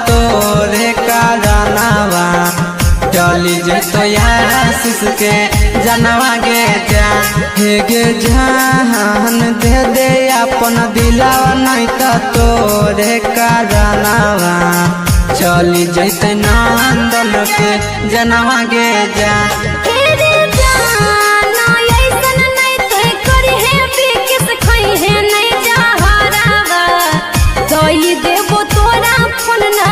तोरे कारनावा चली जतो आशीष के जनवा गे जा हे गे जान दे दे अपन दिलावा नहीं तो तोरे कारनावा चली जैते नंदन के जनवा गे जा देवो तोरा फोन ना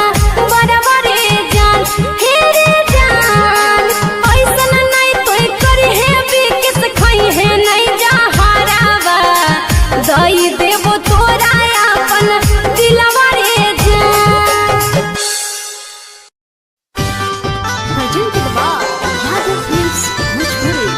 बराबरे जान हे रे जान ऐसन नहीं तो करी है बिकिस खई है नहीं जहरावा दई देवो तोरा अपन दिलवा रे जान भजन के बाद यादव फिल्म्स भोजपुरी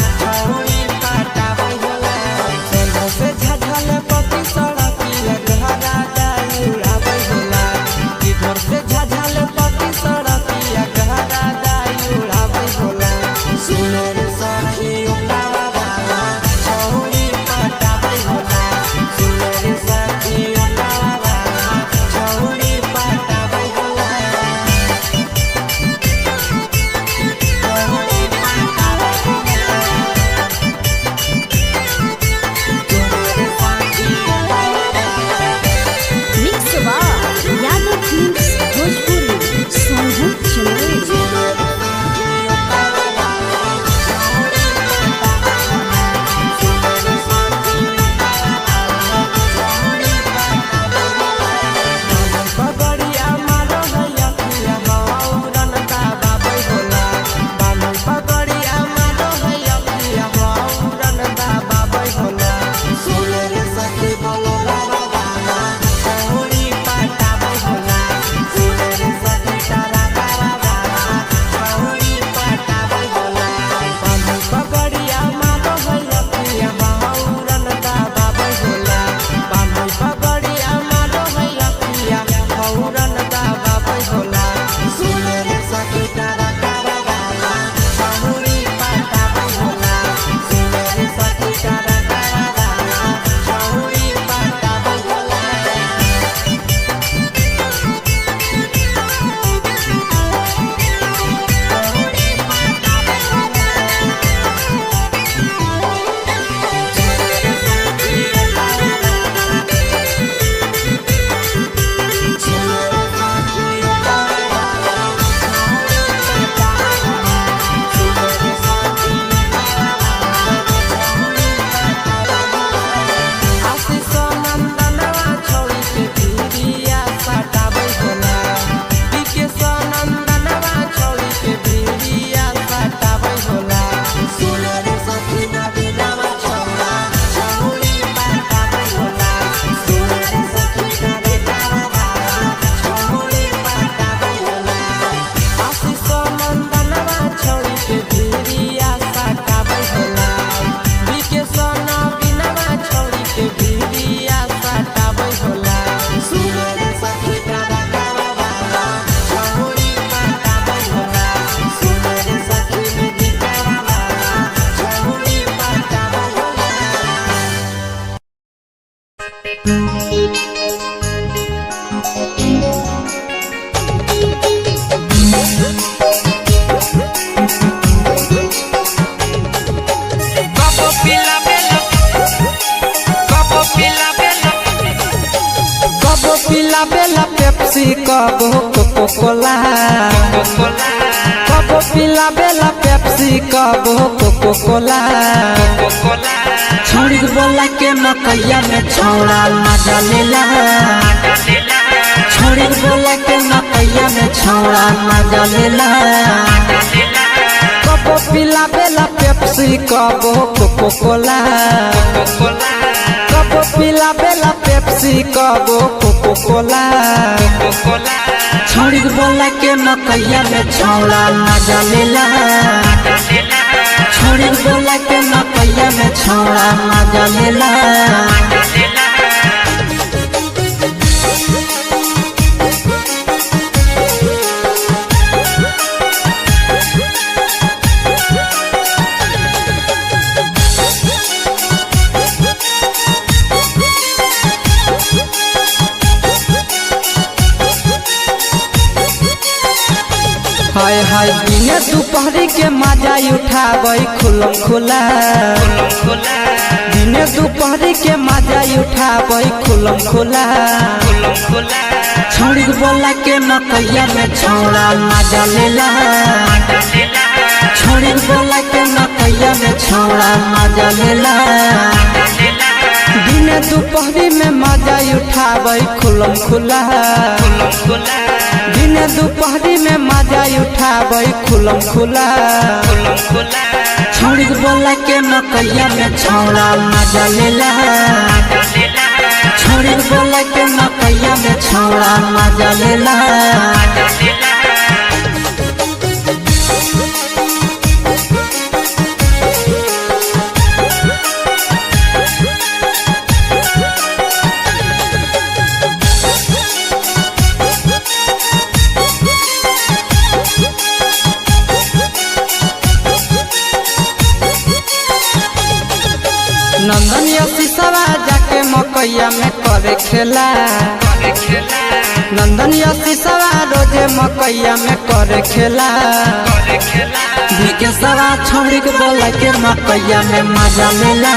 सोनभद्र पिला पेप्सी कबो कोको कोला कबो पिला बेला पेप्सी कबो कोको कोला छोड़ी बोला के मकैया में छौड़ा मजा लेला छोड़ी बोला के मकैया मकैया में छौड़ा मजा लेला। कबो पिलावेला पेप्सी कबो कोको कोला, कबो पिलावेला पेप्सी कबो कोको कोला। छोड़ी बोला के मकैया में छौड़ा मजा लेला। छोड़ी बोला के मकैया में छौड़ा मजा लेला। हाय हाय दिने दोपहरी के मजा उठाबै खुलम खुला, दिने दोपहरी के मजा उठाबै खुलम खुला। छोड़ी बोला के मकैया में छौड़ा मजा लेला। छोड़ी बोला के मकैया में छौड़ा मजा लेला। दिने दोपहरी में मजा उठाबै खुलम खुला, दिने दोपहरी में मजा उठाबै खुलम खुला। छोड़ी बोला के मकैया में छौड़ा मजा लेला। छोड़ी बोला के मकैया में छौड़ा मजा लेला। नंदन शीशवा जाके मकैया में करे खेला, नंदन शीशवा रोजे मकैया में करे खेला। विकेशवा छोड़ी बोला के मकैया में मजा लेला।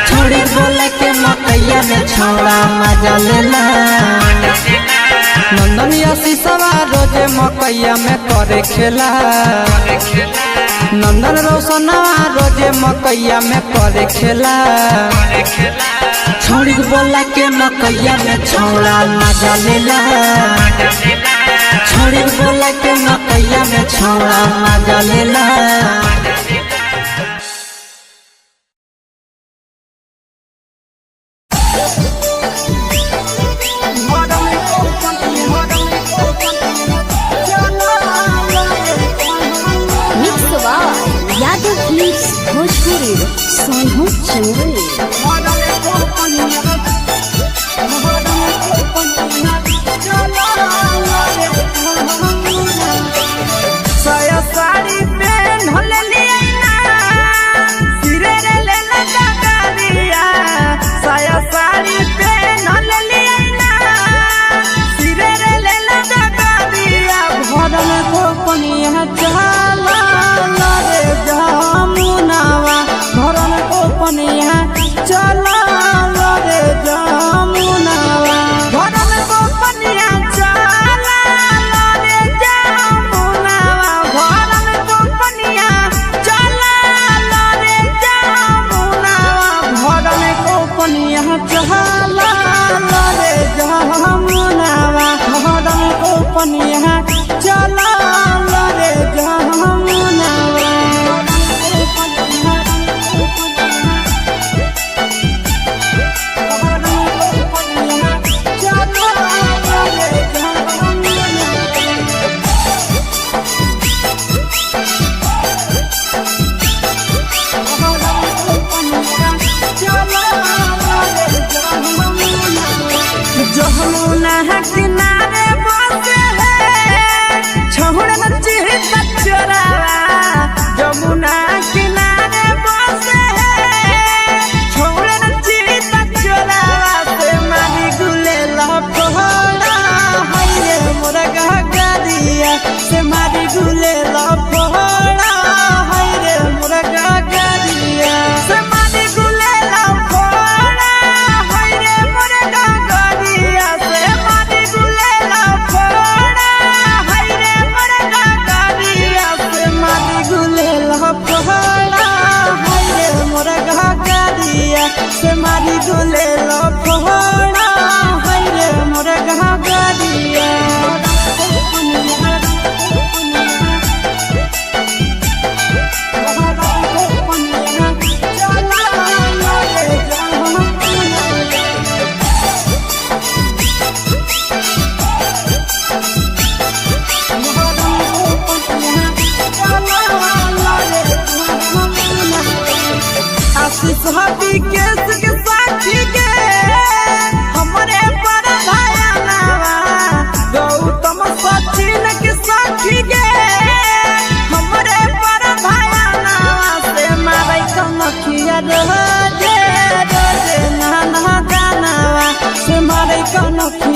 छोड़ी बोला के मकैया में छौड़ा मजा लेला। नंदन शीशवा रोजे मकैया में करे खेला, नंदन रोशनवा रोजे मकैया में करे खेला। छोड़ी बोला के मकैया में छौड़ा मजा लेला। छोड़ी बोला के मकैया में छौड़ा मजा लेला। यादव फिल्म्स भोजपुरी सोनू चंद्र। साया साड़ी पहन लिया सिरे रे ले लगा, साया साड़ी पहन लिया सिरे रे ले लगा। भरल को पनिया चला रे जामुनावा, भरल को पनिया चला रे जामुनावा। भरल को पनिया चला रे जामुनावा, भरल को पनिया चला रे जामुनावा। भरल को पनिया चला रे जामुनावा, भरल को पनिया चला रे जामुनावा। जमुना किनारे बसे है छोड़ चित चोरावा, जमुना किनारे बसे है छोड़ चित चोरावा। से मारी गुले लफड़ा है मोर गगरिया, से मारी गुले लफड़ा है मोर गगरिया। से मारी गुले लफड़ा है मोर गगरिया, से मारी गुले लफड़ा है मोर गगरिया। से मारी गुले लफड़ा है मोर गगरिया, से मारी गुले लफड़ा है मोर गगरिया।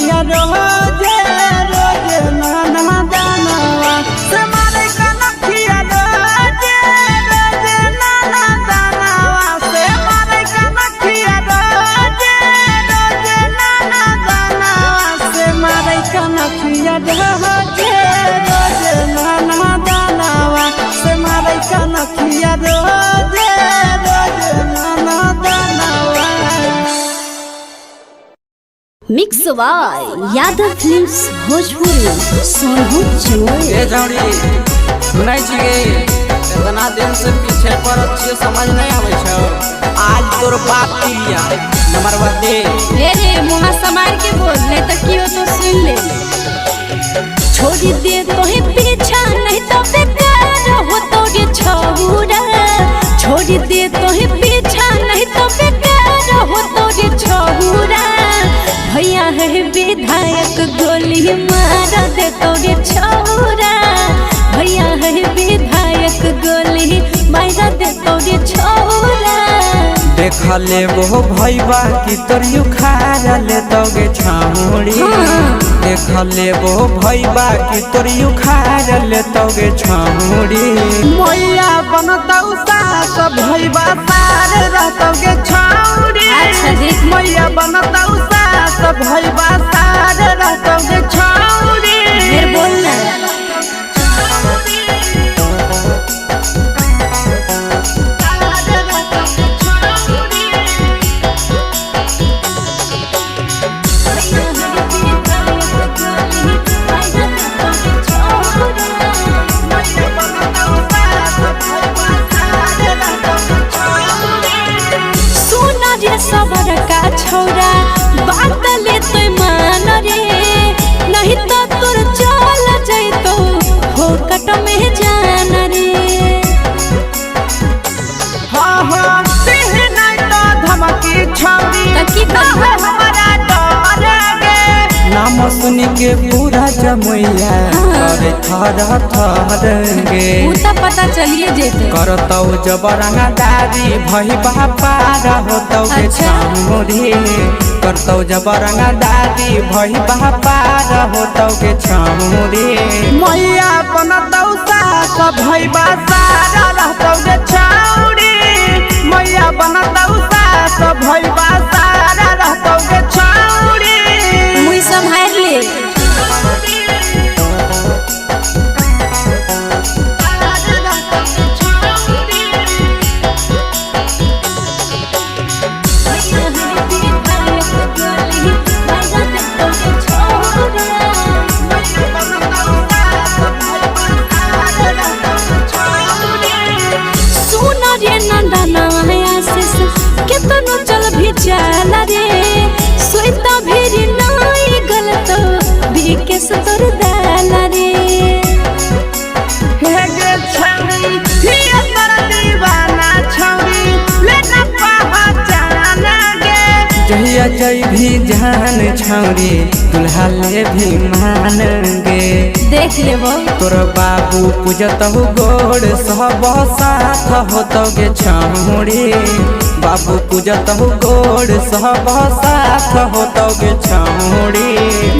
कनखिया रोजे रोजे नाना दानवा से मारे कनखिया रोजे रोजे नाना दानवा से मारे कनखिया रोजे रोजे नाना दानवा से मारे कनखिया रोजे रोजे नाना दानवा से मारे कनखिया रोजे रोजे नाना दानवा। Mix by Yadav films Bhojpuri Sonu Chamore. ए जौड़ी सुनै छियै इतना दिन से पीछे पड़त छियै समझ नहीं आवे छौ। आज तोर बाप पिलिया नंबरवा दे। रे मुहा समार के बोल नहीं तो कियो तो सुन ले। छोड़ दे तो ही पीछा नहीं तो बेकार हो तो रे छौरा। छोड़ दे तो ही पीछा नहीं तो बेकार हो तो रे छौरा। भैया है विधायक गोली मार दे तो रे छौरा। भैया है विधायक गोली मार दे तो रे छौरा। देख ले वो भैया की तोर उखाड़ ले तोगे छामुड़ी। देख ले वो भैया की तोर उखाड़ ले तोगे छामुड़ी। मैया बनतौ सास भैया सार रहतोगे छामुड़ी। अच्छा देख मैया बनतौ सास भैया सार रहतोगे छामुड़ी। फिर बोलना सबर का छोरा बात ले तो मान रे नहीं तो तोर चल जैतो फोकट में जान रे। हाँ हाँ देह नहीं तो धमकी छौरी तकी हमारा डरेगे। नाम सुन के पूरा जमैया करे थर थरगे। उ त पता चलिए जेते करतौ जबरंगदारी भई बापार होतौ के छामुड़ी। करतौ जबरंगदारी भई बापार होतौ के छामुड़ी। मैया बनतौ सास भई बासार रहतौ के छामुड़ी। मैया बनतौ सास भई बासार रहतौ के छामुड़ी। मुई संभाल ले केतनो चल भी चल रे सोईता भी नाई गलत भी के सतर दाल रे। हे गे छौरी हिया पर दीवाना छौरी लेना पहचान गे। जहिया जई भी जान छौरी दुल्हा ले भी मान गे। देख लेबो तोर बाबू पूजतहु गोड़ सब साथ होतौ गे छौरी। बाबू पूजतहु गोड़ सब साथ होतौ गे छौरी।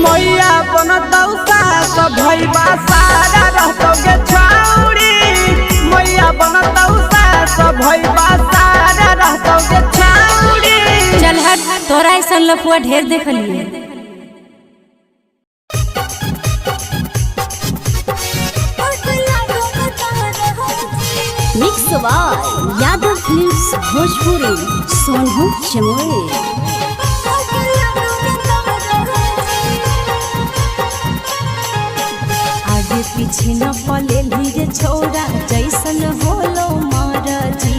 मैया बनतौ सास भैया सारा रहतौ गे छौरी। मैया बनतौ सास भैया सारा रहतौ गे छौरी। चल हट तोरा ऐसा लफुआ ढेर देखलिए। Mix by Yadav films Bhojpuri Sonu Chamore. आगे पीछे न पले लीरे छोरा जैसन होलो महाराजी।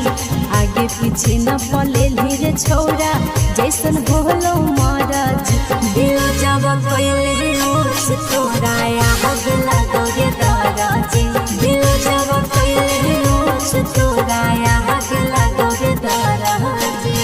आगे पीछे न पले लीरे छोरा जैसन होलो महाराजी। दिल जब कोइले उस तोरा याद लगो रे दाराजी। दिल जब कोइले उस तोरा याद लगो रे दाराजी।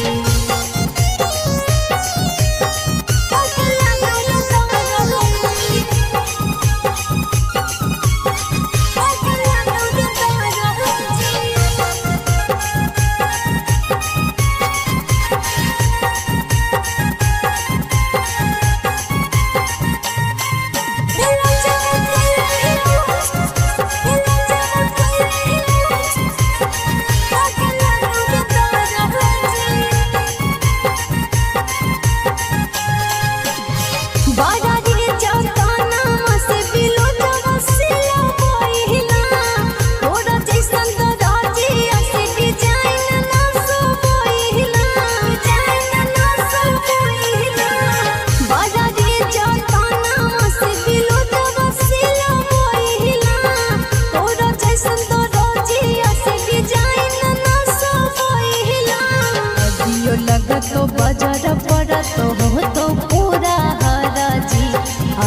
बजर पड़त हो तो पूरा हराजी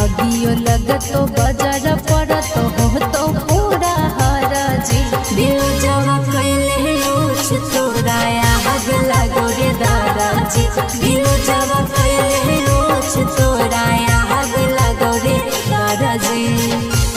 अगियो लगत बजर पड़त हो तो पूरा हराजी दिल जब कैले रोज तोरा आग लगो रे दादाजी दिल जब कैले रोज तोरा आग लगो रे दादाजी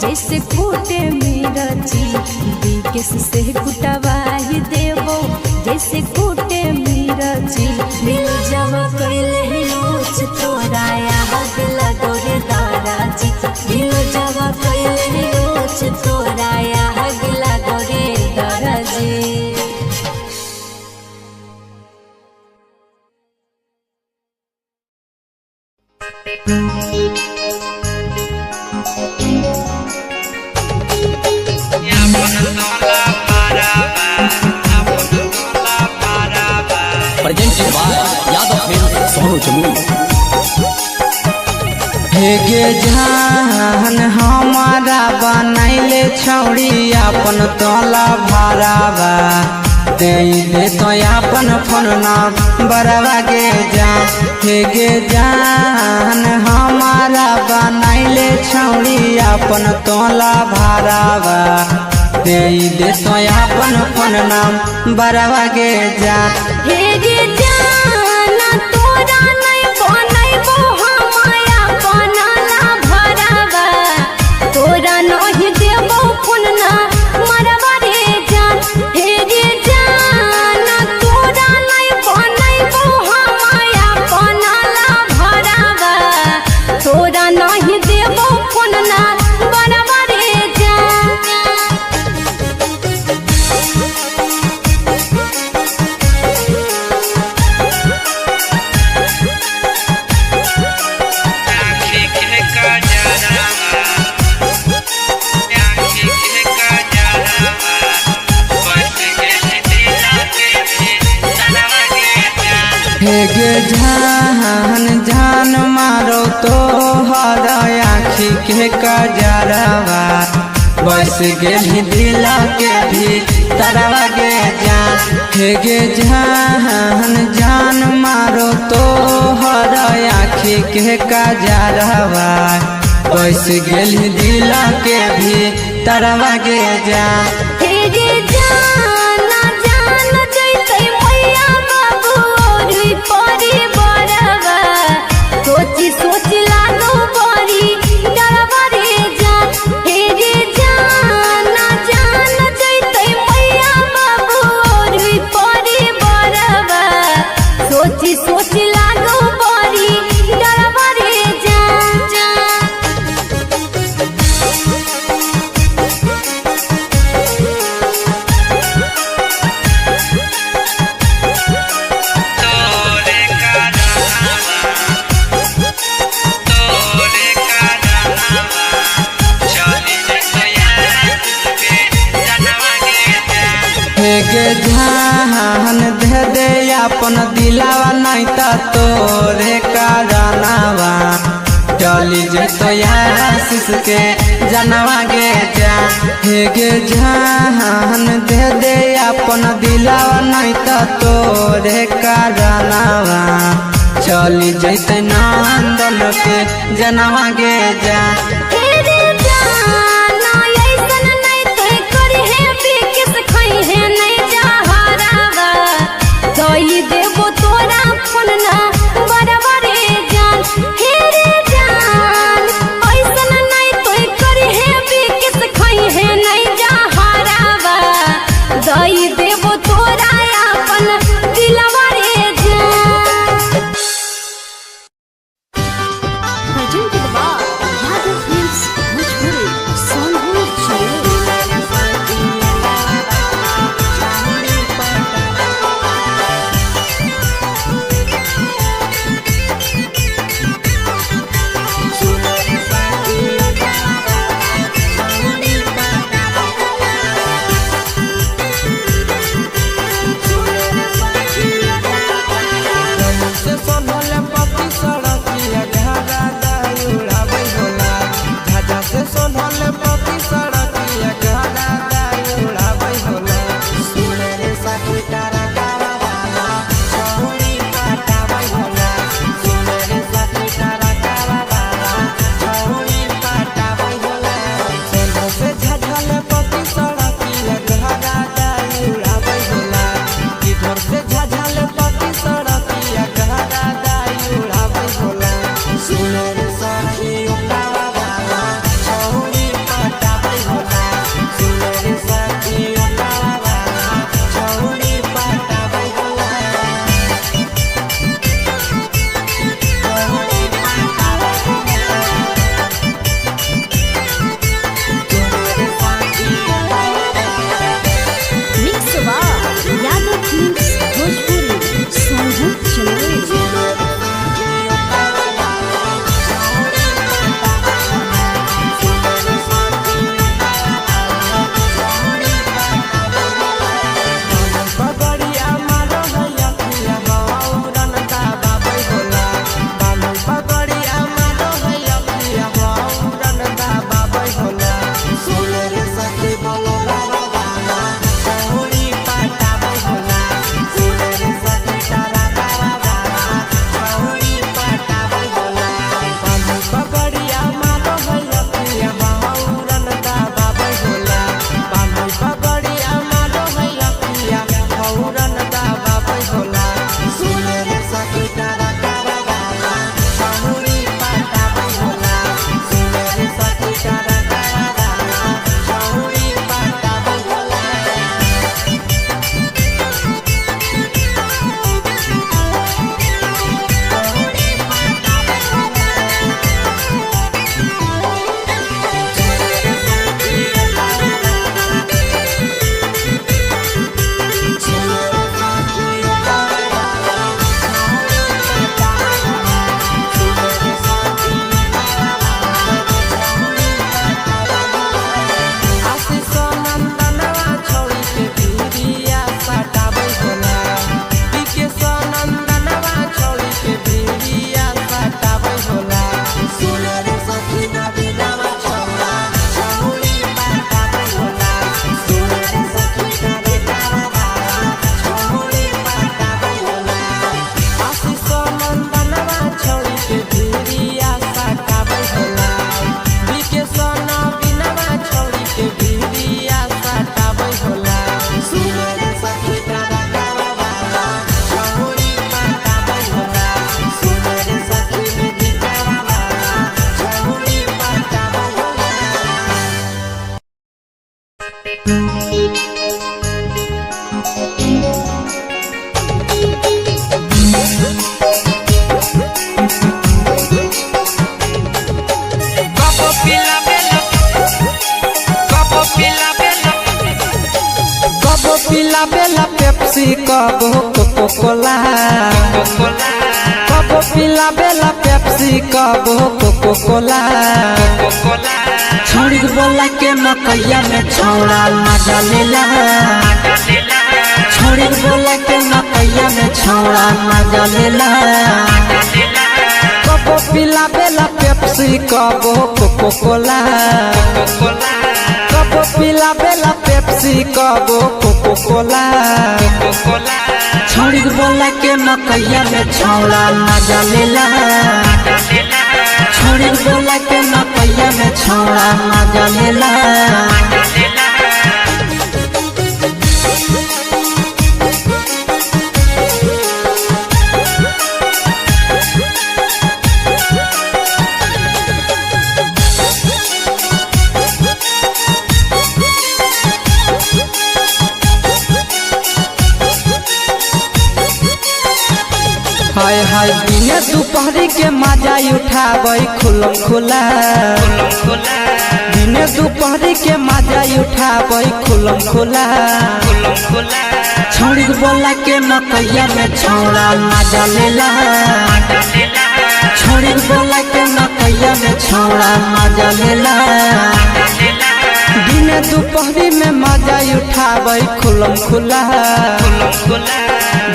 जैसे कूटे मिर्ची बिकेस से कुटवाई देवो जैसे कूटे मिर्ची दिल जब कैले रोज तोरा आग लगो रे दादाजी दिल जब कैले रोज तोरा आग लगो रे दादाजी presented by Yadav Film Sonu Jamui। हे गे जान हमारा बनैले छौड़ी अपन तोला भारावा दे तो अपन फोन बरवा गे जान हे गे जान हमारा बनैले छौड़ी अपन तोला भारावा दे तो अपन फोन बरवा गे जान हे गे जाना तोरा नहीं बनैबो हमाया बनला भरावा तोरा नहीं देबो फोन ना मरवा रे जान हे गे जाना तोरा नहीं बनैबो हमाया बनला भरावा तोरा नहीं देबो फोन ना मरवा रे जान हे गे जान जान मारो तो हर आँखी के कजरवा बस गेली दिल के भी तरवा गे जान हे गे जान जान मारो तो हर आँखी के कजरवा बस गेली दिल के भी तरवा गे जान हे गे जाना जान जैसे मैया बाबू और परी बरवा सोची सोची लागो बड़ी डरवा रे जान हे गे जाना जान जैसे मैया बाबू और परी बरवा सोची सोची लागो बड़ी डरवा रे जान हे गे जान दे दे अपन दिलावा नहीं ता तोरे कारनावा चली जतो आशीष के जनवा गे जान हे गे जान दे दे अपन दिलावा नहीं ता तोरे कारनावा चली जैते नंदन के जनवा गे जान दई देबो तोरा फोन ना बराबरे जान हे रे जान ऐसन नहीं तोय करी है बिकिस खई है नहीं जा हरावा दई देबो तोरा अपन दिलवा रे जान भजन के बाद यादव फिल्म्स भोजपुरी सोनू चले पिला पेप्सी कबो कोको कोला कबो पिला बेला पेप्सी कबो कोको कोला छोड़ी बोला के मकैया में छौड़ा मजा लेला छोड़ी बोला के मकैया में छौड़ा मजा लेला कबो पिला बेला पेप्सी कबो कोको कोला कबो पिला बेला पेप्सी कबो कोको कोला छोड़ी बोला के मकैया में छौड़ा मजा लेला छोड़ी बोला के मकैया में छौड़ा मजा लेला हाय हाय दिने दोपहरी के मजा उठाबै खुलम खुला दिने दोपहरी के मजा उठाबै खुलम खुला छौड़ी बोला के मकैया में छौड़ा मजा लेला छौड़ी बोला के मकैया में छौड़ा मजा लेला दिने दोपहरी में मजा उठाबै खुलम खुला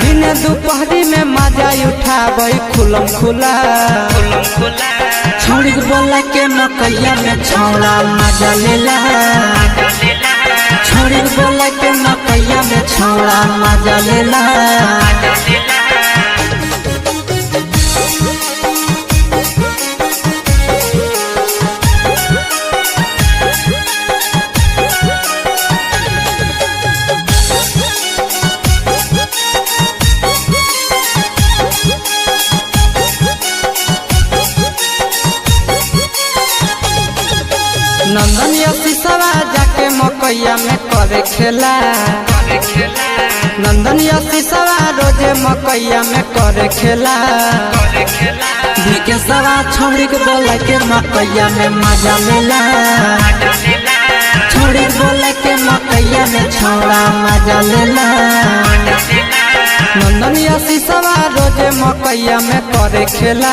दिने दोपहरी में मजा उठाबै खुलम खुला छौड़ी बोला के मकैया में छौड़ा मजा लेला छौड़ी बोला के मकैया में छौड़ा मजा लेला नंदन शीशवा जाके मकैया में करे खेला नंदन शीशवा रोजे मकैया में करे खेला विकेशवा छौड़ी के बोला के मकैया में मजा लेला छौड़ी बोला के मकैया में छौड़ा मजा लेला नंदन शीशवा रोजे मकैया में करे खेला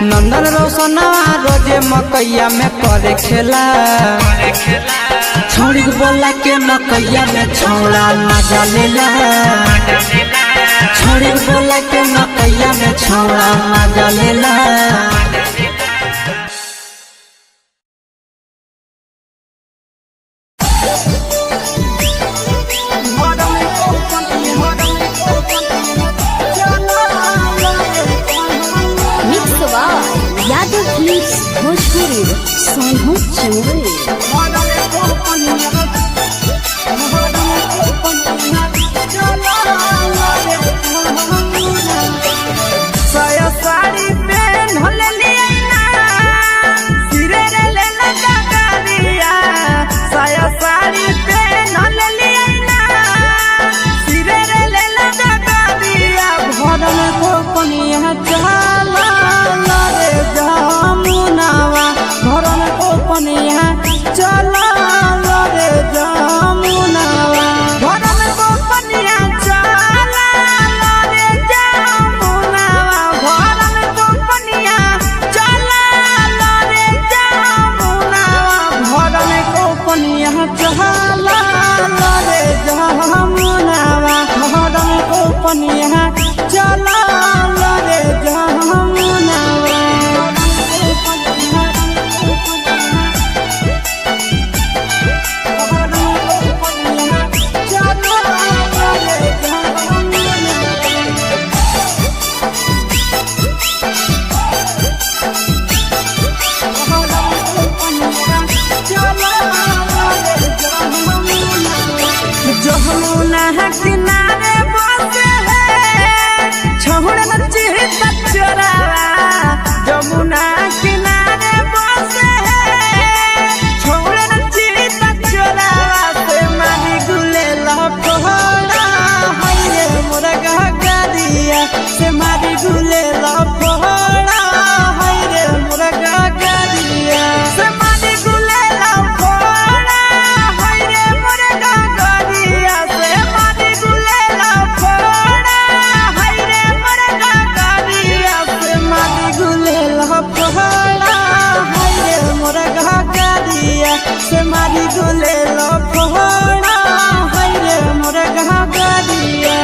नंदन रोशनवा रोजे मकैया में करे खेला छौड़ी बोला के मकैया में छौड़ा मजा लेला छौड़ी बोला के मकैया में छौड़ा मजा लेला यादव फिल्म्स भोजपुरी सोनू चुनरी साया साड़ी पहन होले लिया सिरे रे लेला डगरिया साया साड़ी पहन होले लिया सिरे रे लेला डगरिया भरल को पनिया चला रे जामुनावा भरल को पनिया चला रे जामुनावा भरल को पनिया चला रे जामुनावा भरल को पनिया चला रे जामुनावा भरल को पनिया चला रे जामुनावा भरल को पनिया चला रे जामुनावा जमुना किनारे बसे है छोड़ नची बचरा जमुना किनारे बसे है छोड़ नची बचरा से मारी गुले लफड़ा है मोरा गगरिया से मारी गुले लफड़ा है मोरा गगरिया से मारी गुले लफड़ा है मोरा गगरिया से मारी गुले लफड़ा है मोरा गगरिया से मारी गुले लफड़ा है मोरा गगरिया से मारी गुले लफड़ा है मोरा गगरिया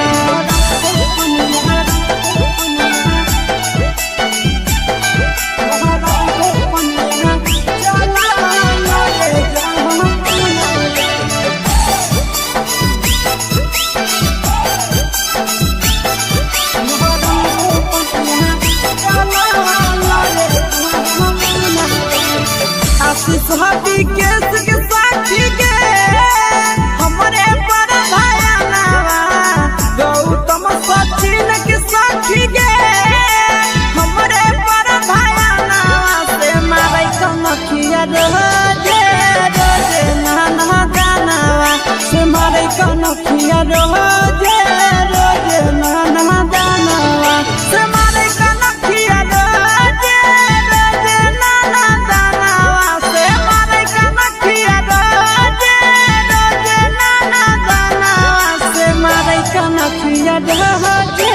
नथिया रोजे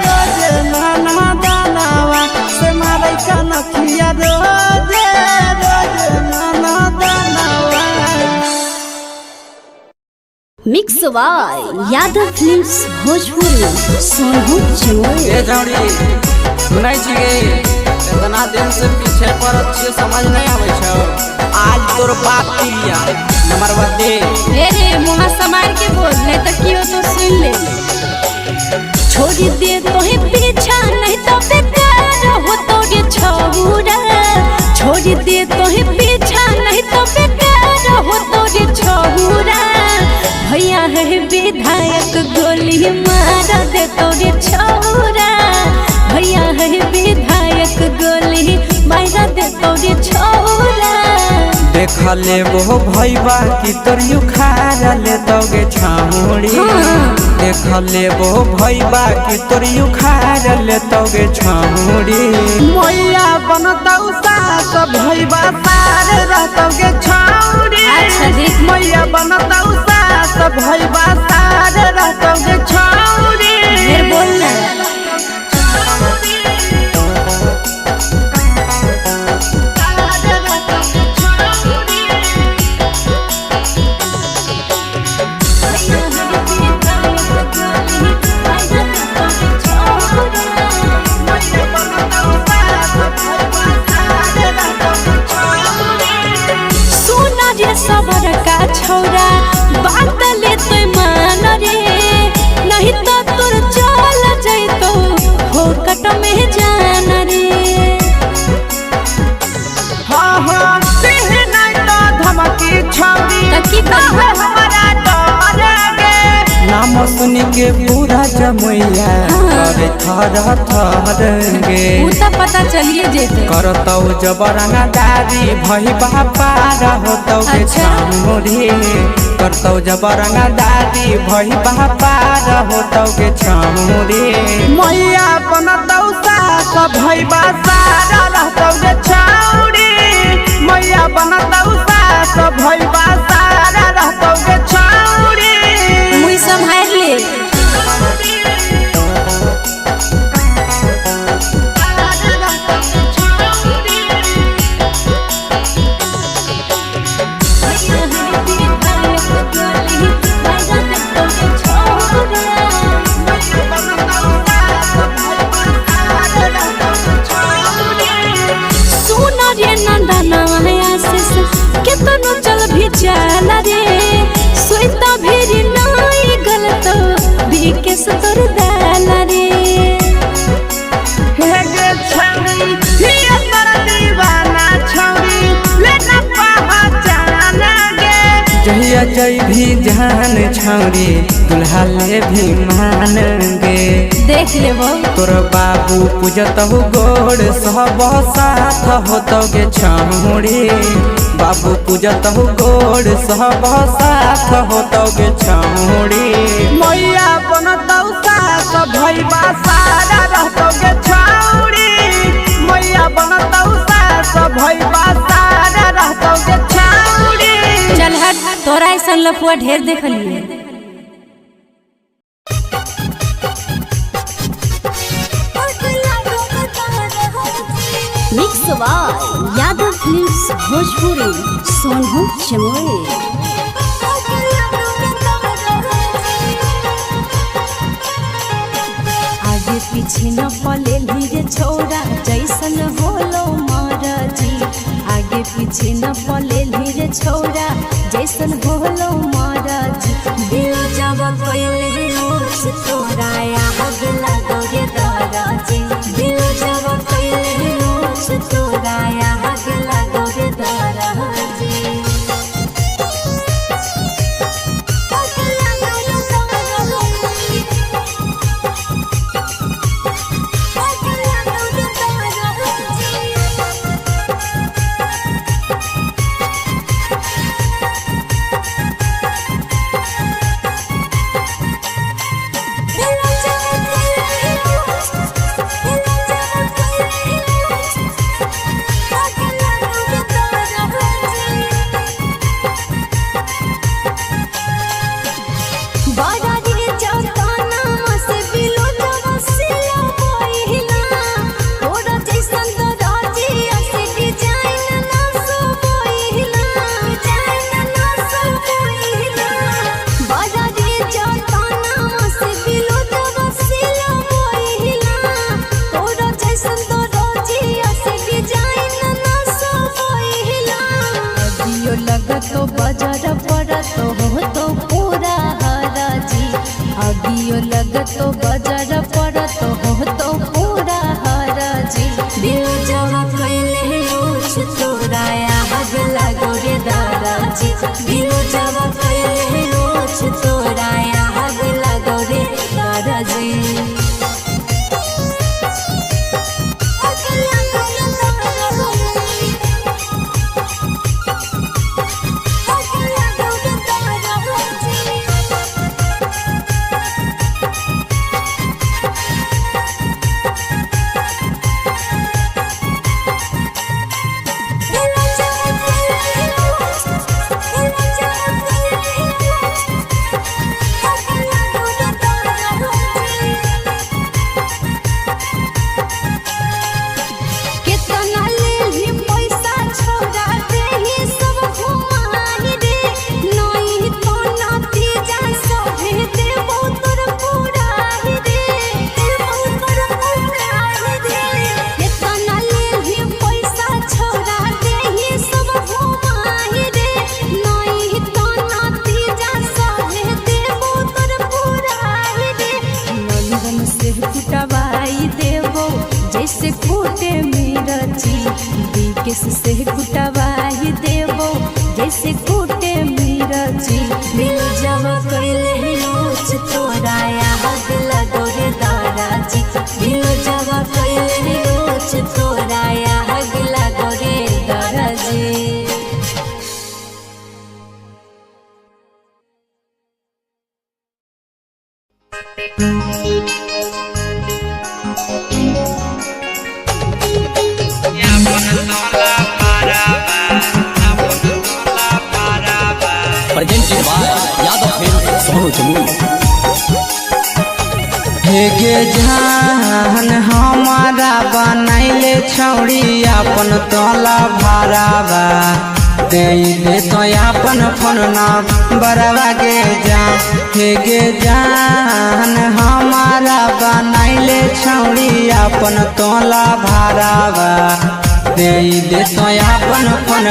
रोजे नाना दानावा से मारे का नथिया रोजे रोजे नाना दानावा। Mix by Yadav films Bhojpuri Sonu Chamoli. ये जौड़ी सुनै छियै इतना दिन से पीछे पड़त छियै समझ नहीं आवे छौ। आज तोर बाप पिलिया नंबर दे। रे मुहा समार के बोल ले तो कियो तो सुन ले। छोड़ दे तो ही पीछा नहीं तो बेकार हो तो ये छौरा। छोड़ दे तो ही पीछा नहीं तो बेकार हो तो ये छौरा। भैया है विधायक गोली मार दे तो ये छौरा। भैया है विधायक गोली मार दे तो ये छौरा। देख ले वो भैया की तोर उखाड़ ले तोगे छामुड़ी। देख ले वो भैया की तोर उखाड़ ले तोगे छामुड़ी। मैया बनतौ सास भैया सार रहतोगे छामुड़ी। अच्छा देख मैया बनतौ सास भैया सार रहतोगे छामुड़ी। फिर बोलना सबर का छौरा बात ले तो मान रे। नहीं तो तोर चल जैतो फोकट में जान रे। हाँ हाँ देह नहीं तो धमकी छौरी तकी हमारा डरेगे। नाम सुन के पूरा जमैया करे थर थरगे। उता पता चलिए जेते करतौ जबरंगा दारी भई बापार होतौ के छामुड़ी। करतौ जबरंगा दारी भई बापार होतौ के छामुड़ी। मैया बनतौ सास भई बासार रहतौ के छामुड़ी। मैया बनतौ सास भई बासार रहतौ के छामुड़ी। मुई संभाल ले केतनो चल भी चल रे। सोईता भी नहीं गलत भी के सतर दाल रे। हे गे छौरी हिया तोर दीवाना छौरी लेना पहचान गे। जहिया जई भी जान छौरी दुल्हा ले भी मान गे। देख ले वो तोर बाबू पूजतहु गोड़ सब साथ होतौ गे छौरी। बाबू पूजतहु गोड़ सब साथ होतौ गे छौरी। मैया बनतौ सास भैया सारा रहतौ गे छौरी। मैया बनतौ सास भैया सारा रहतौ गे छौरी। चल हट तोरा ऐसा लफुआ ढेर देख लिए। Mix by Yadav films Bhojpuri Sonu Chamoli. आगे पीछे न पले लीरे छोरा जैसन होलो महाराजी। आगे पीछे न पले लीरे छोरा जैसन होलो महाराजी। दिल जब कोइले रोस तोरा आग लगो रे दादाजी। दिल जब कोइले रोस तोरा आग लगो रे दादाजी। तो बजर पड़त हो तो पूरा हरजी दिल जब कैले रोज तोरा आग लगो रे दादाजी दिल जब कैले रोज तोरा आग लगो रे दादाजी जैसे कूटे मिर्ची बिकेस से कुटवाई देवो जैसे कूटे मिर्ची दिल जब कैले रोज तोरा आग लगो रे दादाजी दिल जब कैले रोज तोरा आग लगो रे दादाजी presented by Yadav Films, Sono Jammu. हेगे जान हमारा बनैले छौड़ी अपन तोला भरावा दे तो अपन फोन बरवा के जा हेगे जान हमारा बनैले छौड़ी अपन तोला भरावा दे तो अपन फोन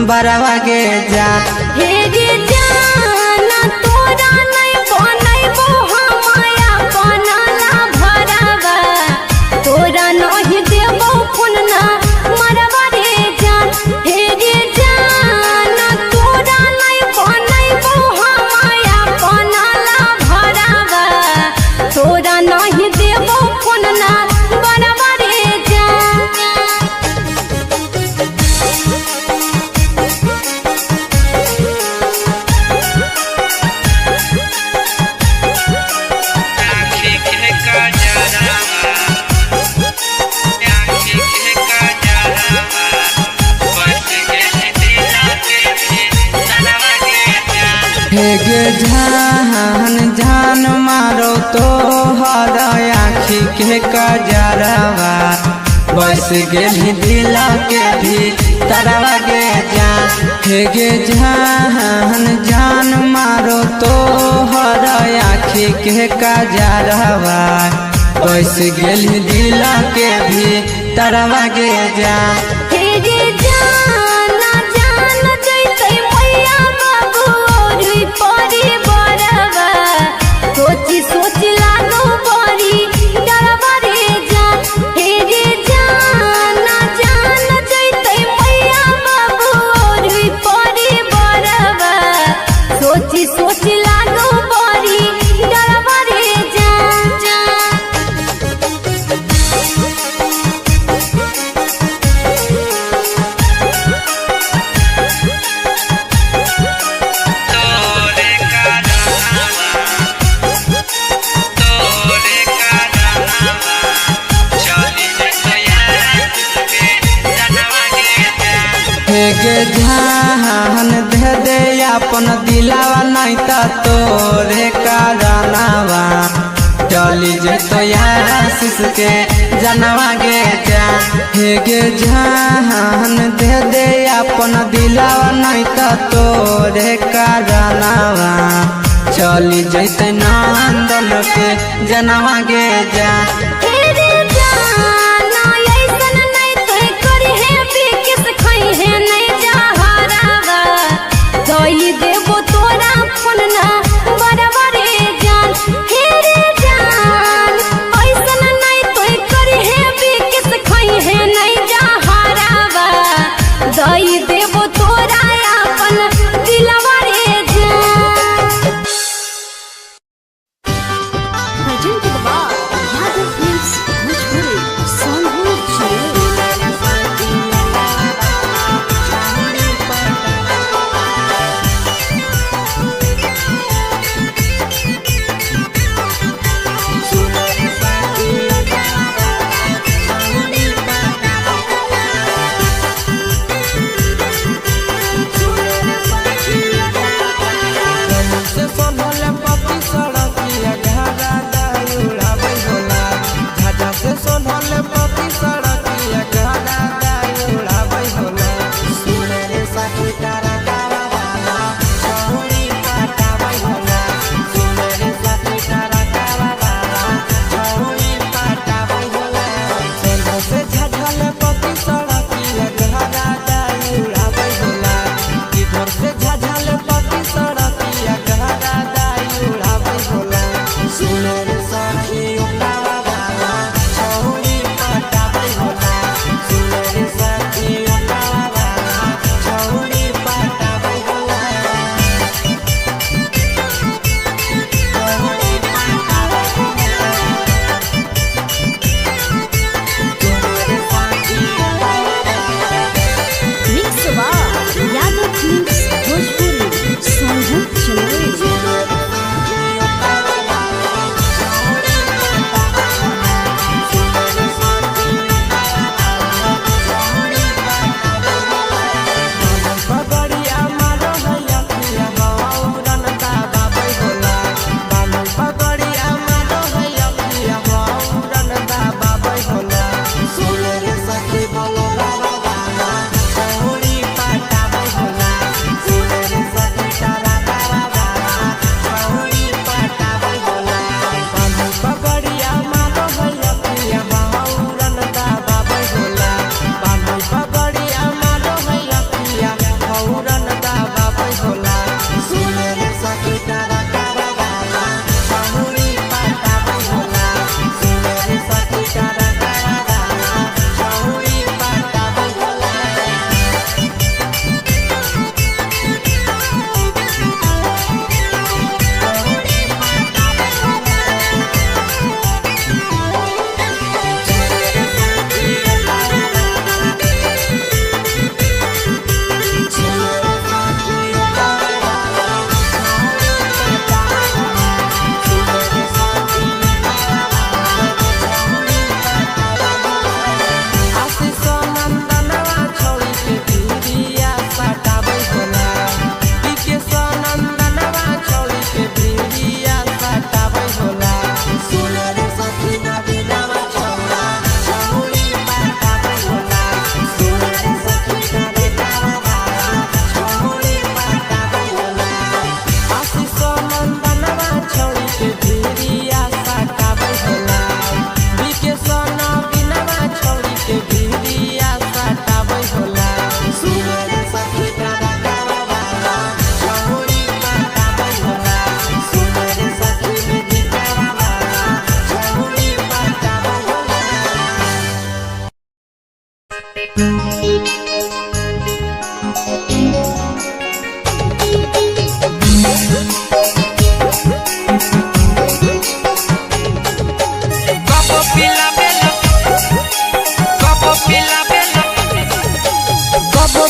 बरवा के जा हेगे जाना तोरा नहीं बनैबो हमाया बनला भरावा तोरा नहीं देबो फोन ना मरवा रे जान हेगे जाना तोरा नहीं बनैबो हमाया बनला भरावा तोरा नहीं देबो फोन ना मरवा रे जान हेगे जान जान मारो तो हर आँखी के कजरवा बस गेली दिल के भी तरवा के जान हेगे जान जान मारो तो हर आँखी के कजरवा बस गेली दिल के भी तरवा के जान हेगे जाना जान जैसे मैया बाबू और परी बरवा सोची सोची लागो बड़ी डरवा रे जान हेगे जाना जान जैसे मैया बाबू और परी बरवा सोची सोची लागो बड़ी डरवा रे जान हेगे जान दे दे अपन दिलावा नहीं ता तोरे कारनावा चली जेतो आशीष के जनवा गे जा हेगे जान दे दे अपन दिलावा नहीं ता तोरे कारनावा चली जैते नंदन के जनवा गे जा हेगे जाना ऐसन नहीं तो करी है बिकिस खई है नहीं जहरावा दई देबो तोरा फोन ना बरवा रे जान हेगे जान presented by Yadav Films Bhojpuri, Sonpur Chile.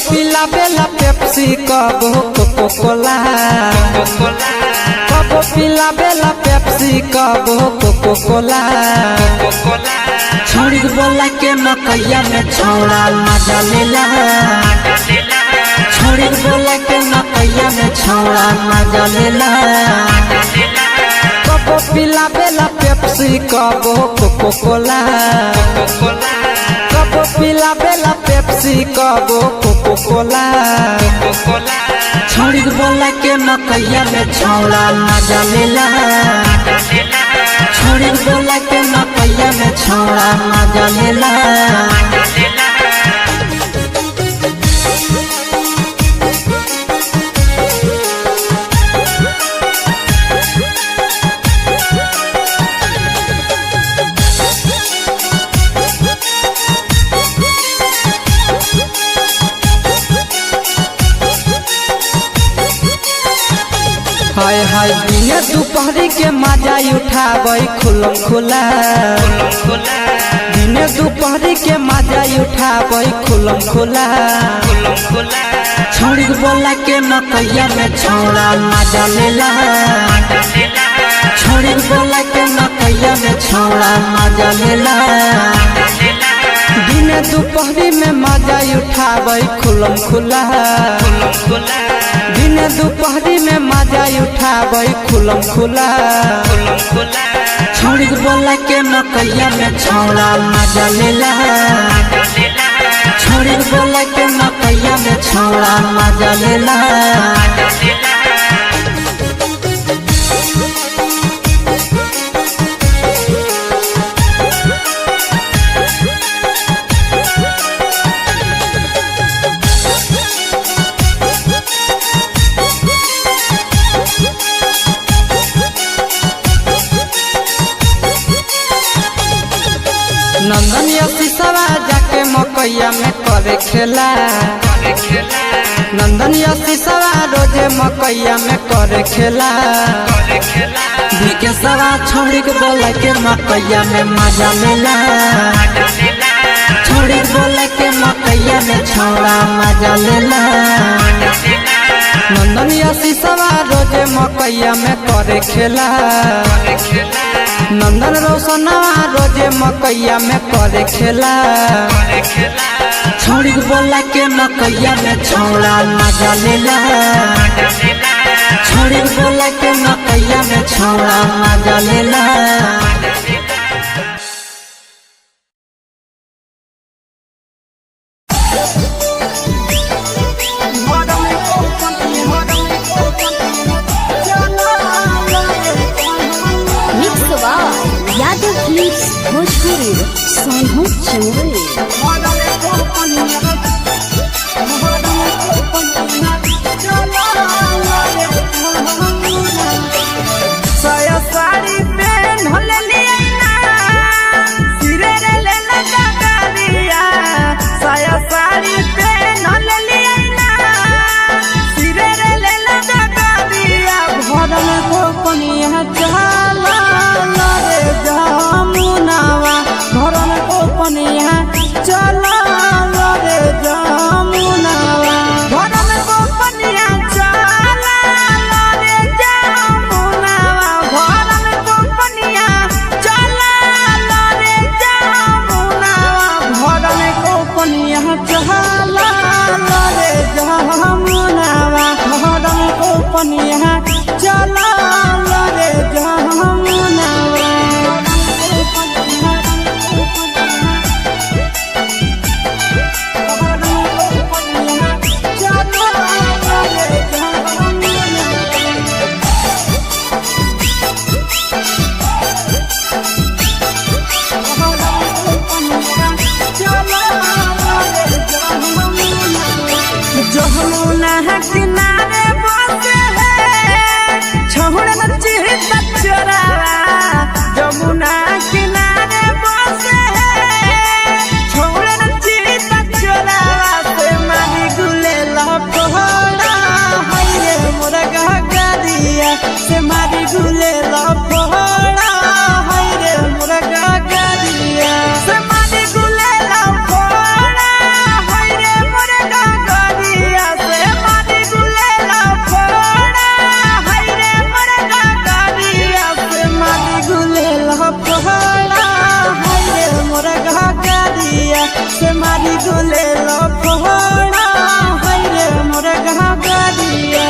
पिला बेला पेप्सी कबो कोको कोला कबो पिला बेला पेप्सी कबो कोको कोला छोड़ी बोला के मकैया में छौड़ा मजा लेला छोड़ी बोला के मकैया में छौड़ा मजा लेला कबो पिला बेला पेप्सी कबो कोको कोला कबो पिला बेला पेप्सी कबो कोको कोला छोड़ी बोला के मकैया में छौड़ा मजा लेला छोड़ी बोला के मकैया में छौड़ा मजा लेला हाय हाय दिने दोपहरी के मजा उठाबै खुलम खुला दिन दोपहरी के मजा उठाबै खुलम खुला छोड़ी बोला के मकैया में छौड़ा मजा लेला छोड़ी बोला के मकैया में छौड़ा मजा लेला दिन दोपहरी में मजा उठाबै खुलम खुला दिन दोपहरी में मजा उठाबै खुलम खुला छोड़ी बोला के मकैया में छौड़ा मजा लेला छोड़ी बोला के मकैया में छौड़ा मजा लेला नंदन यशिसवा जाके मकैया में करे खेला नंदन यशिसवा रोजे मकैया में करे खेला विकेशवा छोड़ी के बोला के मकैया में मजा लेला छोड़ी बोला के मकैया में छौड़ा मजा लेला नंदन यशिसवा रोजे मकैया में करे खेला नंदन रोशनवा रोजे मकैया में करे खेला छोड़ी बोला के मकैया में छौड़ा मजा लेला छोड़ी बोला के मकैया में छौड़ा मजा लेला यादव फिल्म्स भोजपुरी सोनू चंद्री साया साड़ी पहन ले लिया सिरे रे ले लगा दिया साया साड़ी पहन ले लिया सिरे रे ले लगा दिया घर में को पनिया चला रे जामुनावा घर में को पनिया चला रे जामुनावा घर में को पनिया चला रे जामुनावा घर में को पनिया चला रे जामुनावा घर में को पनिया चला रे जामुनावा घर में को पनिया चला रे जामुनावा जमुना किनारे बसे है छोड़ नची तचरा जमुना किनारे बसे है छोड़ नची तचरा से मारी गुले लपड़ा हाय रे मोरा गगरिया से मारी गुले लपड़ा हाय रे मोरा गगरिया से मारी गुले लपड़ा हाय रे मोरा गगरिया से मारी गुले लपड़ा हाय रे मोरा गगरिया से मारी गुले लपड़ा हाय रे मोरा गगरिया से मारी गुले लपड़ा हाय रे मोरा गगरिया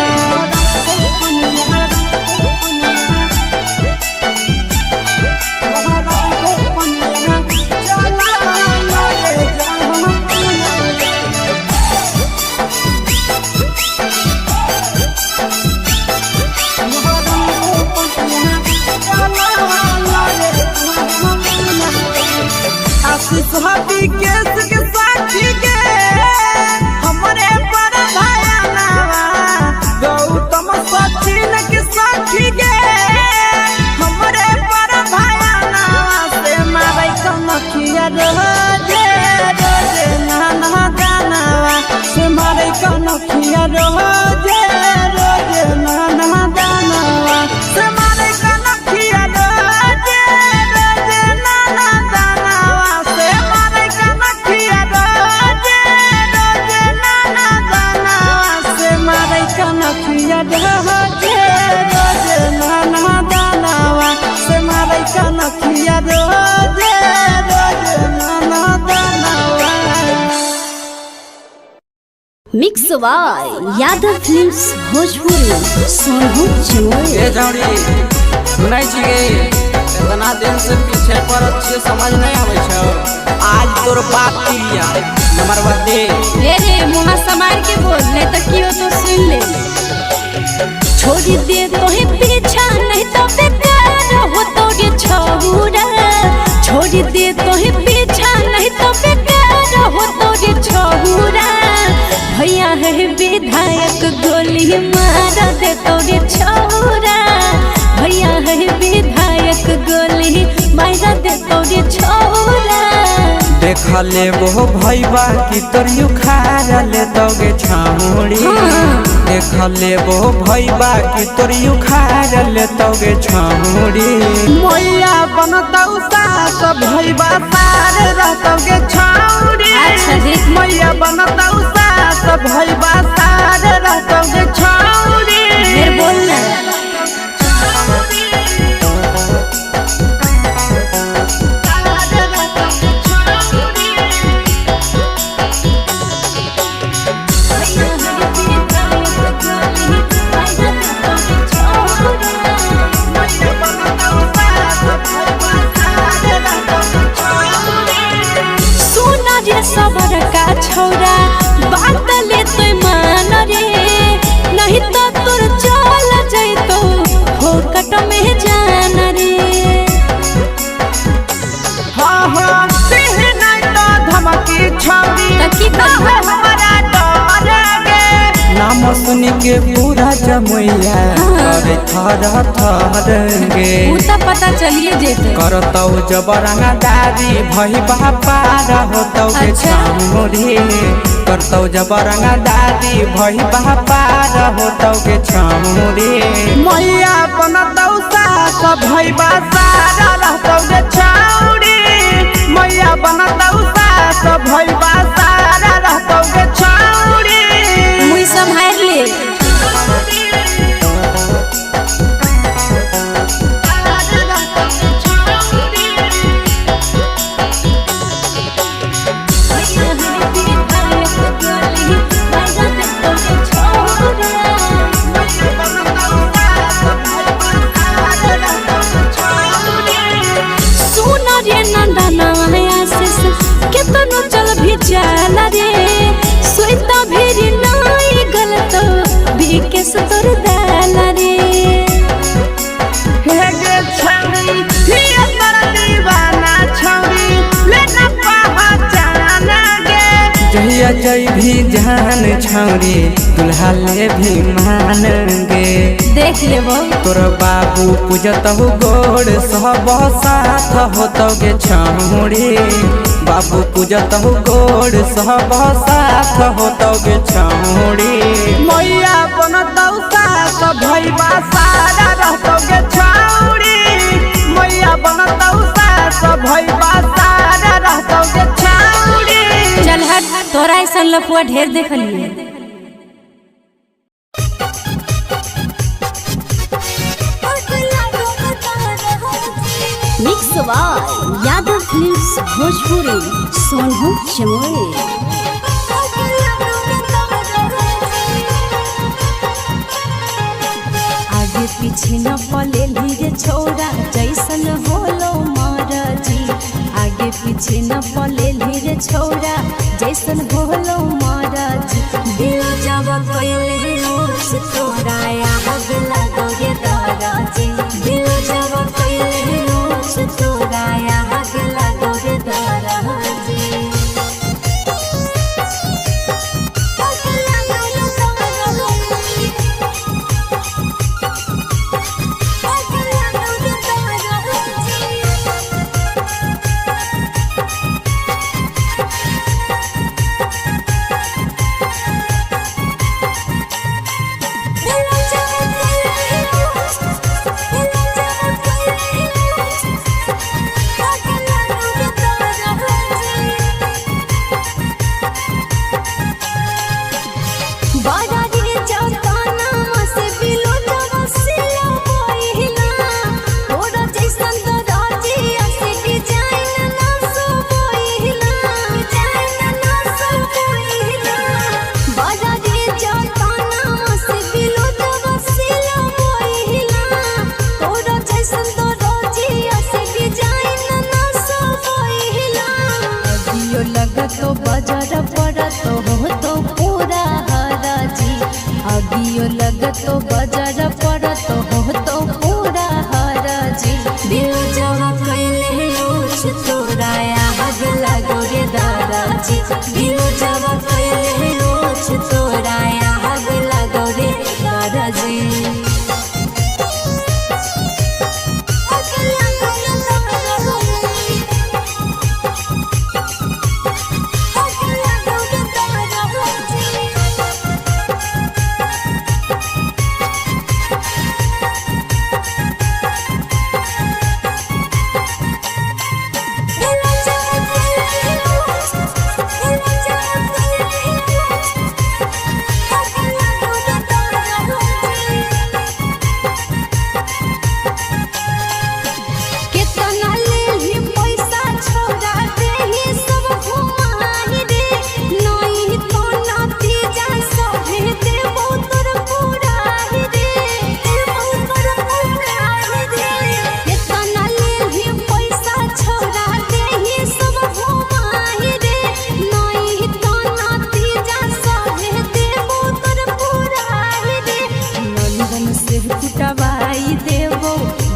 आशीष हबी केस के साथी के हमरे पर भाया नावा गौतम सचिन के साथी के हमरे पर भाया नावा से मारे कनखिया रोजे रोजे नाना गानावा से मारे कनखिया रोजे रोजे नाना गानावा से मारे रोजे रोजे नाना दानवा। Mix by Yadav films Bhojpuri Sonu Chamoli. ये जौड़ी सुनै छियै इतना दिन से पीछे पर अच्छे समझ नहीं आवे छौ। आज तोर बात किया नंबर दे रे मुहा समार के बोल नहीं तो कियो तो सुन ले। छोड़ी दे तोहे पीछा नहीं तो बेकार हो तोरे छौरा। छोड़ी दे तोहे पीछा नहीं तो बेकार हो तोरे छौरा। भैया है विधायक गोली मार दे तोरे छौरा। भैया है विधायक गोली मार दे तोरे छौरा। देख ले वो भैया की तोर उखाड़ ले तोगे छामुड़ी। देख ले वो भैया की तोर उखाड़ ले तोगे छामुड़ी। मैया बनतौ सास भैया सार रहतोगे छामुड़ी। मैया बनतौ सास भैया सार रहतोगे छामुड़ी। फिर बोलना सबर का छौरा बात ले तो मान रे। नहीं तो तोर चल जैतो फोकट में जान रे। हाँ हाँ नहीं तो धमकी छौरी हमारा डरेंगे। नाम सुन के पूरा जमैया करे थर थरेंगे। उता पता चलिए जेते करतौ जबरंगा दादी भई बापार होतौ के छामुड़ी। करतौ जबरंगा दादी भई बापार होतौ के छामुड़ी। मैया बनतौ सास भई बासार रहतौ के छामुड़ी। मैया बनतौ सास भई बासार रहतौ के छामुड़ी। मुई संभाल ले केतनो चल भी चला रे। सोइता भी नहीं गलत भी केस तोर दाला रे। हे गे छौरी हिया तोर दीवाना छौरी लेना पहचान गे। जहिया जय भी जान छौरी दुल्हा ले भी मान गे। देख लेबो तोर बाबू पूजतहु गोड़ सब साथ होतौ गे छौरी। बाबू पूजतहु गोड़ सब साथ होतौ गे छौरी। मैया बनतौ सास भैया सारा रहतौ गे छौरी। मैया बनतौ सास भैया सारा रहतौ गे छौरी। चल हट तोरा ऐसा लफुआ ढेर देखलिए। Mix by Yadav films Bhojpuri Sonu Chamoli. आगे पीछे न पले लीरे छोरा जैसन होलो महाराजी। आगे पीछे न पले लीरे छोरा जैसन होलो महाराजी। दिल जब कोइले उस तोरा आग लगोगे दादाजी। दिल जब कोइले उस तोरा आग लगोगे दादाजी। तो बजर पड़त हो तो पूरा हरजी दिल जवा कैले उछ तोरा आग लगो रे दरजी दिल जवा कैले उछ तोरा आग लगो रे दरजी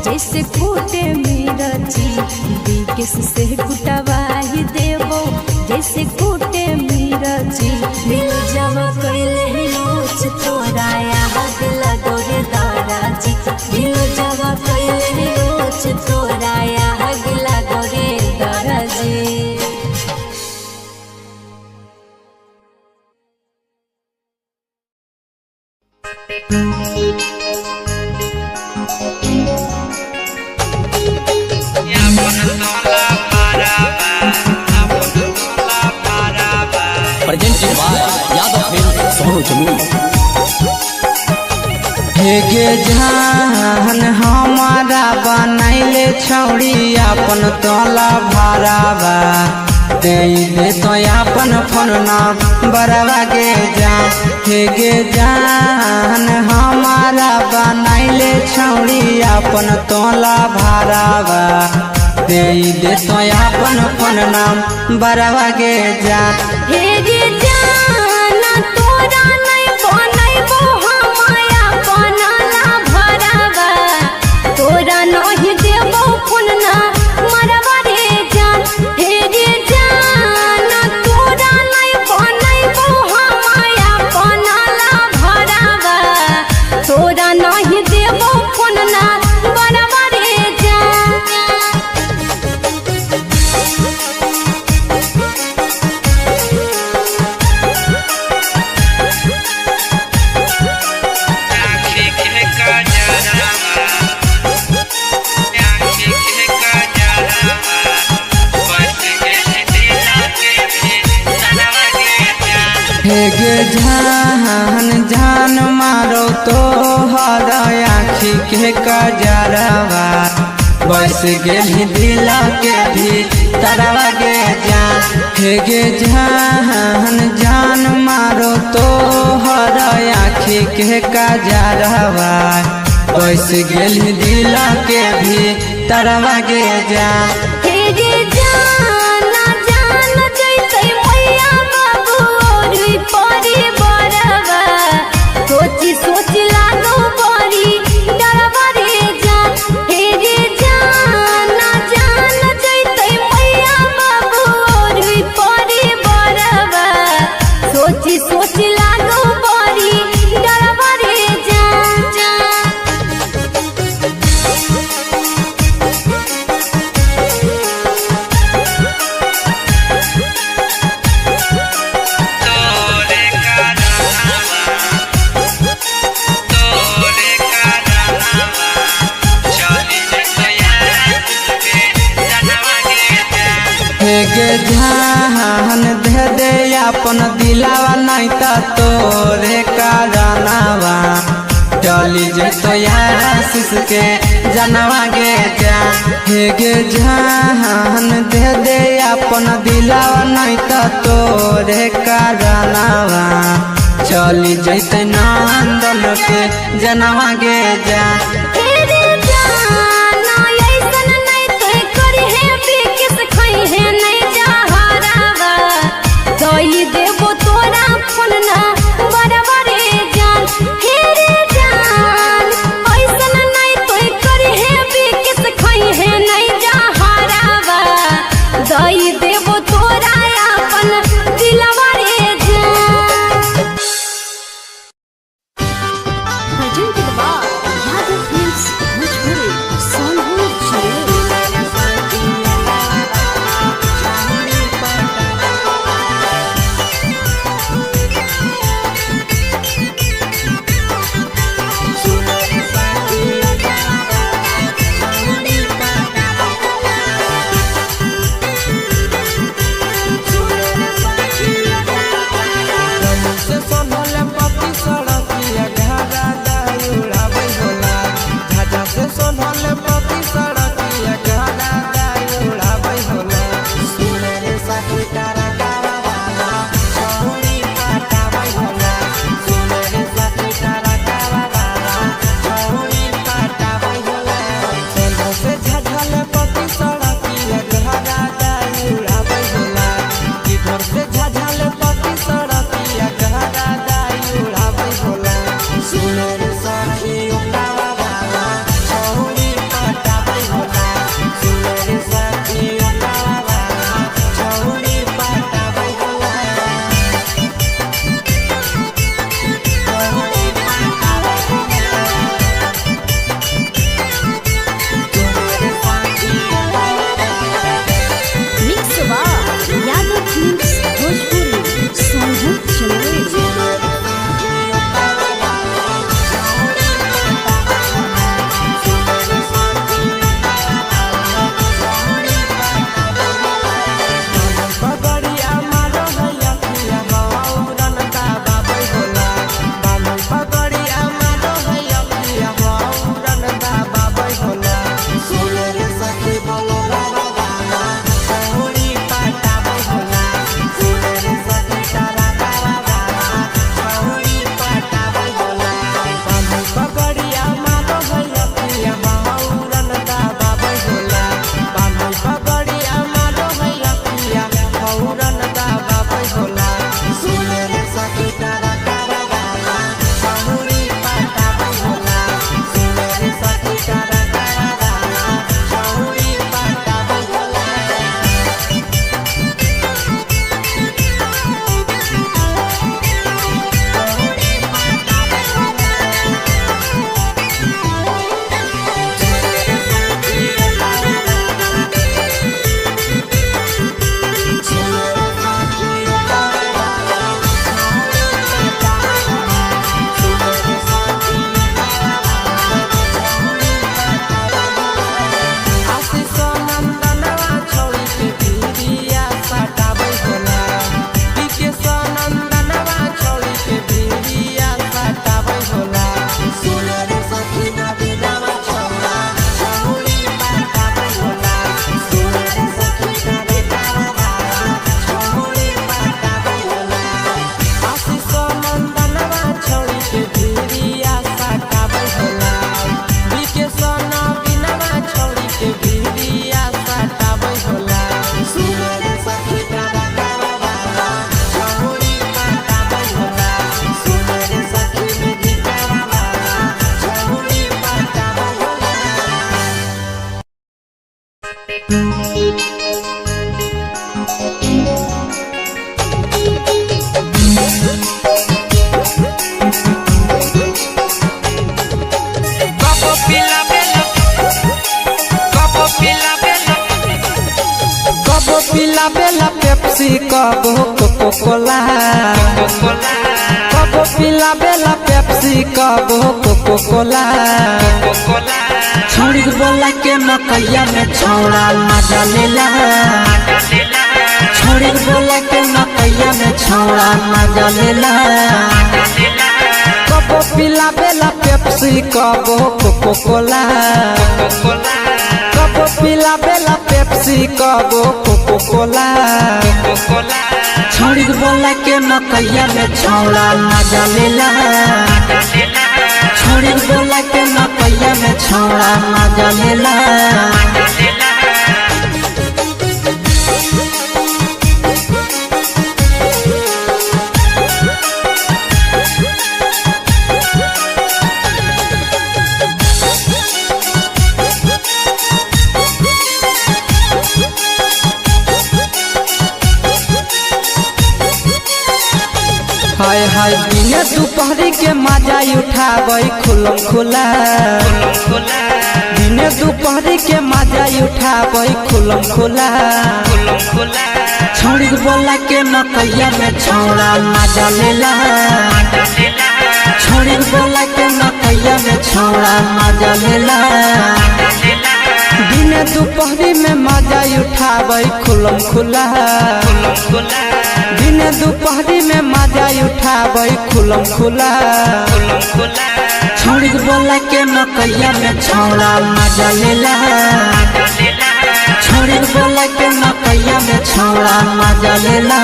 जैसे कूटे मिर्ची बिकेस से कुटवाही देवो जैसे कूटे मिर्ची दिल जवा कैले लोच तोरा आग लगो रे दरजी दिल जवा कैले लोच तोरा आग लगो रे दरजी presented by Yadav Films, Sono Jammu. हेगे जान हमारा बनैले छौड़ी अपन तोला भरावा दे तो अपन फोन ना बरवा के जा हेगे जान हमारा बनैले छौड़ी अपन तोला भरावा दे तो अपन फोन ना बरवा के जा हेगे जाना तोरा नहीं बनैबो हमाया बनला भरावा तोरा नहीं देबो फोन ना मरवा रे जान हेगे जाना तोरा नहीं बनैबो हमाया बनला भरावा तोरा नहीं देबो फोन ना मरवा रे जान हेगे जान जान मारो तो हर आँखी के कजरवा बस गेली दिला के भी तरवा के जान हेगे जान जान मारो तो हर आँखी के कजरवा बस गेली दिला के भी तरवा के जान हेगे जाना जान जैसे मैया बाबू और परी बरवा सोची सोची लागो बड़ी डरवा रे जान हेगे जाना जान जैसे मैया बाबू और परी बरवा सोची सोची लागो बड़ी डरवा रे जान हेगे जान दे दे अपन दिलावा नहीं ता तोरे कारनावा चली जतो आशीष के जनवा गे जा हेगे जान दे दे अपन दिलावा नहीं ता तोरे कारनावा चली जते नंदन के जनवा गे जा देवो तोरा फोन ना बरबरे जान हेरे जान कबो पिलावेला पेप्सी कबो कोको कोला कबो पिलावेला पेप्सी कबो कोको कोला छोड़ी बोला के मकैया में छौड़ा मजा लेला छोड़ी बोला के मकैया में छौड़ा मजा लेला कबो पिलावेला पेप्सी कबो कोको कोला कबो पिलावेला पेप्सी कबो कोको कोला छोड़ी बोला के मकैया में छौड़ा मजा लेला छोड़ी बोला के मकैया में छौड़ा मजा लेला हाय हाय दिन दोपहरी के मजा उठाबै खुलम खुला दिन दोपहरी के मजा उठाबै खुलम खुला छोड़ी बोला के मकैया में छौड़ा मजा लेला छोड़ी बोला के मकैया में छौड़ा मजा लेला दिन दोपहरी में मजा उठाबै खुलम खुला दिन दोपहरी में मजा उठाबै खुलम खुला छोड़ी बोला के मकैया में छौड़ा मजा लेला छोड़ी बोला के मकैया में छौड़ा मजा लेला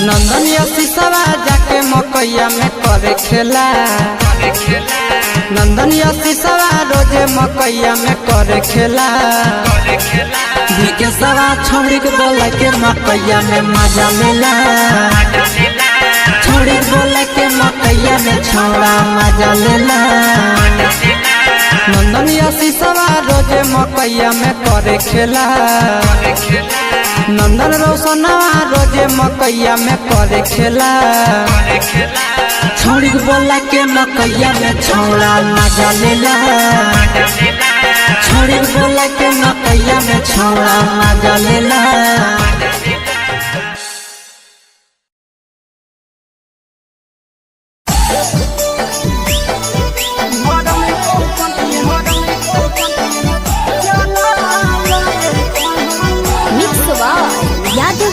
नंदन शीशवा जाके मकैया में करे खेला नंदन शीशवा रोजे मकैया में करे खेला विकेशवा छोड़ी बोला के मकैया में मजा लेला छोड़ी बोला के मकैया में छौड़ा मजा लेला नंदन शीशवा रोजे मकैया में करे खेला नंदन रोशनवा रोजे मकैया में करे खेला छोड़ी बोला के मकैया में छौड़ा मजा लेला छोड़ी बोला के मकैया में छौड़ा मजा लेला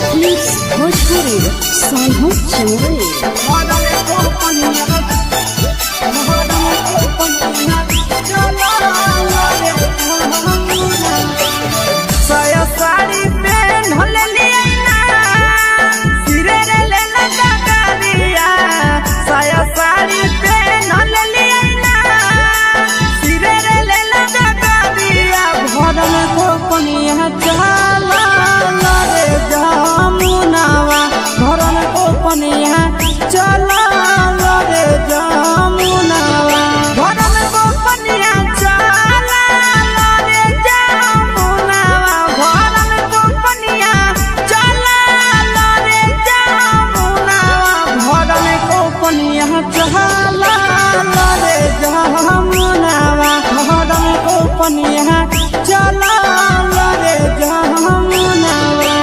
भोजपुरी सोनू चुनरी साया साड़ी पहन लेना सिरे रे लेना कारिया साया साड़ी पहन लेना सिरे रे लेना कारिया घर में को पनिया चला रे जामुनावा घर में को पनिया चला रे जामुनावा घर में को पनिया चला रे जामुनावा घर में को पनिया चला रे जामुनावा घर में को पनिया चला रे जामुनावा घर में को पनिया चला रे जामुनावा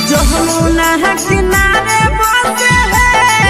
जमुना किनारे बसे है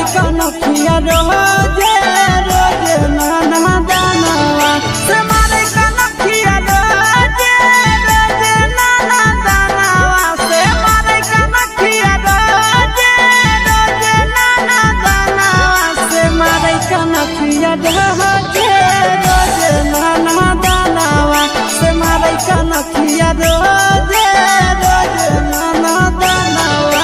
मारे कनखिया रोजे रोजे नाना दानवा से मारे कनखिया रोजे रोजे नाना दानवा से मारे कनखिया रोजे रोजे नाना दानवा से मारे कनखिया रोजे रोजे नाना दानवा से मारे कनखिया रोजे रोजे नाना दानवा।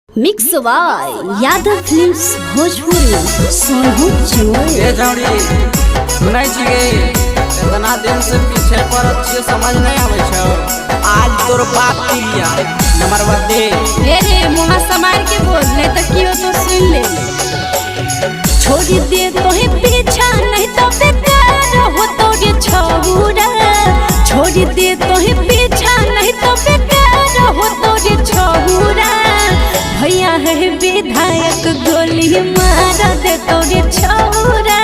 Mix by Yadav films Bhojpuri Sonu Chamoli. ये जौड़ी सुनै छियै इतना दिन से पीछे पड़त छियै समझ नहीं आबै छौ। आज तोर बात किया नंबर दे रे मुहा समार के बोल नहीं तो कियो तो सुन ले। छोड़ी दे तोहे पीछा नहीं तो बेकार हो तोरे छौरा। छोड़ी दे तोहे पीछा नहीं तो बेकार हो तोरे छौरा। भैया है विधायक गोली मार दे तोरे छौरा।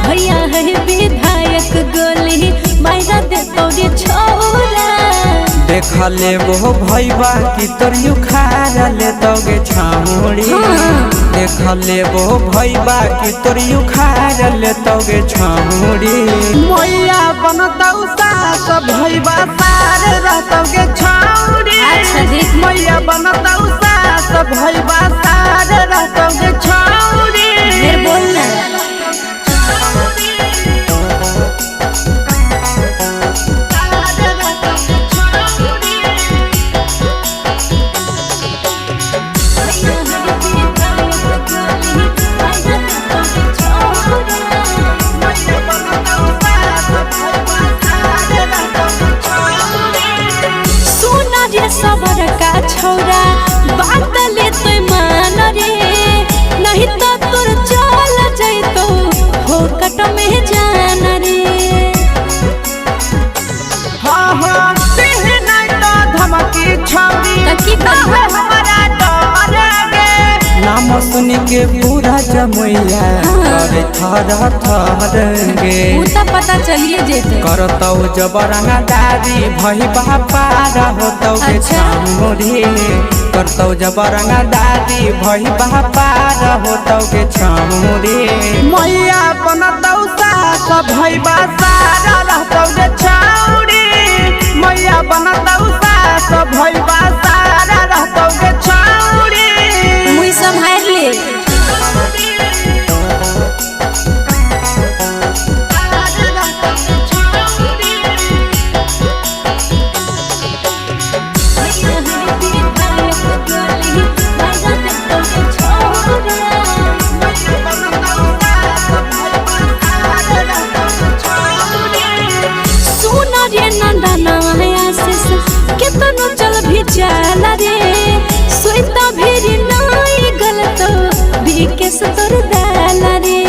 भैया है विधायक गोली मार दे तोरे छौरा। देख ले वो भैया की तोर उखाड़ ले तोगे छामुड़ी। देख ले वो भैया की तोर उखाड़ ले तोगे छामुड़ी। मैया बनतौ सास भैया सार रहतोगे छामुड़ी। अच्छा देख मैया बनतौ सास भैया सार रहतोगे छामुड़ी। फिर बोलना सबर का छौरा बात ले तो मान रे। नहीं तो तोर चल जैतो हो कट में जान रे। हाँ हाँ नहीं तो धमकी छौरी तकी हमारा डरेगे। नाम सुन के पूरा जमैया करे थर थरगे। उता पता चलिए जेते करतौ जबरंगा दादी भई बापारा होतौ के छामुड़ी। करतौ जबरंगा दादी भई बापारा होतौ के छामुड़ी। मैया बनतौ सास भई बासारा रहतौ के छामुड़ी। मैया बनतौ सास भई बासारा रहतौ के छामुड़ी। मुई संभाल ले कितनो चल भी चल रे। सोईता भी नहीं गलत भी के सुतर दाल रे।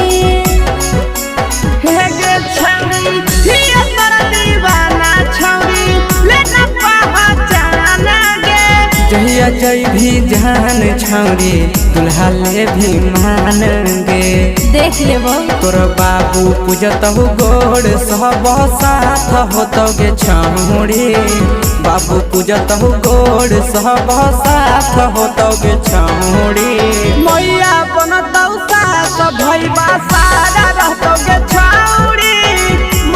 हे गे छौरी हिया तोर दीवाना छौरी लेना पहचान गे। जहिया जई भी जान छौरी दुल्हा ले भी मान गे। देख लेबो तोर बाबू पूजतहु गोड़ सब साथ होतौ गे छौरी। बाबू पूजतहु गोड़ सब साथ होतौ गे छौरी। मैया बनतौ सास भैया सारा रहतौ गे छौरी।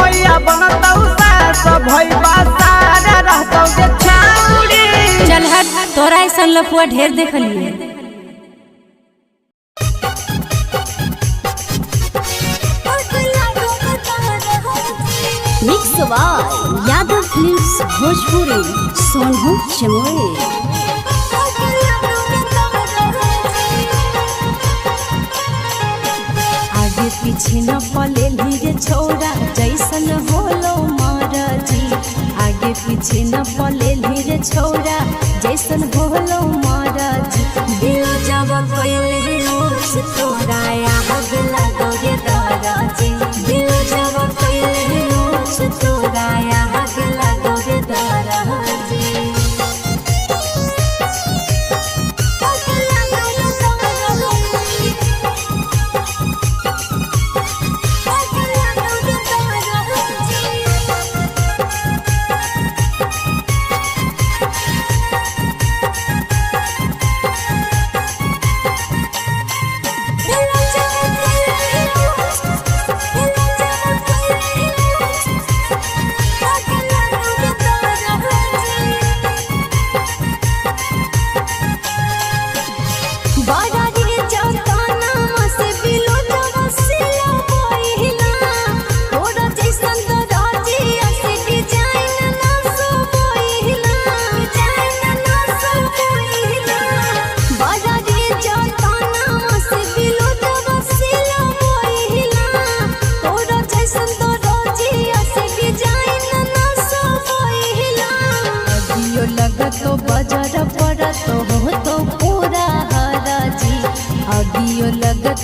मैया बनतौ सास भैया सारा रहतौ गे छौरी। चल हट तोरा ऐसा लफुआ ढेर देखलिए। Mix by Yadav films Bhojpuri Sonu Chamoli. आगे पीछे न पले लीरे छोरा जैसन होलो महाराजी। आगे पीछे न पले लीरे छोरा जैसन होलो महाराजी। दिल जब कोइले रोज तोरा आग लगो रे दराजी। दिल जब कोइले रोज तोरा आग लगो रे दराजी।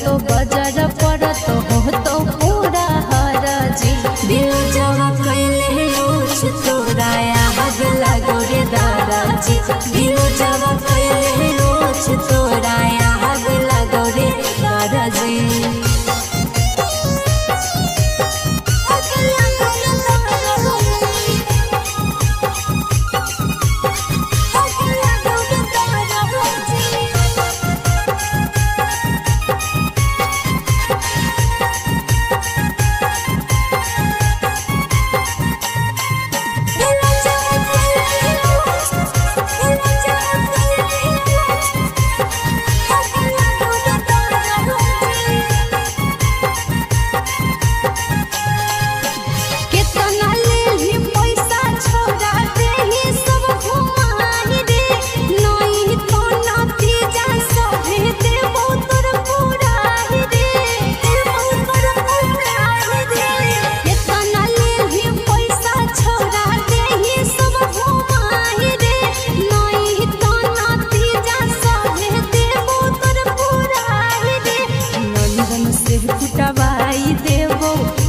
तो बजर पड़त हो तो पूरा हरजी दिल जवा कैले रोज तोराया हग लगो रे दादाजी दिल जवा कैले रोज तोराया हग लगो रे दादाजी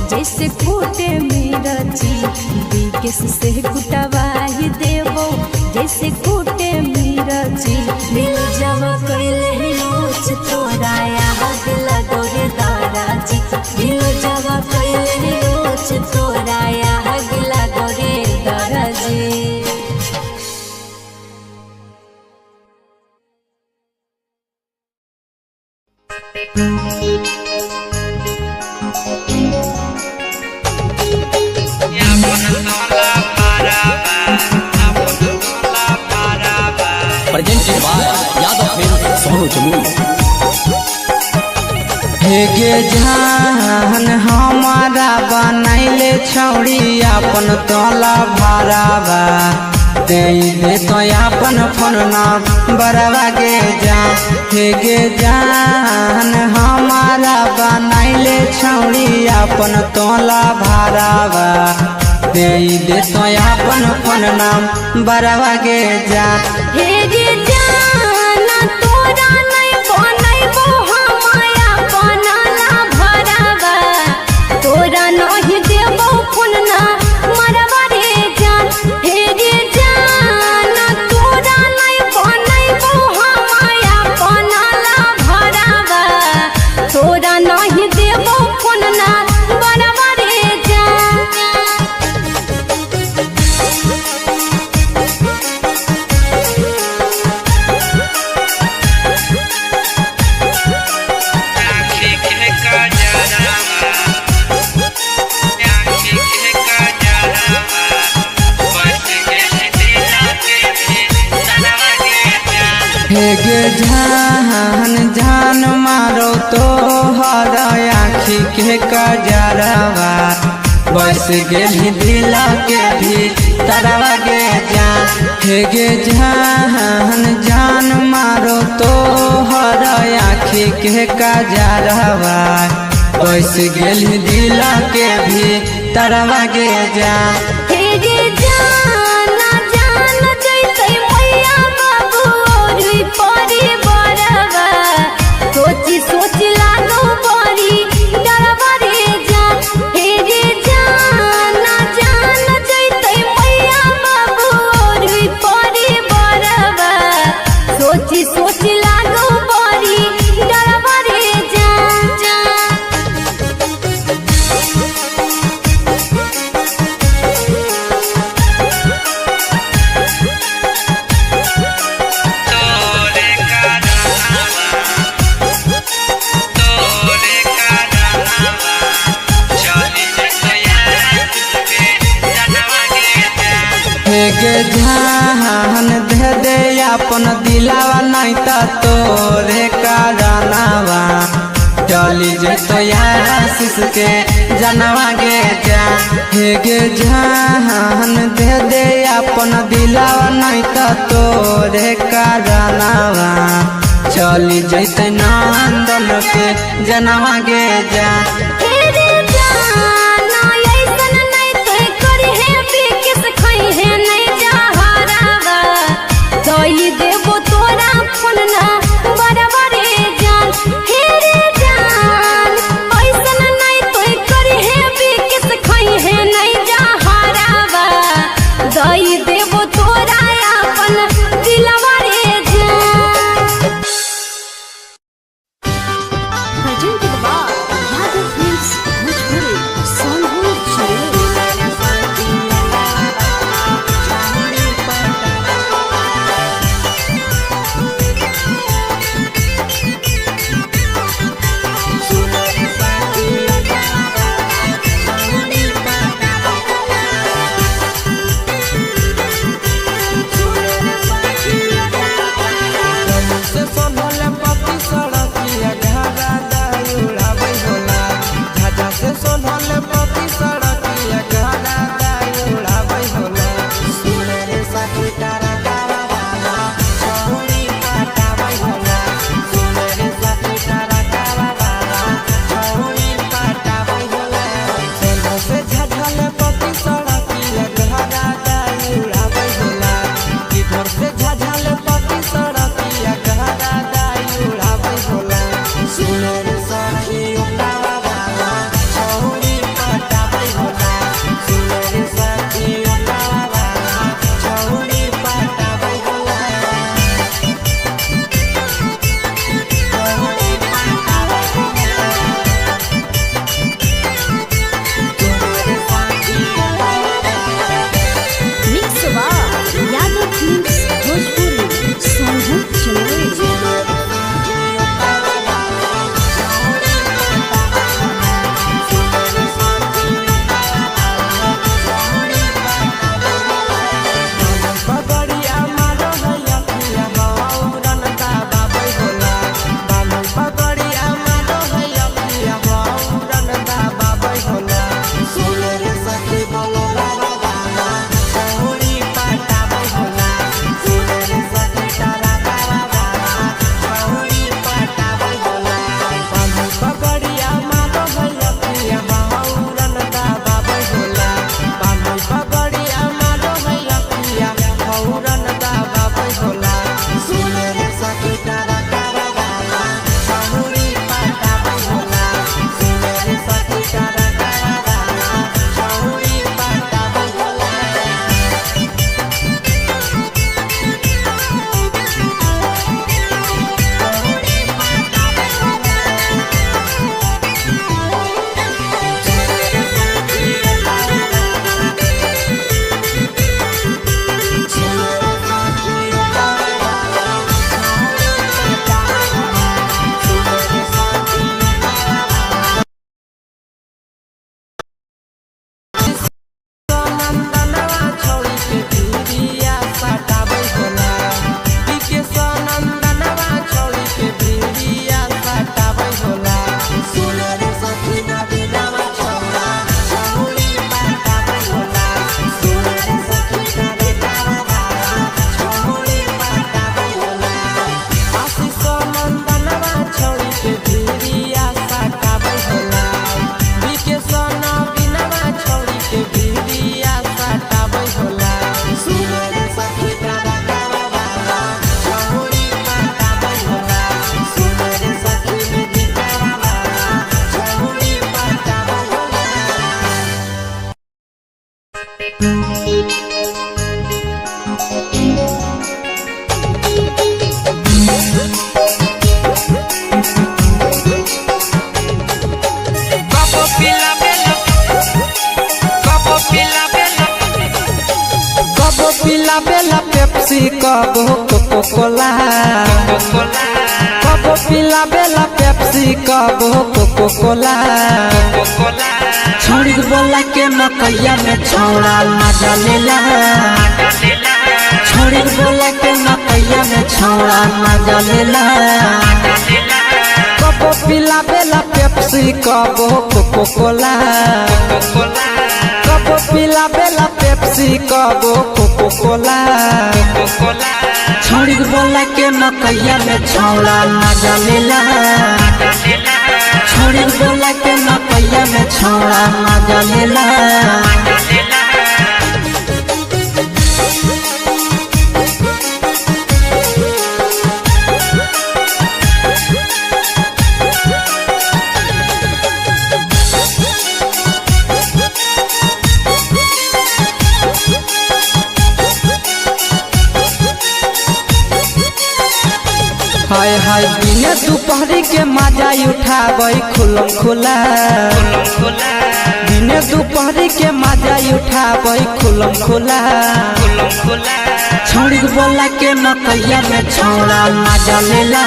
जैसे कूटे मिर्ची बिकेस से कुटवाई देवो जैसे कूटे मिर्ची दिल जवा कैले रोज तोराया हग लगो रे दादाजी दिल जवा कैले रोज तोराया हग लगो रे दादाजी Presented by Yadav Films, Sonu Jamul. हेगे जान हमारा बनैले छौड़ी अपन तोला भरावा दे तो अपन फोन बरवा के जा हेगे जान हमारा बनैले छौड़ी अपन तोला भरावा दे तो अपन फोन बरवा के जा हेगे जाना तोरा नहीं बनैबो हमाया बनला भरावा तोरा नहीं देबो फोन ना मरवा रे जान हेगे जाना तोरा नहीं बनैबो हमाया बनला भरावा तोरा नहीं देबो फोन ना मरवा रे जान हेगे जान जान मारो तो हर आँखी के कजरवा बस गेली दिल के भी तरवा के जान हेगे जान जान मारो तो हर आँखी के कजरवा बस गेली दिल के भी तरवा के जान हेगे जाना जान जैसे मैया बाबू और परी बरवा सोची सोची लागो बड़ी डरवा रे जान हेगे जाना जान जैसे मैया बाबू और परी बरवा सोची सोची लागो बड़ी डरवा रे जान हेगे जान दे दे अपन दिलावा नहीं तो तोरे कारनावा चली जतो आशीष के जनवा गे जा हेगे जान दे दे अपन दिलावा नहीं तो तोरे कारनावा चली जते नंदन के जनवा गे जा देवो तोरा फोन ना बराबर जान हे रे जान पेप्सी कबो कोको कोला कबो पिला बेला पेप्सी कबो कोको कोला छोड़ी बोला के मकैया में छौड़ा मजा लेला छोड़ी बोला के मकैया में छौड़ा मजा लेला कबो पिला बेला पेप्सी कबो कोको कोला कबो पिला बेला पेप्सी कबो कोको कोला छोड़ी बोला के मकैया में छौड़ा मजा लेला छोड़ी बोला के मकैया में छौड़ा मजा लेला हाय हाय दिने दोपहरी के मजा उठाबै खुलम खुला दिने दोपहरी के मजा उठाबै खुलम खुला छोड़ी बोला के मकैया में छौड़ा मजा लेला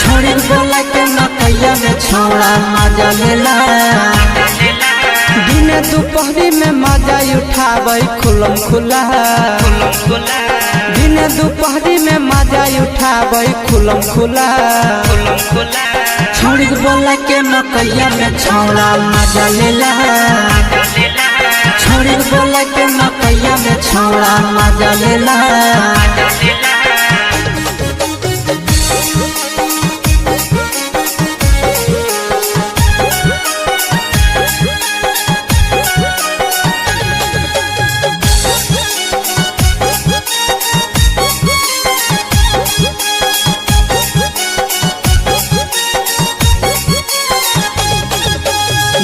छोड़ी बोला के मकैया में छौड़ा मजा लेला दिने दोपहरी में मजा उठाबै खुलम खुला दिने दोपहरी में मजा उठाबै खुलम खुला छोड़ी बोला के मकैया में छौड़ा मजा लेला छोड़ी बोला के मकैया में छौड़ा मजा लेला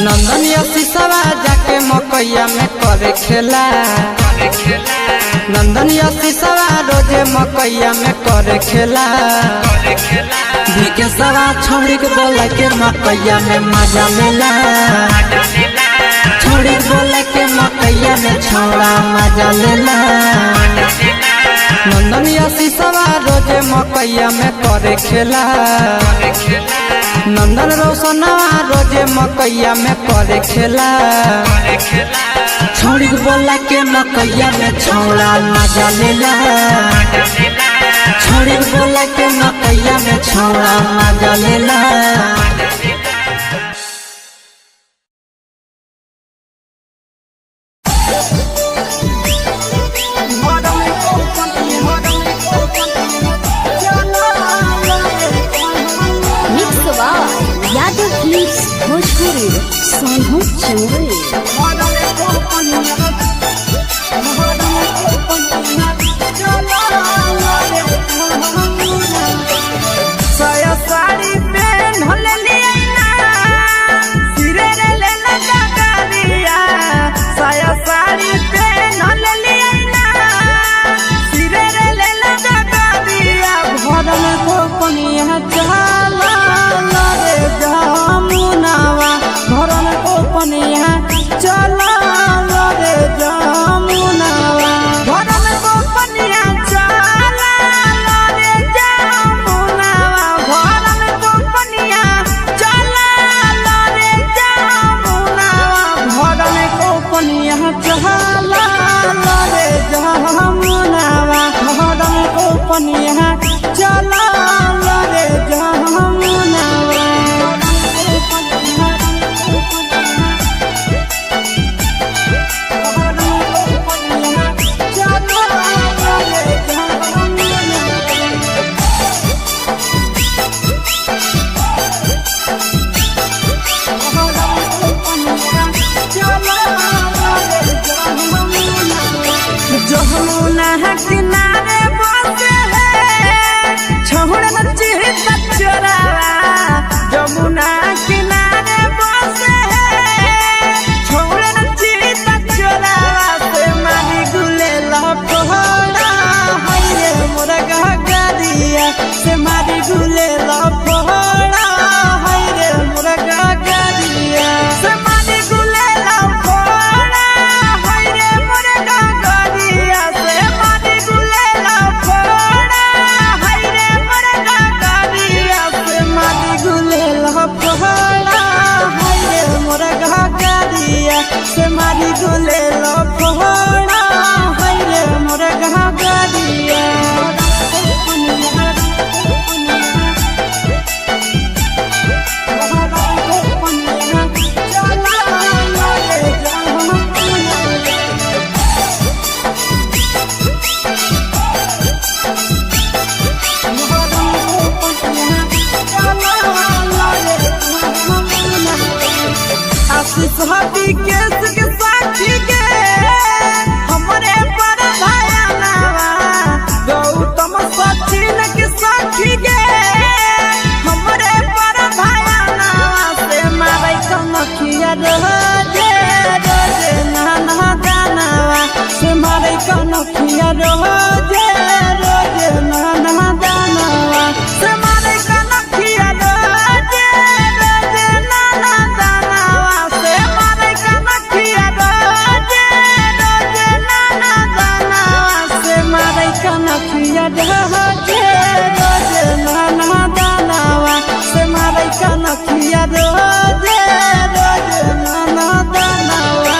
नंदन शीशवा जाके मकैया में करे खेला नंदन शीशवा रोजे मकैया में करे खेला विकेशवा छोड़ी बोला के मकैया में मजा लेला छोड़ी बोला के मकैया में छौड़ा मजा लेला नंदन शीशवा रोजे मकैया में करे खेला नंदन रोशनवा रोजे मकैया में करे खेला छोड़ी बोला के मकैया में छौड़ा मजा लेला छोड़ी बोला के मकैया में छौड़ा मजा लेला यादव फिल्म्स भोजपुरी सोनू चंद्र साया साड़ी पहन लेना सिरे रे लेना कारिया साया साड़ी पहन लेना सिरे रे लेना कारिया भरल को पनिया जाला रे जामुनावा भरल को पनिया चला रे आशीष हबी केस के साथी के हमरे पर भयानवा गौतम सचिन के साथी के हमरे पर भयानवा से मारे कनखिया रोजे रोजे नाना गानावा से मारे कनखिया रोजे रोजे नाना गानावा से मारे कनखिया रोजे रोजे नाना गानावा से मारे कनखिया रोजे रोजे नाना गानावा से मारे कनखिया रोजे रोजे नाना गानावा से मारे कनखिया रोजे रोजे नाना गानावा।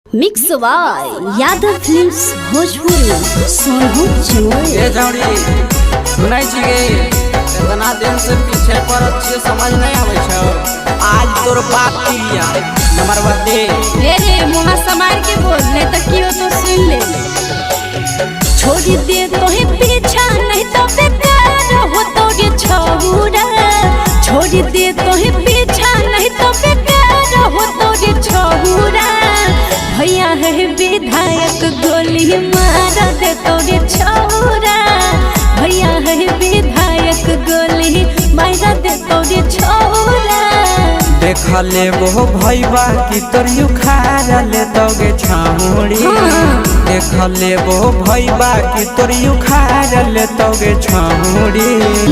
Mix by Yadav films Bhojpuri Sonu Chamoli. ये जौड़ी सुनाई छिगे इतना दिन से पीछे पड़त छे समझ नहीं आवे छौ आज तोर बाप पिलिया नंबर दे रे मुहा समार के बोल नहीं तो कियो तो सुन ले। छोड़ी दे तोहे पीछा नहीं तो बेकार हो तोरे छौरा। छोड़ी दे तोहे पीछा नहीं तो बेकार हो तोरे छौरा। भैया है विधायक गोली मार दे तोरे छौरा। भैया है विधायक गोली मार दे तोरे छौरा। देख ले वो भैया की तोर उखाड़ ले तोगे छामुड़ी। देख ले वो भैया की तोर उखाड़ ले तोगे छामुड़ी।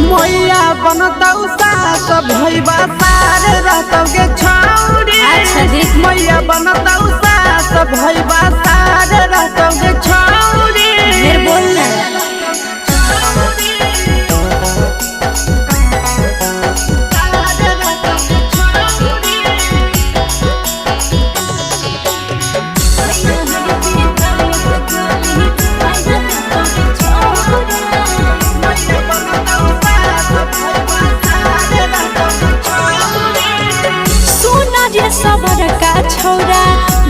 मैया बनतौ सास भैया सार रहतोगे छामुड़ी। अच्छा देख मैया बनतौ सास भैया सार रहतोगे छामुड़ी। फिर बोलना सबर का छौरा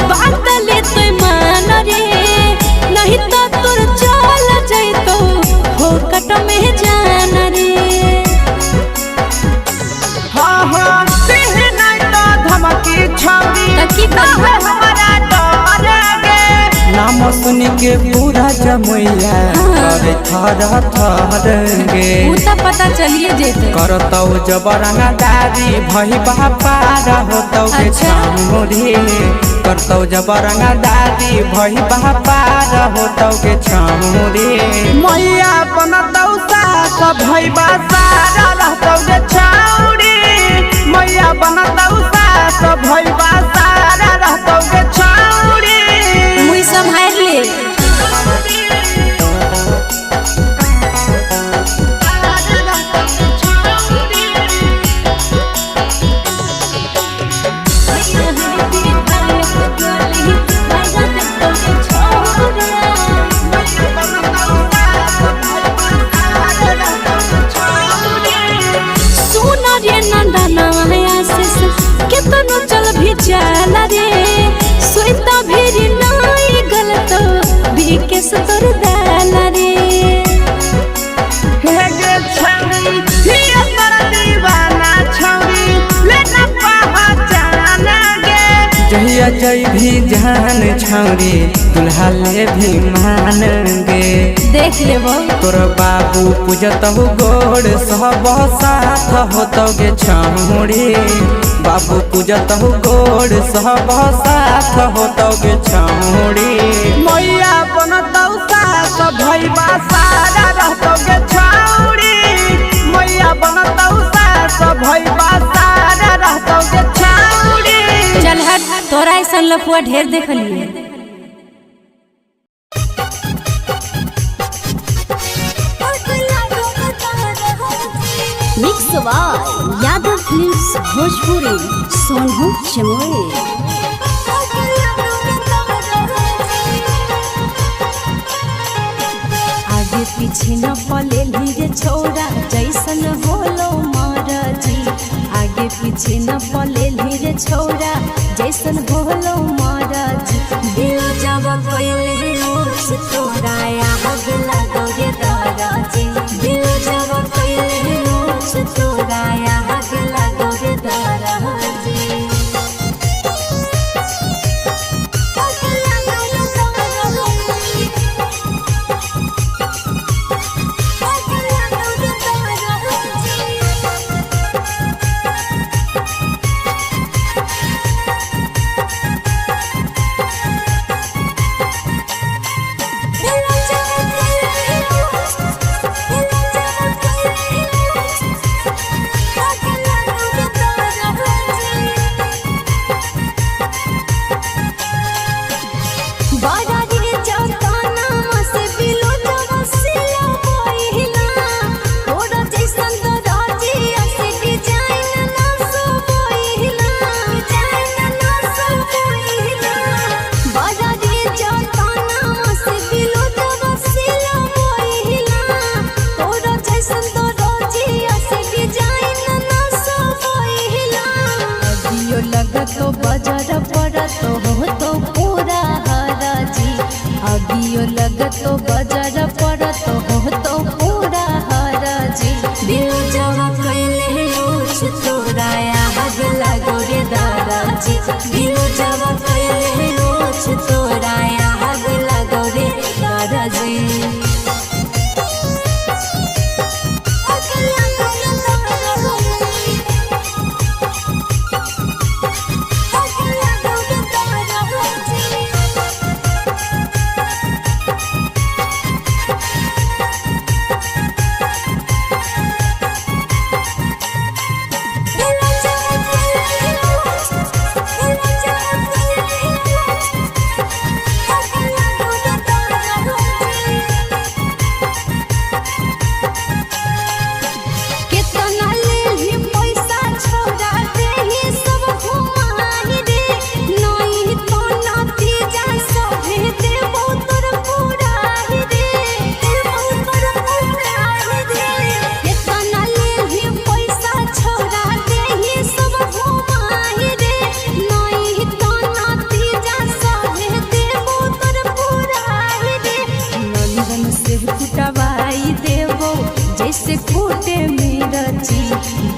बात ले तो मान रे नहीं तो तोर चल जैतो फोकट में जान रे। हाँ हाँ तेहे नहीं तो धमकी छौरी तकी हमारा डर गे नाम सुन के पूरा जमैया करे थर थर गे। उ त पता चलिए जेते करतौ जबरंगा दादी भई बापा रहतौ के छामुड़ी। करतौ जबरंगा दादी भई बापा रहतौ के छामुड़ी। मैया बनतौ सास भई बासारा रहतौ के छामुड़ी। मैया बनतौ सास भई बासारा रहतौ के छामुड़ी। मुई संभाल ले केतनो चल भी चल रे सोइता भी नाई गलत बीके सतर दाल रे। हे गे छौरी हिया पर दीवाना छौरी लेना पहचान गे। जहिया जई भी जान छौरी दुल्हा ले भी मान गे। देख लेबो तोर बाबू पूजतहु गोड़ सब साथ होतौ गे छौरी। बाबू पूजतहु गोड़ सब साथ होतौ गे छौरी। मैया बनतौ सास भैया सारा रहतौ गे छौरी। मैया बनतौ सास भैया सारा रहतौ गे छौरी। चल हट तोरा ऐसा लफुआ ढेर देख लिए। Mix by Yadav films Bhojpuri Sonu Chamoli. आगे पीछे न पले लीरे छोरा जैसन होलो महाराजी। आगे पीछे न पले लीरे छोरा जैसन होलो महाराजी। दिल जब कोइले उस तोरा आग लगो रे दाराजी। दिल जब कोइले उस तोरा आग लगो रे दाराजी। बजर पर तो हो तो पूरा हरजी दिल जब कैले रोज तोरा आग लगो रे दादाजी दिल जब कैले रोज तोरा आग लगो रे दादाजी जैसे कूटे मिर्ची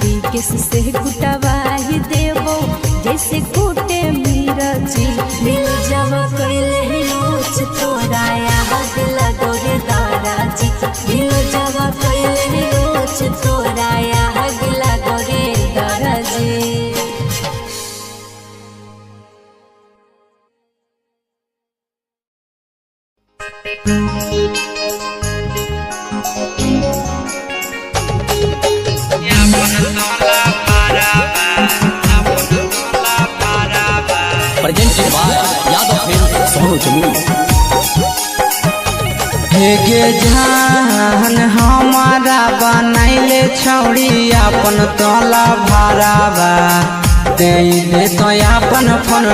बिकेस से कुटवाही देवो जैसे कूटे मिर्ची दिल जब कैले रोज तोरा आग लगो रे दादाजी दिल जब कैले रोज तोरा आग लगो रे दादाजी Presented by Yadav Films, Sonu Jamul. हे गे जान हमारा बनैले छौड़ी अपन तोला भाराबा दे तो अपन फोन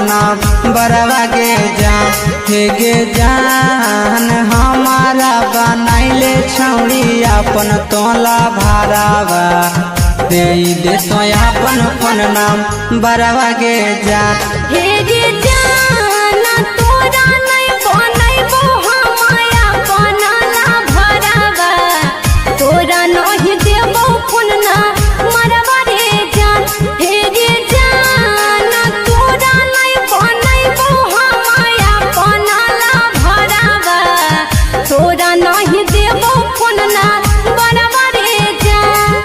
बरवा गे जान हे गे जान हमारा बनैले छौड़ी अपन तोला भाराबा दे तो अपन फोन बरवा गे जान हे गे जाना तोरा नहीं बनैबो हमाया बनला भरावा तोरा नहीं देबो फोन ना मरवा रे जान हे गे जाना तोरा नहीं बनैबो हमाया बनला भरावा तोरा नहीं देबो फोन ना मरवा रे जान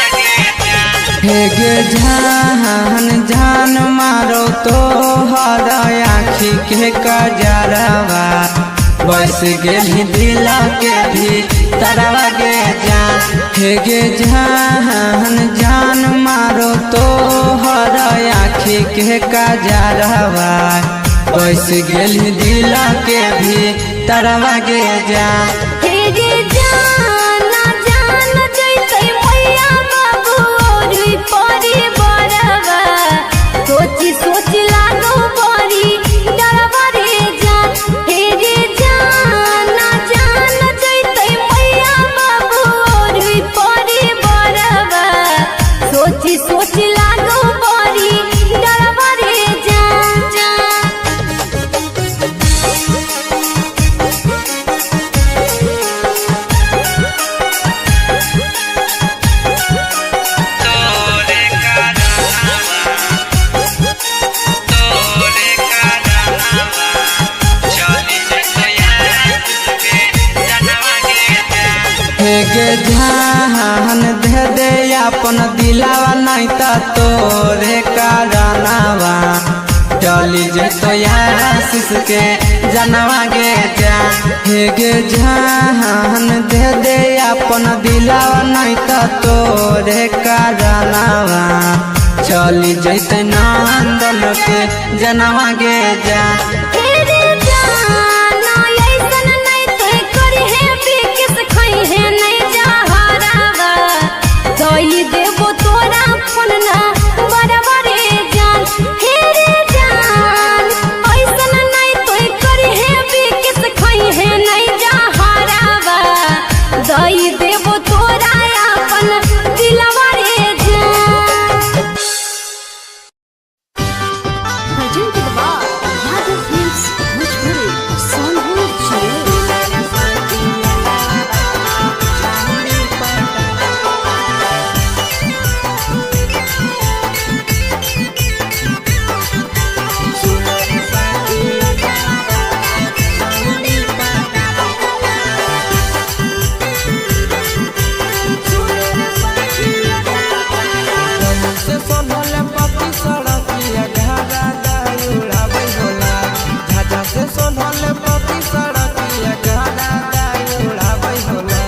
हे गे जान जान मारो तो हर आँखी के कजरवा बस गेली दिल के भी तरवा गे जान हे गे जान जान मारो तो हर आँखी के कजरवा बस गेली दिल के भी तरवा गे जान हे गे जाना जान जैसे मैया बाबू और परी बरवा सोची सोची लागो बड़ी डरवा रे जान हे गे जाना जान जैसे मैया बाबू और परी बरवा सोची सोची लागो बड़ी डरवा रे जान हे गे जान दे दे अपन दिलावा नहीं तो तोरे कारनावा चली जतो आशीष के जनवा गे जान हे गे जान दे दे अपन दिलावा नहीं तो तोरे कारनावा चली जैते नंदन के जनवा गे जान देवो तोरा फोन ना बरबरे जान हे रे जान बनल पति सड़किया गहरा दाई उड़ाबै होला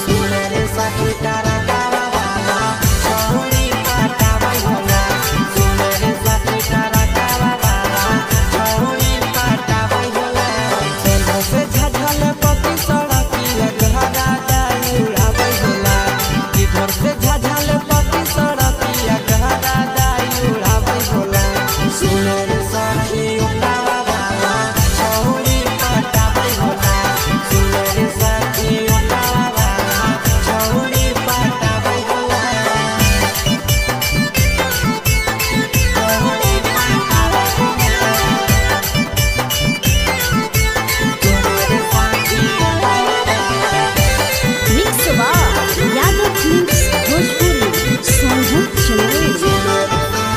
सुने रे सखी तारा तारा बाबा छौरी पटाबै होला सुने रे सखी तारा तारा बाबा छौरी पटाबै होला सेंधो से झझल पति सड़किया गहरा दाई उड़ाबै होला किधर से झझल पति सड़किया गहरा दाई उड़ाबै होला सुने रे सखी तारा बाबा छौरी पटाबै होला सुने रे सखी तारा बाबा छौरी पटाबै होला मिक्स बा यादव मिक्स भोजपुरी सोनू चले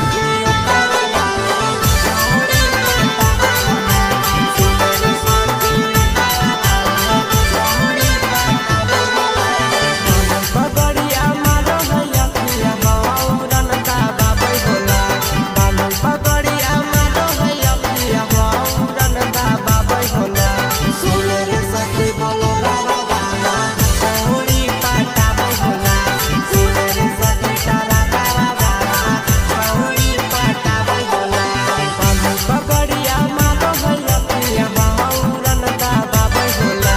पगड़िया मारो हैया पिया हौरन दाबाबै होला बांधल पगड़िया मारो हैया पिया हौरन दाबाबै होला सुने रे सखी बोलो बाबा बाबा छौरी पटाबै होला सुने रे सखी तारा तारा बाबा छौरी पटाबै होला बांधल पगड़िया मारो हैया पिया हौरन दाबाबै होला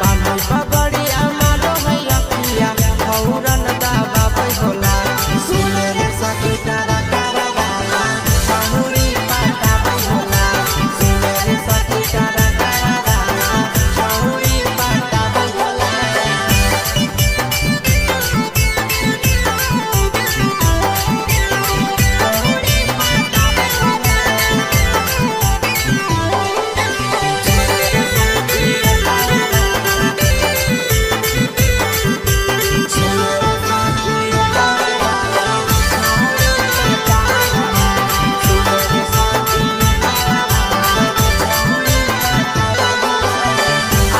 बांधल पगड़िया मारो हैया पिया हौरन दाबाबै होला सुने रे सखी तारा तारा बाबा छौरी पटाबै होला सुने रे सखी तारा तारा बाबा छौरी पटाबै होला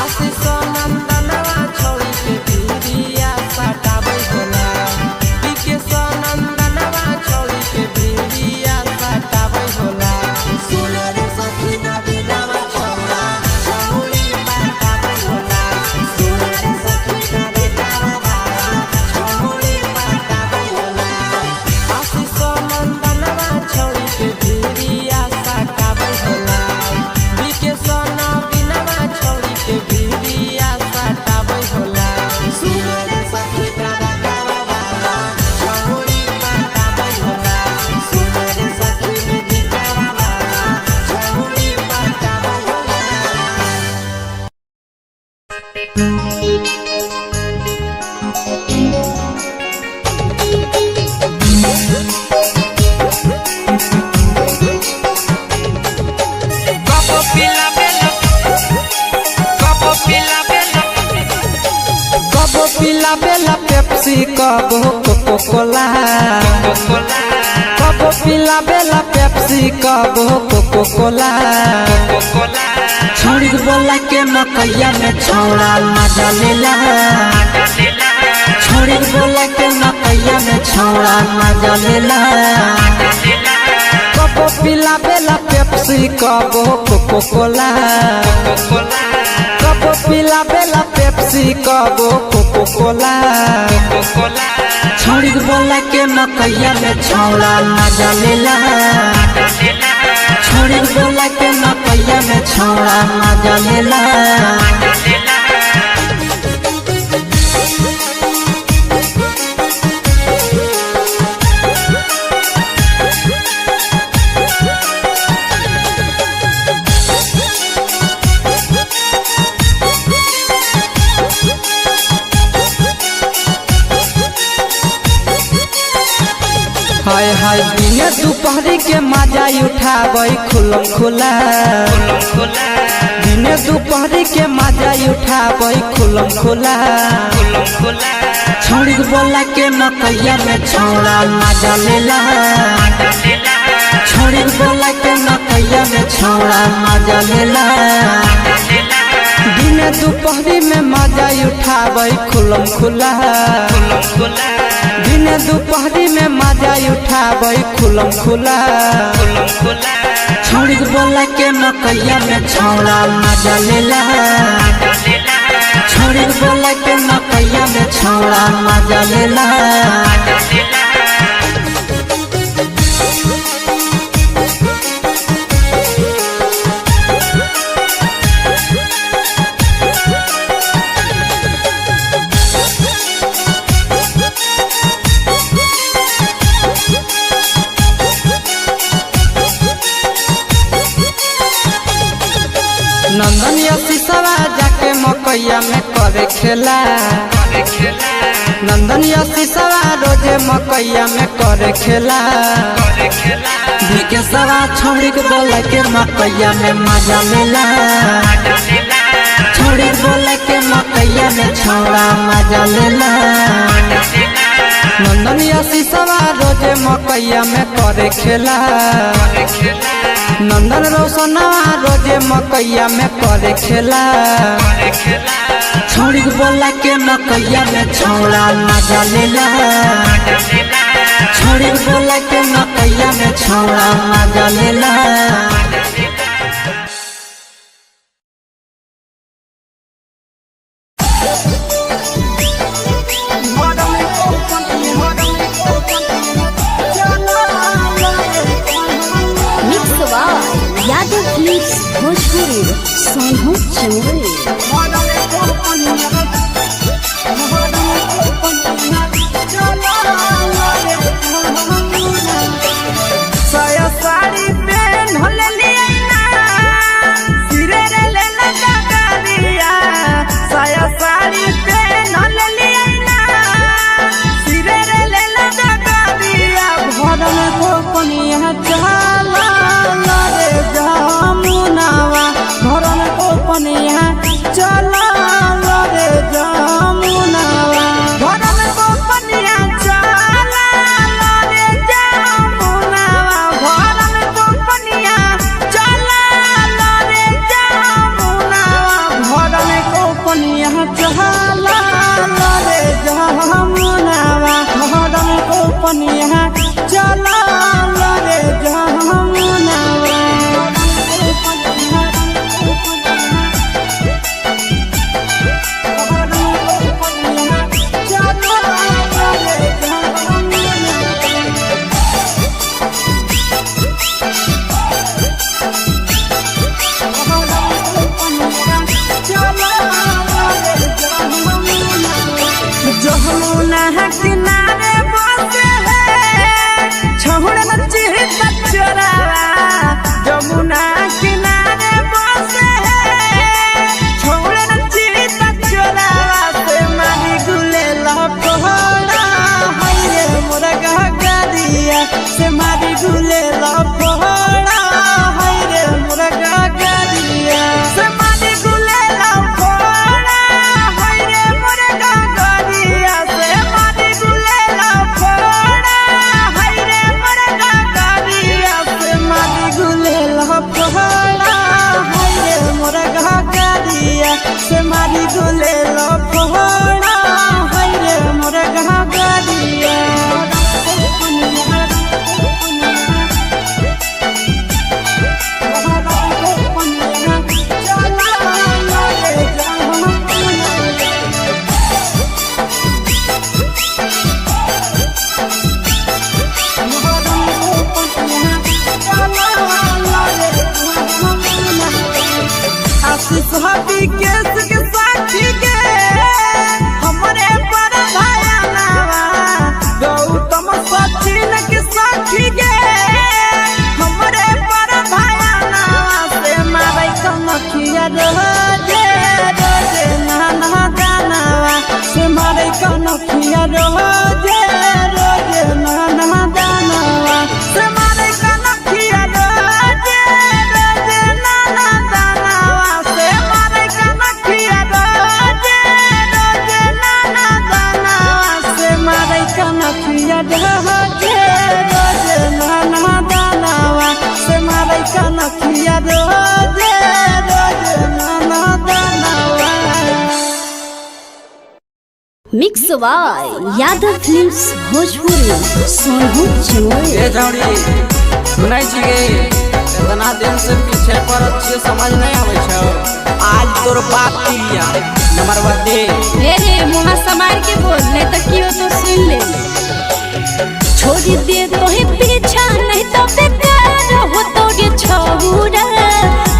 आशीष नंदनवा छौरी के भिरिया पटाबै होला विकेश नंदनवा छौरी के भिरिया पटाबै होला सुने रे सखी नवीनवा छौरा छौरी पटाबै होला सुने रे सखी नवीनवा बाबा छौरी पटाबै होला आशीष नंदनवा छौरी के भिरिया पटाबै होला विकेश नवीनवा छौरी के भिरिया पटाबै होला सुने रे सखी तारा तारा बाबा छौरी पटाबै होला सुने रे सखी विधिकारा बाबा छौरी पटाबै होला Copo pila bella, copo pila bella, कबो पिला बेला पेप्सी कबो कोको कोला cola, कबो पिला बेला पेप्सी कबो कोको कोला cola, छौड़ी बोला के मकैया में छौड़ा मजा लेला canela, छौड़ी बोला के मकैया में छौड़ा मजा लेला canela, कबो पिला बेला पेप्सी कबो कोको कोला cola, कबो पिला बेला पेप्सी कबो कोको कोला cola, छौड़ी बोला के मकैया में छौड़ा मजा लेला canela, छौड़ी बोला के मकैया में छौड़ा मजा लेला canela. हाय हाय दिने दोपहरी के मजा उठाबै खुलम खुला दिने दोपहरी के मजा उठाबै खुलम खुला छौड़ी बोला के मकैया में छौड़ा मजा लेला छौड़ी बोला के मकैया में छौड़ा मजा लेला दिने दोपहरी दोपहरी में मजा उठाबै खुलम खुला दिन दोपहरी में मजा उठाबै खुलम खुला छौड़ी बोला के मकैया में छौड़ा मजा लेला छौड़ी बोला के मकैया में छौड़ा मजा लेला नंदन शीशवा जाके मकैया में करे खेला नंदन शीशवा रोजे मकैया में करे खेला विकेशवा छौड़ी के बोला के मकैया में मजा लेला छौड़ी बोला के मकैया में छौड़ा मजा लेला नंदन शीशवा रोजे मकैया में करे खेला नंदन रोशनवा रोजे मकैया में करे खेला छौड़ी बोला के मकैया में छौड़ा मजा लेला छौड़ी बोला के मकैया में छौड़ा मजा लेला यादव फिल्म्स भोजपुरी सोनू चमोली साया साड़ी पेन होले लिया सिरे रे लेला डगरिया साया साड़ी पेन होले लिया सिरे रे लेला डगरिया भरन को पनिया चला रे जामुनावा भरन को पनिया चला रे जामुनावा भरन को पनिया चला रे जामुनावा भरन को पनिया चला रे जामुनावा भरन को पनिया चला रे जामुनावा भरन को पनिया चला रे जामुनावा जमुना किनारे बसे है छोड़ नची कचरा जमुना किनारे बसे है छोड़ नची कचरा से मारी गुले लपड़ा हाय रे मोरा गगरिया से मारी गुले लपड़ा हाय रे मोरा गगरिया से मारी गुले लपड़ा हाय रे मोरा गगरिया से मारी गुले लपड़ा हाय रे मोरा गगरिया से मारी गुले लपड़ा हाय रे मोरा गगरिया से मारी गुले लपड़ा हाय रे मोरा गगरिया सुहाबी केस के साथी के हमरे पर भाया नावा गौतम सचिन के साथी के हमरे पर भाया नावा से मारे कनखिया रोजे रोजे नाना दानावा से मारे कनखिया रोजे रोजे नाना दानावा से मारे कनखिया रोजे रोजे नाना दानावा से मारे कनखिया रोजे रोजे नाना दानावा से मारे कनखिया रोजे रोजे नाना दानावा से मारे कनखिया रोजे रोजे नाना दानावा mix by Yadav films Bhojpuri Sonu Chamoli. ये जौड़ी सुनै छियै इतना दिन से पीछे पड़त छियै समझ नहीं आवे छौ। आज तोर बाप पिलिया नंबरवा दे। रे मुहा समार के बोल ले तो कियो तो सुन ले। छोड़ दे तो ही पीछा नहीं तो बेकार हो तो ये छौरा।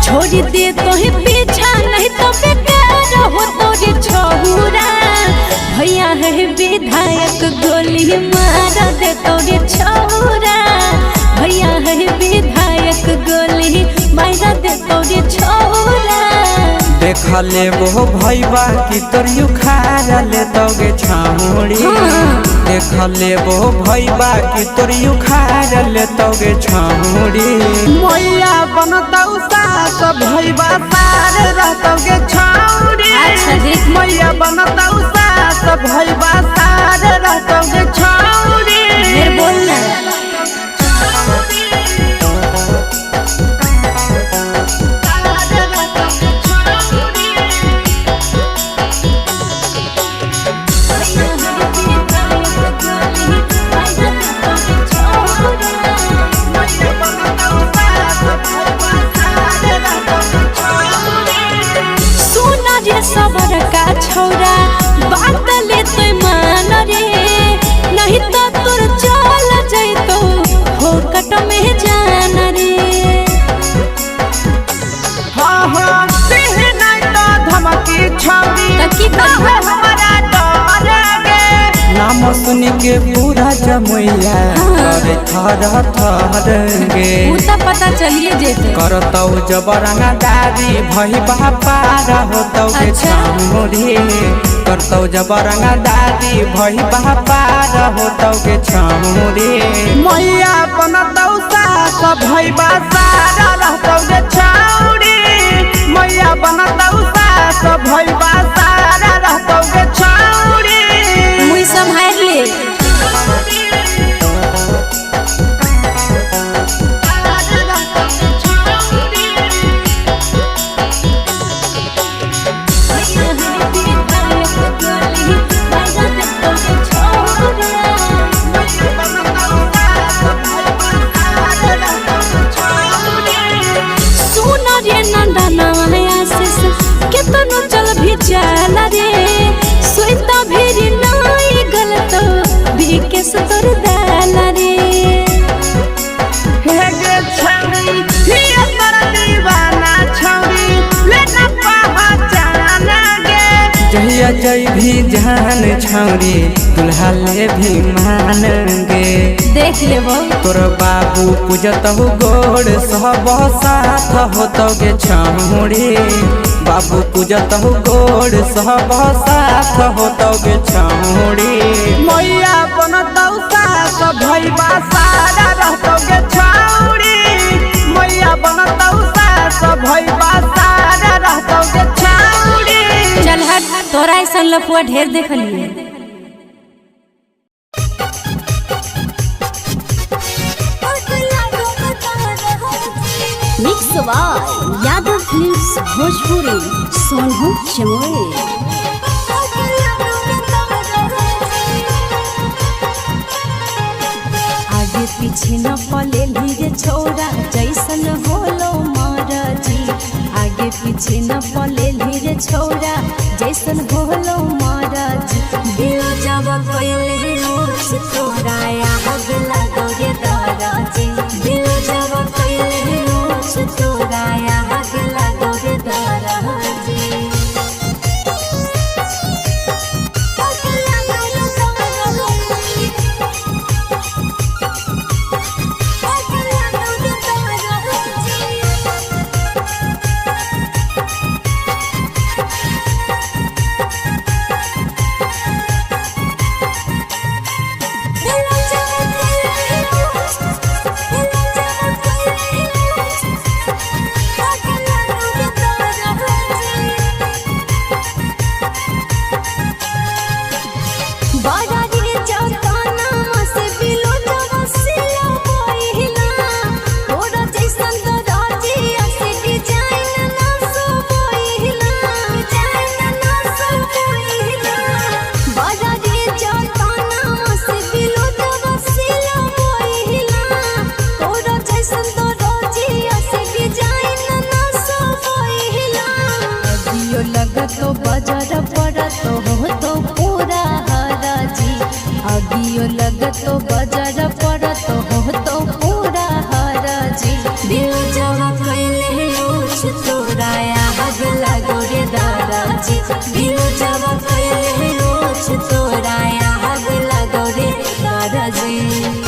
छोड़ दे तो ही पीछा नहीं तो बेकार हो तो ये छौरा। भैया है विधायक गोली मार दे तो ये छौरा। भैया है विधायक गोली मार दे तो ये छौरा। देख ले वो भैया की तोर उखाड़ ले तोगे छामुड़ी। देख ले वो भैया की तोर उखाड़ ले तोगे छामुड़ी। मैया बनतौ सास भैया सार रहतोगे छामुड़ी। अच्छा देख मैया बनतौ सास भैया सार रहतोगे छामुड़ी। फिर बोलना सबर का छौरा बात ले तो मान रे। नहीं तो तुर चल जैतो हो कट में जान रे। हाँ हाँ देह नहीं तो धमकी छौरी तकी हमारा डरेगे। नाम सुन के पूरा जमैया करे थर थरगे। उता पता चलिए जेते करतौ जबरंगा दारी भई बापार होतौ के छामुड़ी। करतौ जबरंगा दारी भई बापार होतौ के छामुड़ी। मैया बनतौ सास भई बासार रहतौ के छामुड़ी। मैया बनतौ सास भई बासार रहतौ के छामुड़ी। मुई संभाल ले केतनो चल भी चल रे। सोइता भी नहीं गलत भी के सुतर दाल रे। हे गे छौरी हिया तोर दीवाना छौरी लेना पहचान गे। जहिया जय भी जान छौरी दुल्हा ले भी मान गे। देख ले वो तोर बाबू पूजतहु गोड़ सब साथ होतौ गे छौरी। बाबू पूजतहु गोड़ सब साथ होतौ गे छौरी। मैया बनतौ सास भैया सारा रहतौ गे छौरी। मैया बनतौ सास भैया सारा रहतौ गे छौरी। चल हट तोरा ऐसा लफुआ ढेर देख लिए। Mix by Yadav films Bhojpuri Sonu Chamoli. आगे पीछे न पले लीरे छोरा जैसन होलो महाराजी। आगे पीछे न पले लीरे छोरा जैसन होलो महाराजी। दिल जब कोइले रोज तोरा आग लगो रे दाराजी। दिल जब कोइले रोज तोरा आग लगो रे दाराजी। अगियो लगतो बजर पड़तो हो तो पूरा हराजी अगियो लगतो बजर पड़तो हो तो पूरा हराजी दिल जवा कैले लोच तोराया हग लगो रे दादाजी दिल जवा कैले लोच तोराया हग लगो रे दादाजी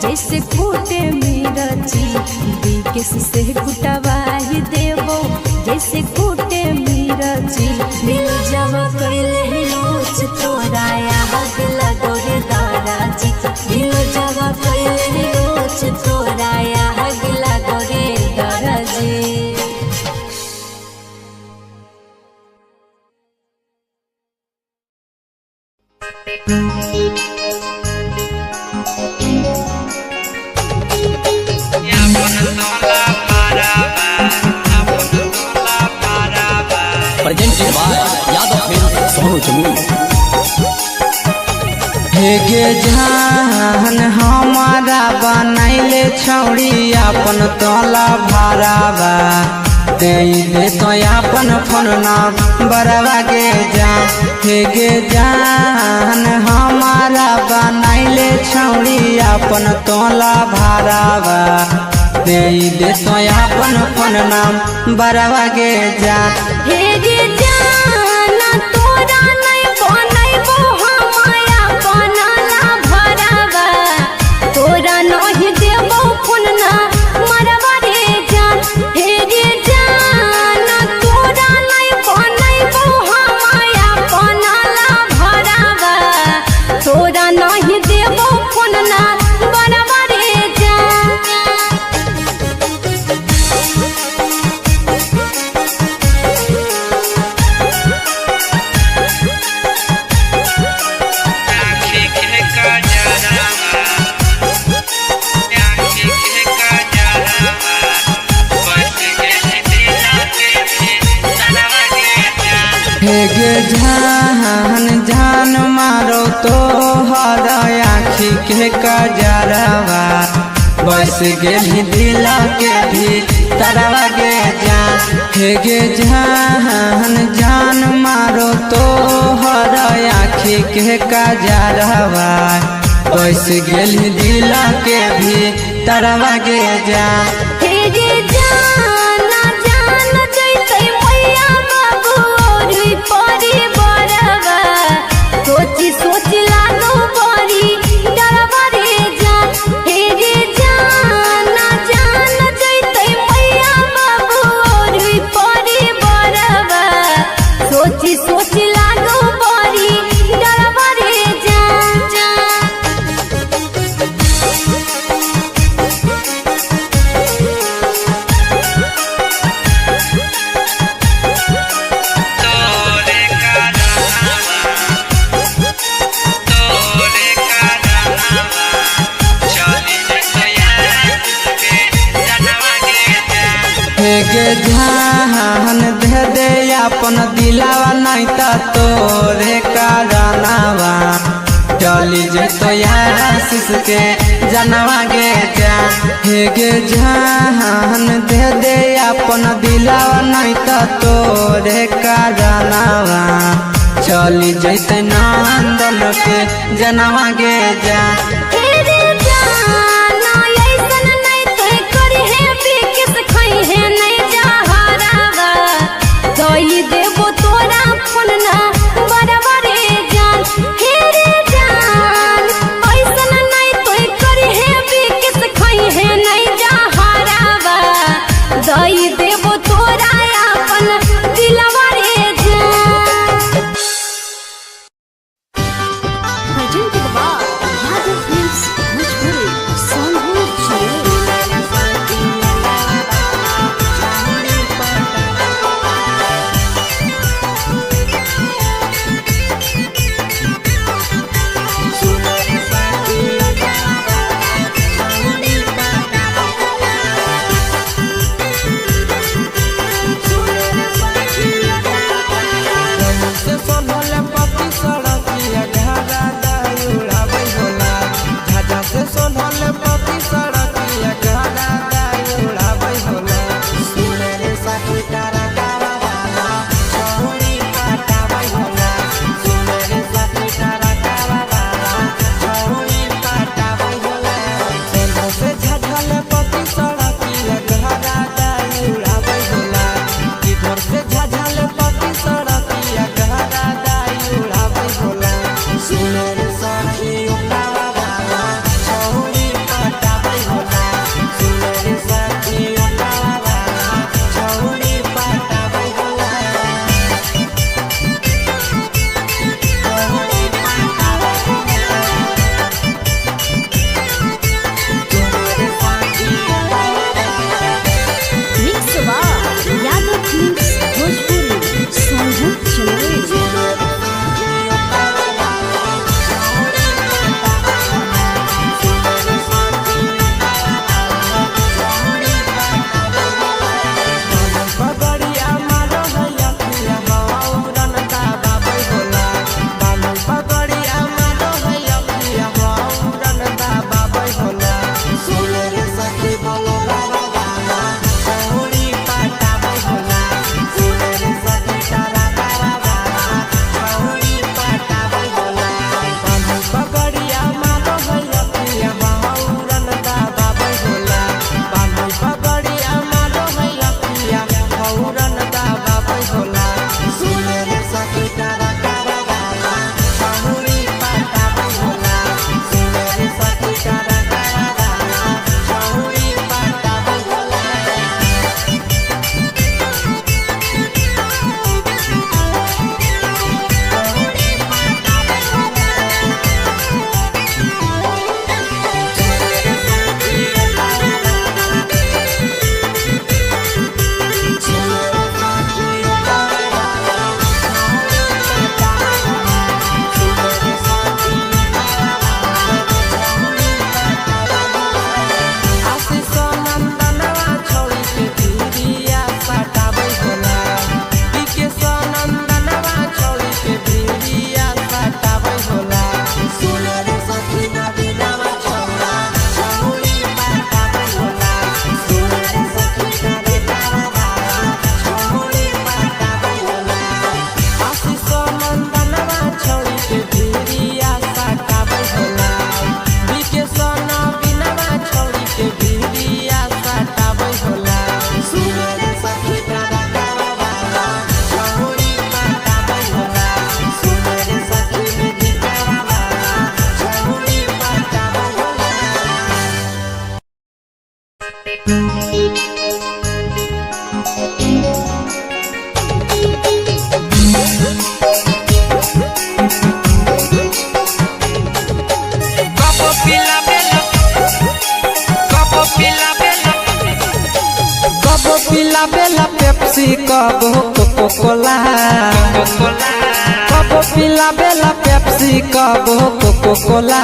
जैसे कूटे मिर्ची बिकेस से कुटवाई देवो जैसे कूटे मिर्ची दिल जवा कैले लोच तोराया हग लगो रे दादाजी दिल जवा कैले लोच तोराया हग लगो रे दादाजी presented by Yadav Film Sono Jamui. हे गे जान हमारा बनैले छौड़ी अपन तोला भरावा दे तो अपन फोन बरवा के जा हे गे जान हमारा बनैले छौड़ी अपन तोला भरावा दे तो अपन फोन बरवा के जा हे गे जाना तोरा नहीं बनैबो हमाया बनला भरावा तोरा नहीं देबो फोन ना मरवा रे जान हे गे जाना तोरा नहीं बनैबो हमाया बनला भरावा तोरा नहीं देबो फोन ना मरवा रे जान हे गे जान जान मारो तो हर आँखी के कजरवा बस गेली दिल के भी तरवा गे जान हे गे जान जान मारो तो हर आँखी के कजरवा बस गेली दिल के भी तरवा गे जान हे गे जाना जान जैसे मैया बाबू और परी बरवा सोची सोची लागो बड़ी डरवा रे जान हे गे जाना जान जैसे मैया बाबू और परी बरवा सोची सोची लागो बड़ी डरवा रे जान हे गे जान दे दे अपन दिलावा नहीं ता तोरे कारनावा चली जे तो आशीष के जनवा गे जान हे गे जान दे दे अपन दिलावा नहीं ता तोरे कारनावा चली जैते नंदन के जनवा गे जान नहीं जा हरावा कबो कोको कोला कबो पिला बेला पेप्सी कबो कोको कोला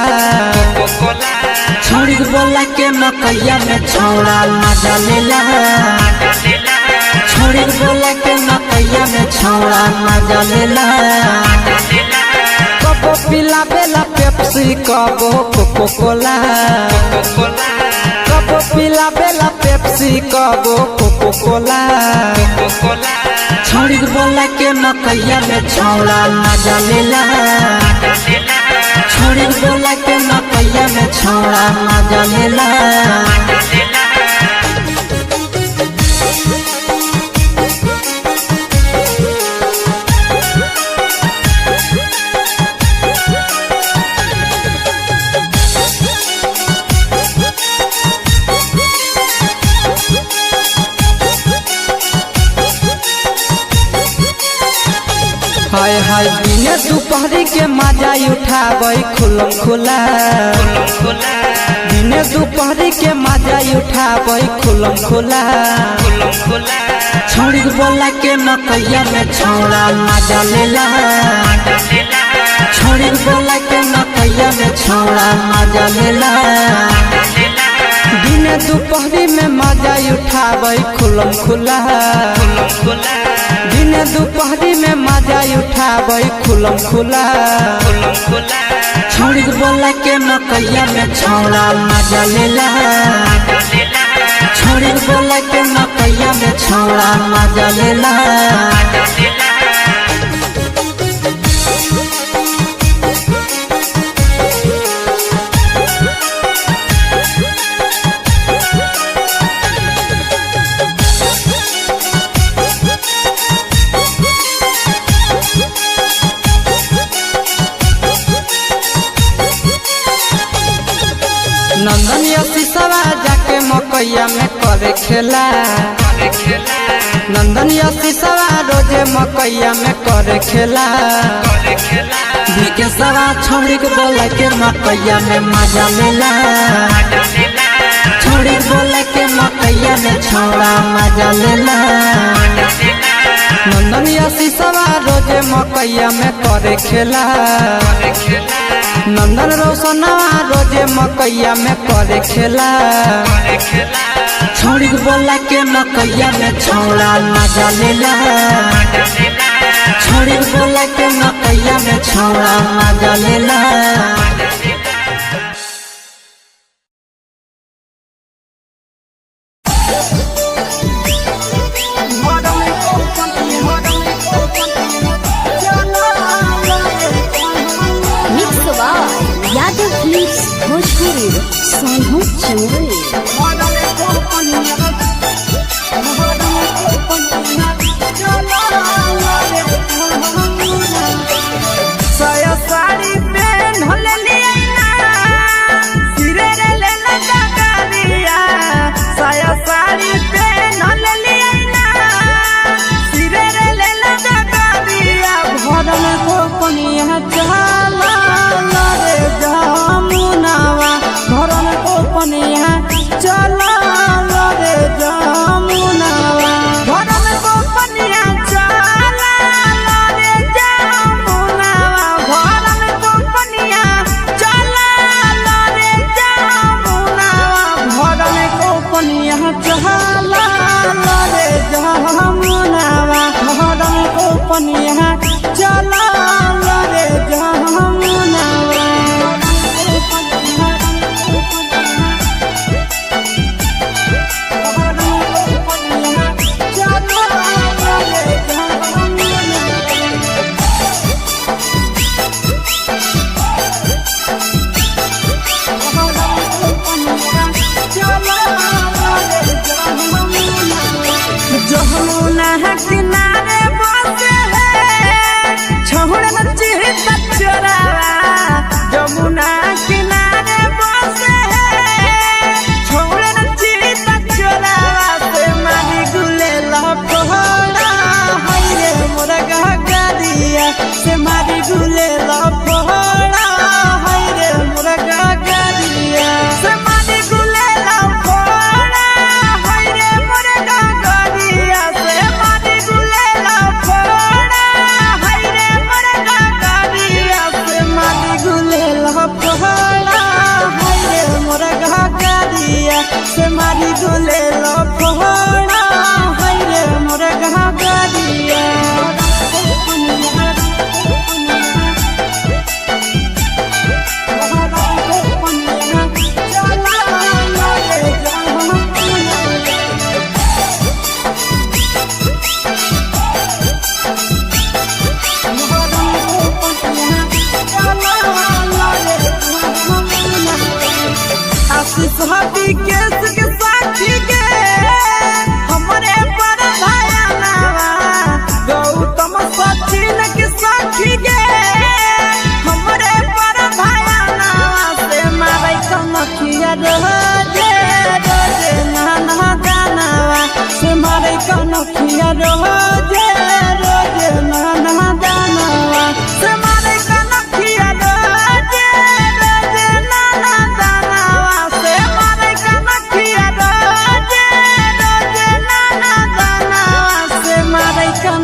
छोड़ी बोला के मकैया में छौड़ा मजा लेला छोड़ी बोला के मकैया में छौड़ा मजा लेला कबो पिला बेला पेप्सी कबो कोको कोला कबो पिला बेला पेप्सी कबो कोको कोला छोड़ी बोला के मकैया में छौड़ा मजा लेला छोड़ी बोला के मकैया में छौड़ा मजा लेला हाय हाय दिने दोपहरी के मजा उठाबै खुलम खुला दिने दोपहरी के मजा उठाबै खुलम खुला छोड़ी बोला के मकैया में छौड़ा मजा लेला छोड़ी बोला के मकैया में छौड़ा मजा लेला दिने दोपहरी में मजा उठाबै खुलम खुला दिने दोपहरी में मजा उठाबै खुलम खुला छोड़ी बोला के मकैया में छौड़ा मजा लेला छोड़ी बोला के मकैया में छौड़ा मजा लेला नंदन यशीसवा जाके मकैया में करे खेला नंदन यशीसवा रोजे मकैया में करे खेला विकेशवा छोड़ी बोला के मकैया में मजा लेला छोड़ी बोला के मकैया में छौड़ा मजा लेला नंदन यशीसवा रोजे मकैया में करे खेला नंदन रोशनवा रोजे मकैया में करे खेला छोड़ी बोला के मकैया में छौड़ा मजा लेला छोड़ी बोला के मकैया में छौड़ा मजा लेला यादव फिल्म्स भोजपुरी सोनू चंद्री साया साड़ी पहन ले लिया सिरे रे ले लगा दिया साया साड़ी पहन ले लिया सिरे रे ले लगा दिया घर में को पनिया चला रे जामुनावा घर में को पनिया चला रे जामुनावा घर में को पनिया चला रे जामुनावा घर में को पनिया चला रे जामुनावा घर में को पनिया चला रे जामुनावा घर में को पनिया चला रे जामुनावा जमुना किनारे बसे है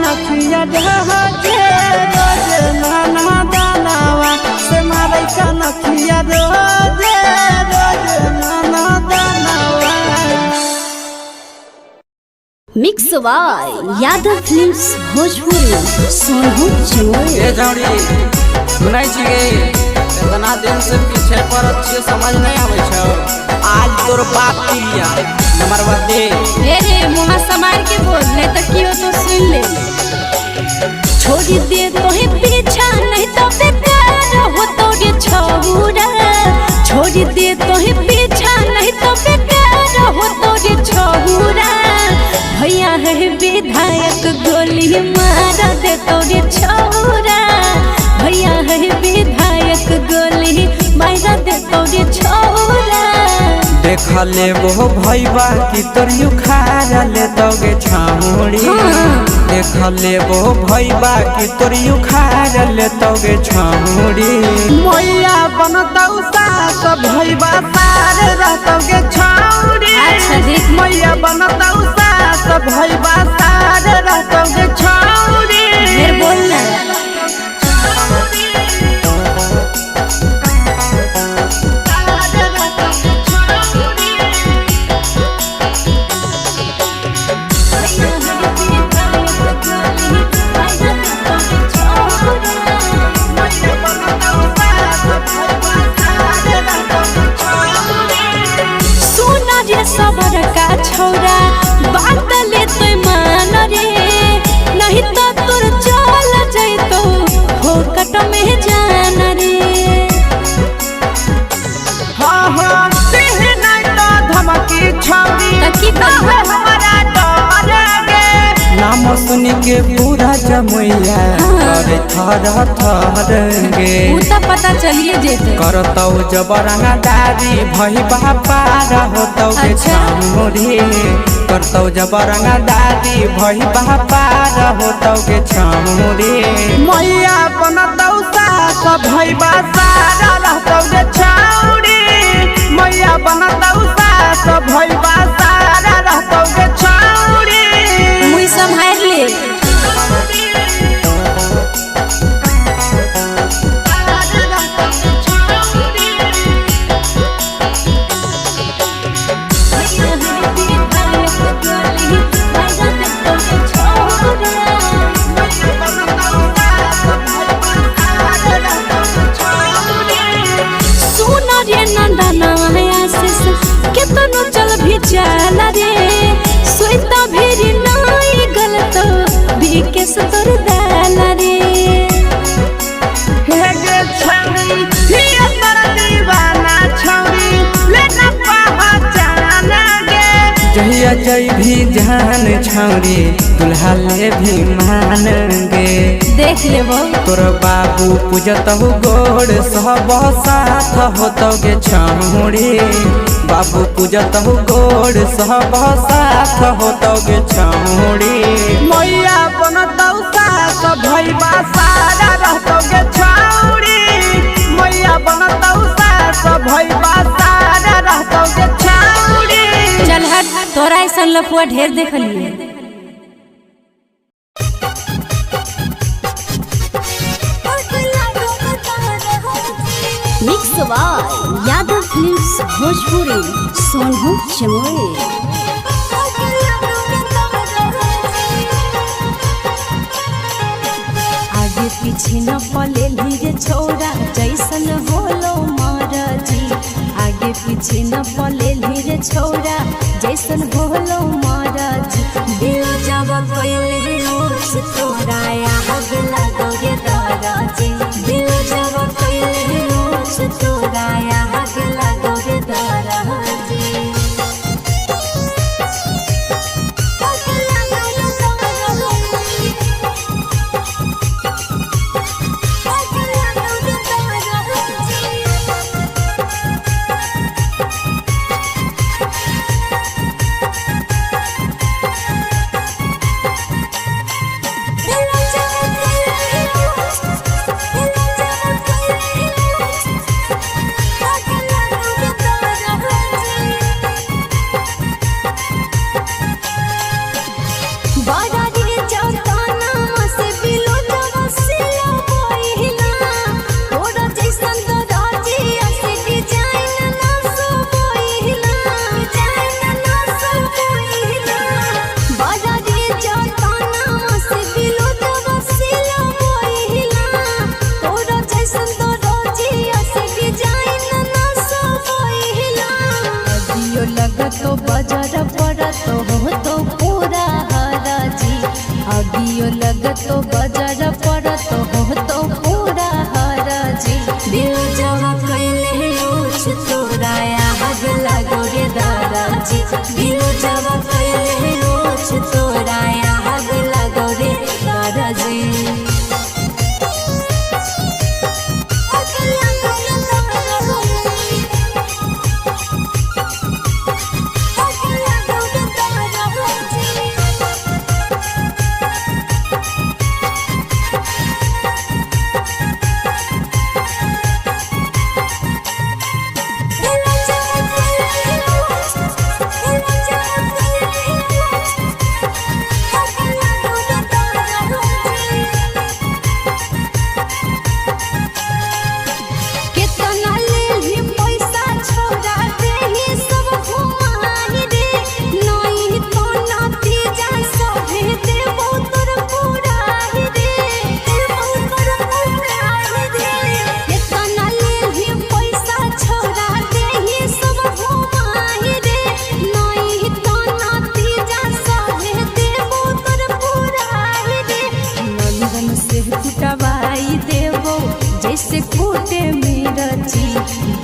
कनखिया रोजे रोजे नाना दानावा से मारे कनखिया रोजे रोजे नाना दानावा। Mix by Yadav films Bhojpuri Sonu Chamoli. ये जौड़ी सुनाई छिगे इतना दिन से पीछे पर अच्छे समझ नहीं आवे छौ। आज तोर बाप पिलिया नंबर दे रे मुहा समार के बोल नहीं तो कियो तो सुन ले। छोड़ी दे तोहे पीछा नहीं तो बेकार हो तोरे छौरा। छोड़ी दे तोहे पीछा नहीं तो बेकार हो तोरे छौरा। भैया है विधायक गोली मार दे तोरे छौरा। भैया है विधायक गोली मार दे तोरे छौरा। देख ले वो भैया की तोर उखाड़ ले तोगे छामुड़ी। देख ले वो भैया की तोर उखाड़ ले तोगे छामुड़ी। मैया बनतौ सास भैया सार रहतोगे छामुड़ी। मैया बनतौ सास भैया सार रहतोगे छामुड़ी। फिर बोलना सबर का छौरा बात ले तो मान रे। नहीं तो तोर चल जैतो फोकट में जान रे। हाँ हाँ नहीं तो धमकी छौरी तकी हमारा डरेंगे। नाम सुन के पूरा जमैया करे थर थरेंगे। उता पता चलिए जेते करतौ जबरंगा दारी भई बापार होतौ के छामुड़ी। करतौ जबरंगा दारी भई बापार होतौ के छामुड़ी। मैया बनतौ सास भई बासार रहतौ के छामुड़ी। मैया बनतौ सास भई बासार रहतौ के छामुड़ी। मुई संभाल ले केतनो चल भी चल रे। सोईता भी नहीं गलत भी के सतर दाल रे। हे गे छौरी हिया तोर दीवाना छौरी लेना पहचान गे। जहिया जई भी जान छौरी दुल्हा ले भी मान गे। देख लेबो तोर बाबू पूजतहु गोड़ सब साथ होतौ गे छौरी। बाबू पूजतहु गोड़ सब साथ होतौ गे छौरी। मैया बनतौ सास भैया सारा रहतौ गे छौरी। मैया बनतौ सास भैया सारा रहतौ गे छौरी। चल हट तोरा ऐसा लफुआ ढेर देखलिए। Mix by Yadav films Bhojpuri Sonu Chamoli. आगे पीछे न पले लीरे छोरा जैसन होलो महाराजी। आगे पीछे न पले लीरे छोरा जैसन होलो महाराजी। दिल जब कोइले उस तोरा आग लगोगे दादाजी। दिल जब कोइले उस तोरा आग लगोगे दादाजी। भारियो लगतो बजर पड़त हो तो पूरा हरजी दिल जब कैले रोज तोरा आग लगो रे दरजी दिल जब कैले रोज तोरा आग लगो रे दरजी जैसे कूटे मिर्ची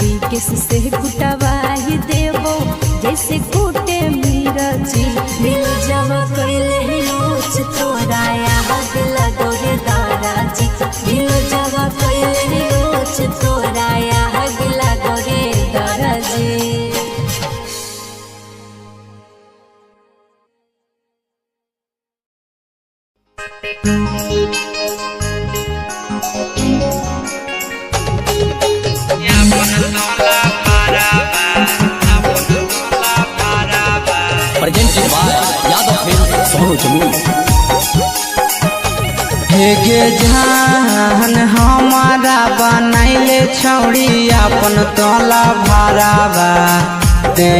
बिकेस से कुटवाई देवो जैसे कूटे मिर्ची दिल जब कैले रोज तोरा आग लगो रे दरजी दिल जब कैले रोज तोरा आग लगो रे दरजी presented by Yadav Film Sono Jammu. हेगे जान हमारा बनैले छौड़ी अपन तोला भाराबा दे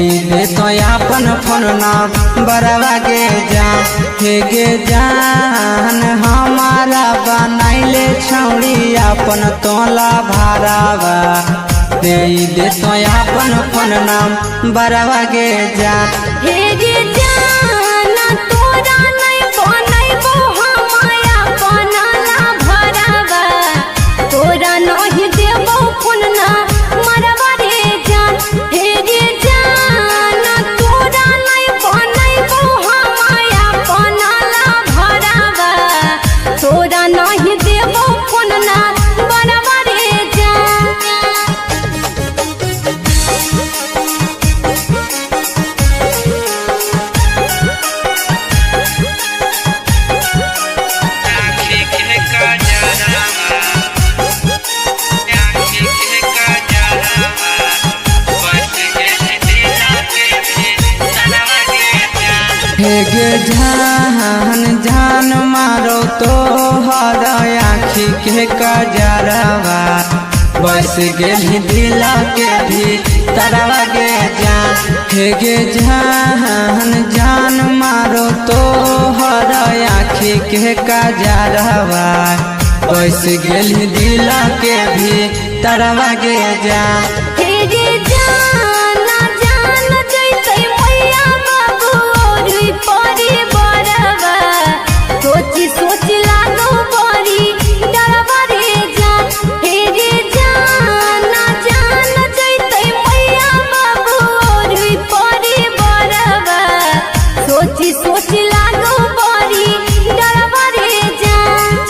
तो अपन फोन ना बरवा के जा हेगे जान हमारा बनैले छौड़ी अपन तोला भाराबा दे तो अपन फोन ना बरवा के जा हेगे जाना तोरा नहीं बनैबो हमाया बनला भरावा तोरा नहीं देबो फोन ना मरवा रे जान हेगे जाना तोरा नहीं बनैबो हमाया बनला भरावा तोरा नहीं देबो फोन ना मरवा रे जान हेगे जान जान मारो तो हर आँखी के कजरवा बस गेली दिल के भी तरवा के जान हेगे जान जान मारो तो हर आँखी के कजरवा बस गेली दिल के भी तरवा के जान हेगे जाना जान जैसे मैया बाबू और परी बरवा सोची सोची लागो बड़ी डरवा रे जान हेगे जाना जान जैसे मैया बाबू और परी बरवा सोची सोची लागो बड़ी डरवा रे जान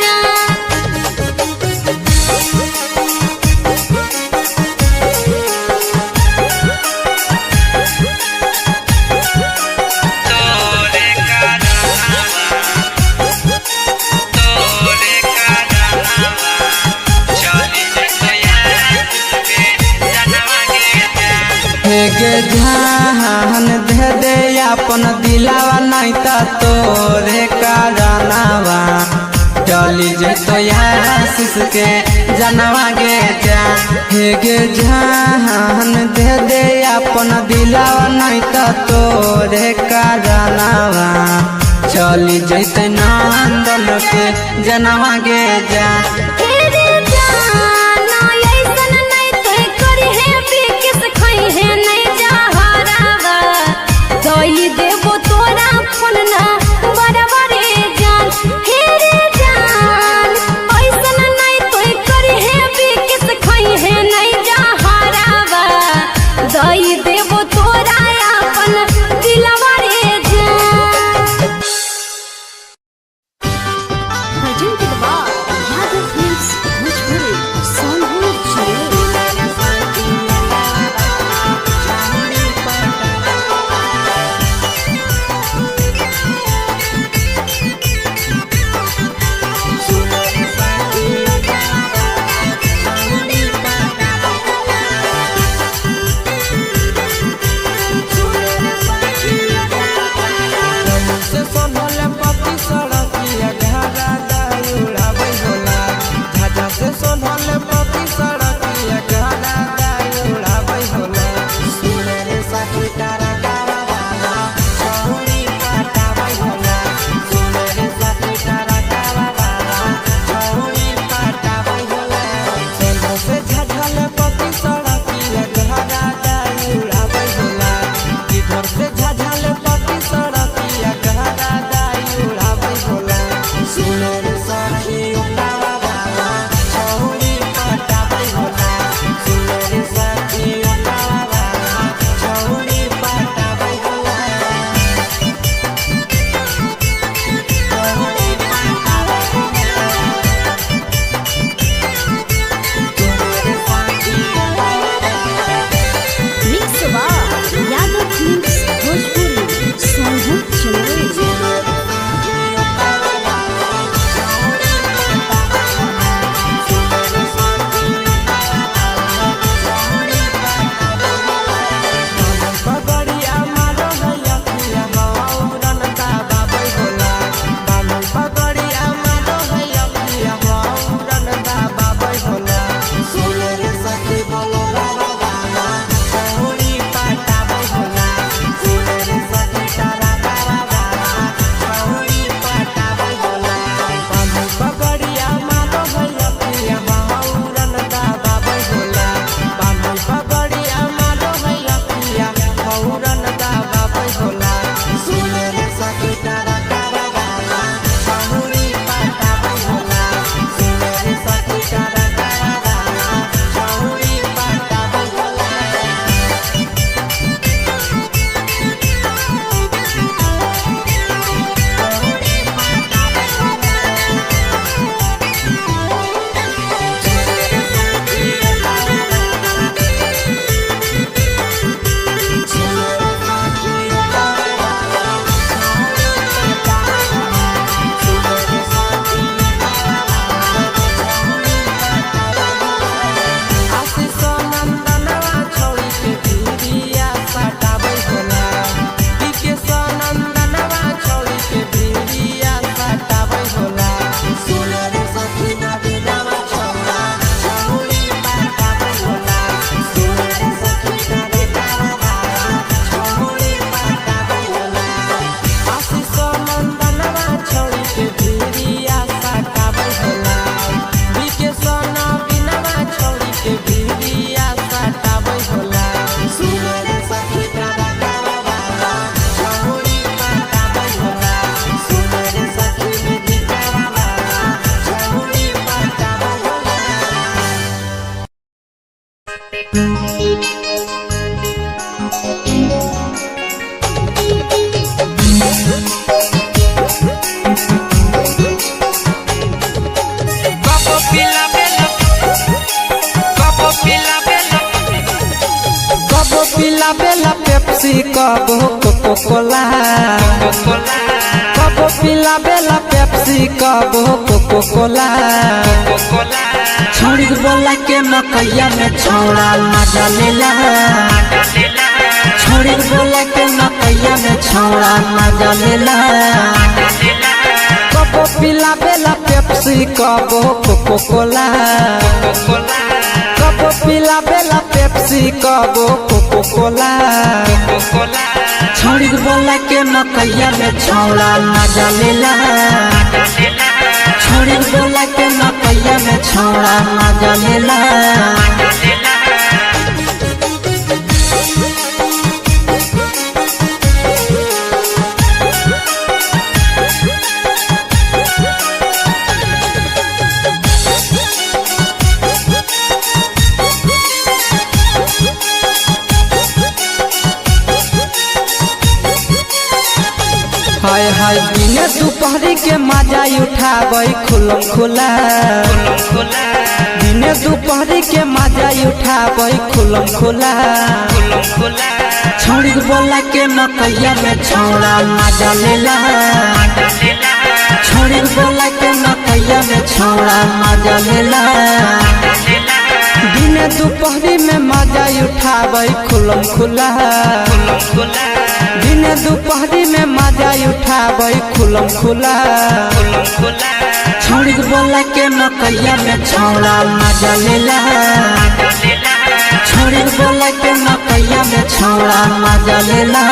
हेगे जान दे दे अपन दिलावा नहीं ता तोरे कारनावा चली जेतो आशीष के जनवा गे जा हेगे जान दे दे अपन दिलावा नहीं ता तोरे कारनावा चली जैते नंदन के जनवा गे जा हेगे जाना ऐसन नहीं तो करी है बिकिस खई है नहीं जहरावा दई देबो तोरा फोन ना बरबरे जान हे पिलावेला पेप्सी कबो कोको कोला कबो पिलावेला पेप्सी कबो कोको कोला छोड़ी बोला के मकैया में छौड़ा मजा लेला छोड़ी बोला के मकैया में छौड़ा मजा लेला कबो पिलावेला पेप्सी कबो कोको कोला कबो पिलावेला पेप्सी कबो कोको कोला छोड़ी बोला के मकैया में छौड़ा मजा लेला छोड़ी बोला के मकैया में छौड़ा मजा लेला हाय हाय दिन दोपहरी के मजा उठाबै खुलम खुला दिन दोपहरी के मजा उठाबै खुलम खुला छोड़ी बोला के मकैया में छौड़ा मजा लेला छोड़ी बोला के मकैया में छौड़ा मजा लेला दिन दोपहरी में मजा उठाबै खुलम खुला दिन दोपहरी में मजा उठाबै खुलम खुला छोड़ी बोला के मकैया में छौड़ा मजा लेला छोड़ी बोला के मकैया में छौड़ा मजा लेला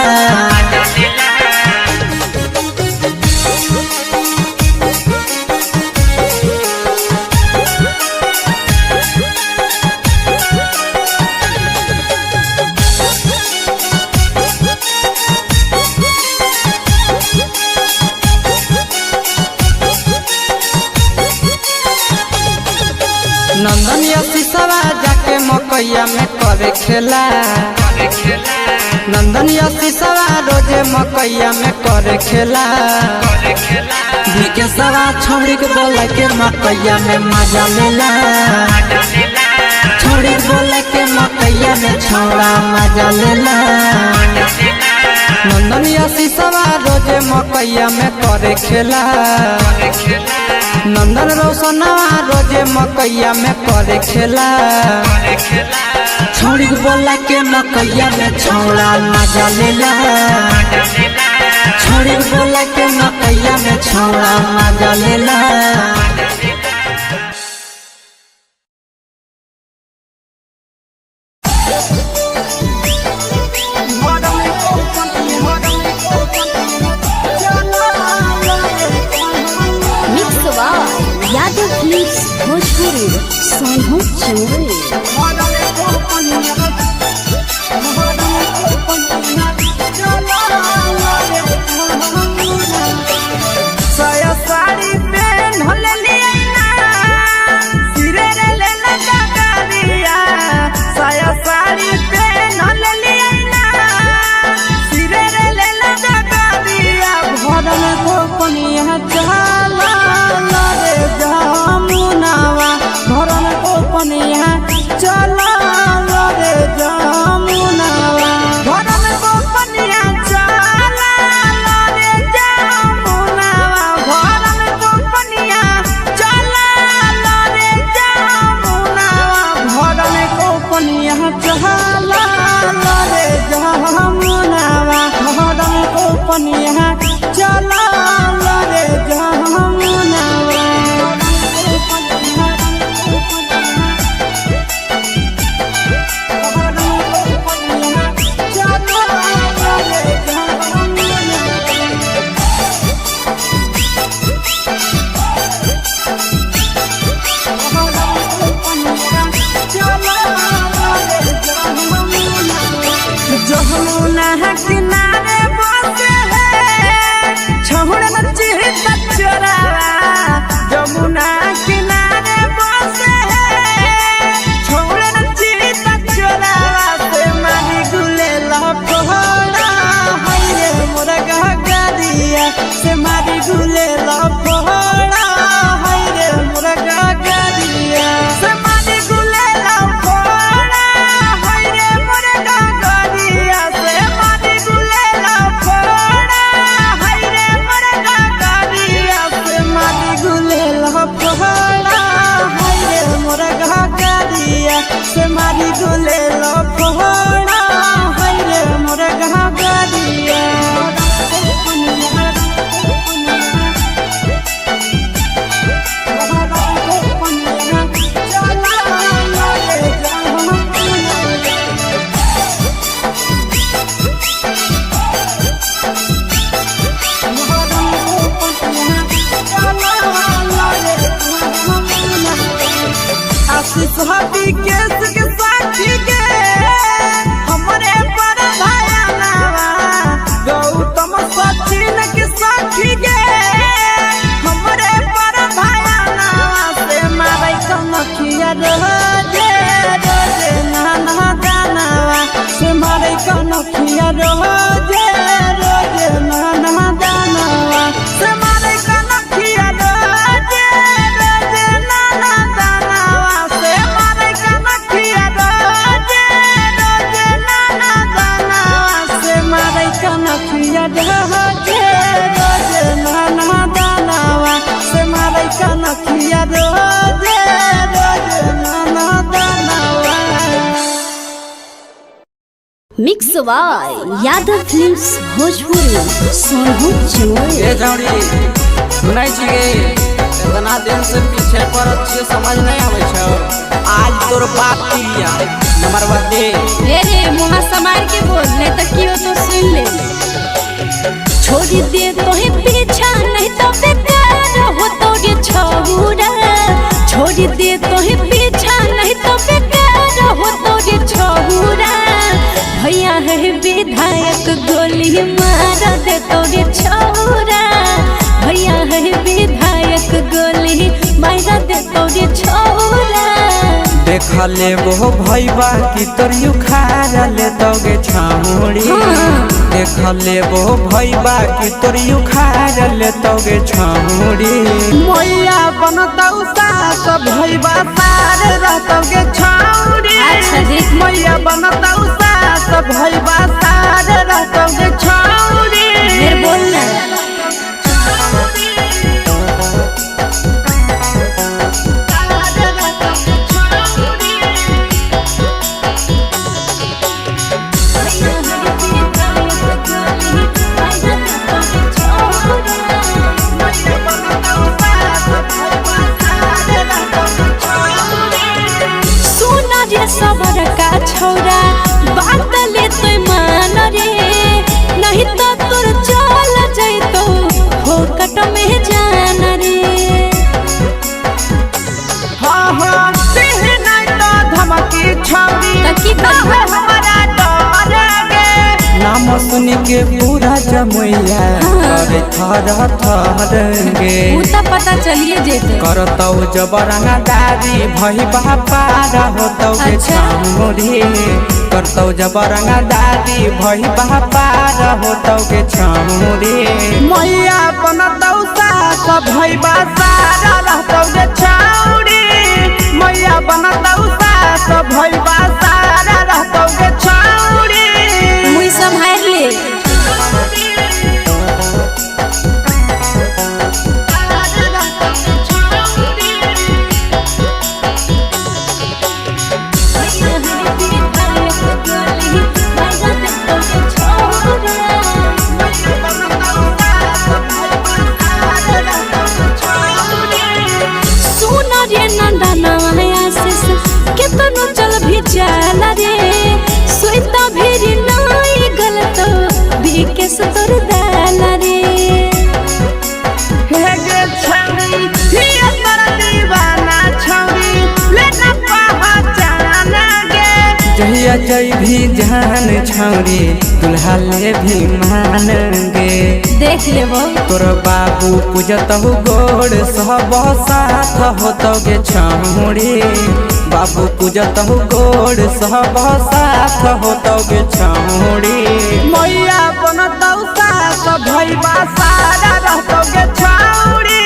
नंदन यशीसवा जाके मकैया में करे खेला नंदन यशीसवा रोजे मकैया में करे खेला विकेशवा छोड़ी बोला के मकैया में मजा लेला छोड़ी बोला के मकैया में छौड़ा मजा लेला नंदन यशीसवा रोजे मकैया में करे खेला नंदन रोशनवा रोजे मकैया में करे खेला छोड़ी बोला के मकैया में छौड़ा मजा लेला छोड़ी बोला के मकैया में छौड़ा मजा लेला यादव फिल्म्स भोजपुरी साइहो चंद्री साया साड़ी पहन लेलिया सिरे रे लेना जगरिया साया साड़ी पहन लेलिया सिरे रे लेना जगरिया भरल को पनिया चला रे जामुनावा भरल को पनिया चला रे जामुनावा लफड़ा हाय रे मोर घाघरिया से मारी गुले लफड़ा हाय रे मोर घाघरिया सुहाबी केस के साथी गे हमरे पर भयानवा गौतम सचिन के साथी गे हमरे पर भयानवा से मारै कनखिया रोजे रोजे नाना दानवा से मारै कनखिया रोजे रोजे नाना दानवा से मारै कनखिया रोजे रोजे नाना दानवा कनखिया रोजे रोजे नाना दानवा से मारै कनखिया रोजे रोजे नाना दानवा। Mix by Yadav films Bhojpuri Sonu Chamoli. ये जौड़ी सुनै छियै इतना दिन से पीछे पर अच्छे समझ नहीं आवे छौ आज तोर बात किया नंबर दे रे मुहा समार के बोल नहीं तो कियो तो सुन ले छोड़ दे तोहे पीछा नहीं तो बेकार हो तोरे छौरा छोड़ दे तोहे पीछा नहीं तो बेकार हो तोरे छौरा भैया है विधायक गोली मार दे तोरे छौरा भैया है विधायक गोली मार दे तोरे छौरा देख ले वो भैबा की तोर उखाड़ ले तोगे छामुड़ी देख ले वो भैबा की तोर उखाड़ ले तोगे छामुड़ी मैया बनतौ सास भैबा सार रहतोगे छामुड़ी अच्छा देख मैया बनतौ सास भैबा सार रहतोगे छामुड़ी फिर बोलना सबर का छौरा बात ले तो मान रे नहीं तो तोर चल जैतो फोकट में जान रे हाँ हाँ तेरे नहीं तो धमकी छौरी तकी कहवे हमारा डरेगे नाम सुन के पूरा जमैया करे थर थरगे उता पता चलिए जेते करतौ जबरंगा दादी भई बापारा होतौ के छामुड़ी करतौ जबरंगा दादी भई बापारा होतौ के छामुड़ी मैया बनतौ सास भई बासारा रहतौ के छामुड़ी मैया बनतौ सास भई बासारा रहतौ के छामुड़ी मुई संभाल ले कितनो चल भी चल रे सोईता भी नहीं गलत बिकेस तोर दाल रे हे गे छौरी हिया तोर दीवाना छौरी लेना पहचान गे जहिया जई भी जान छौरी दुल्हा ले भी मान गे देख लेबो तोर बाबू पूजतहु गोड़ सब साथ होतोगे छौरी बाबू पूजतहु गोड़ सब साथ होतोगे छौरी मैया बनतौ सास भैबा सारा रहतोगे छौरी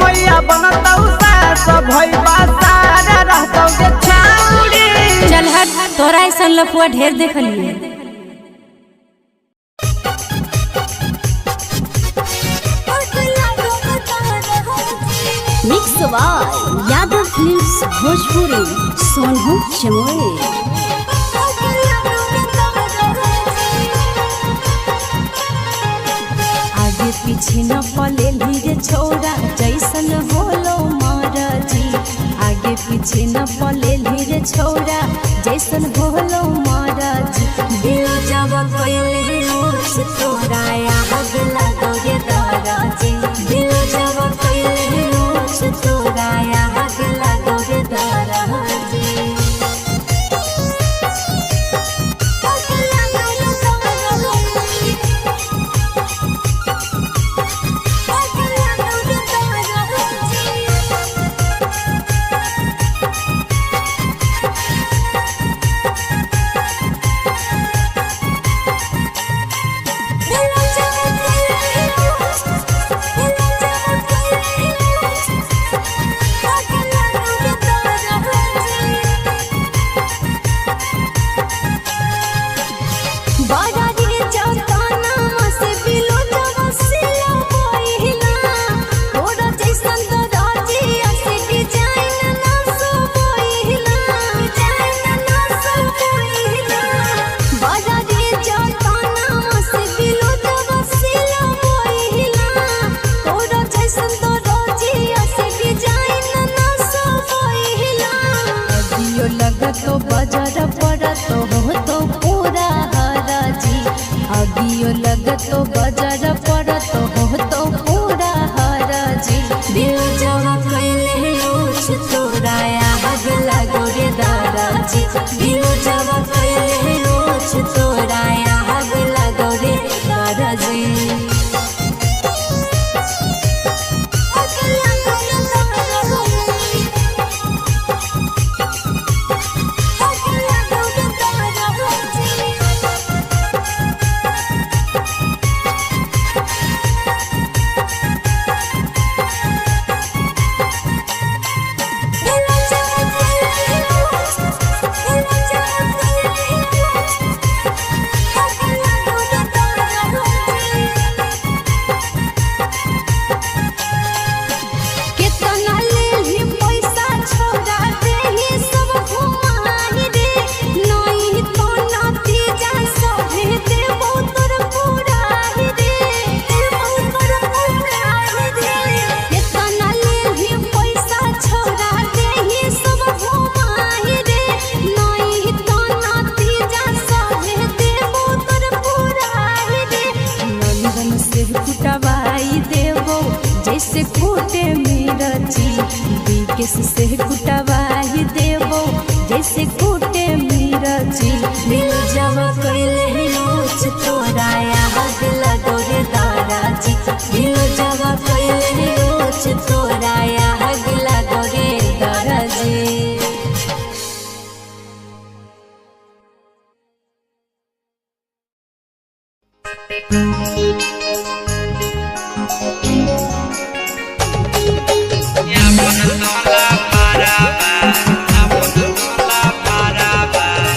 मैया बनतौ सास भैबा सारा रहतोगे छौरी चल हट तोरा ऐसा लफुआ ढेर देखलिए mix by Yadav films Bhojpuri Sonu Chamoli. आगे पीछे न पले लीरे छोरा जैसन होलो महाराजी। आगे पीछे न पले लीरे छोरा जैसन होलो महाराजी। दिल जब कोइले उस तोरा आग लगो रे दाराजी। दिल जब कोइले उस तोरा आग लगो रे दाराजी। लगतो बजर पड़तो हो तो पूरा हराजी। अगियो लगतो बजर पड़तो हो तो पूरा हराजी। दिल जवा कैले उछ तोरा आग लगो रे दाराजी। दिल जवा कैले उछ तोरा आग लगो रे दाराजी। जैसे कूटे मिर्ची बिकेस से कुटवाई देवो जैसे कूटे मिर्ची। दिल जवा कैले उछ तोरा आग लगो रे दाराजी। दिल जवा कैले उछ तोरा आग लगो रे दाराजी।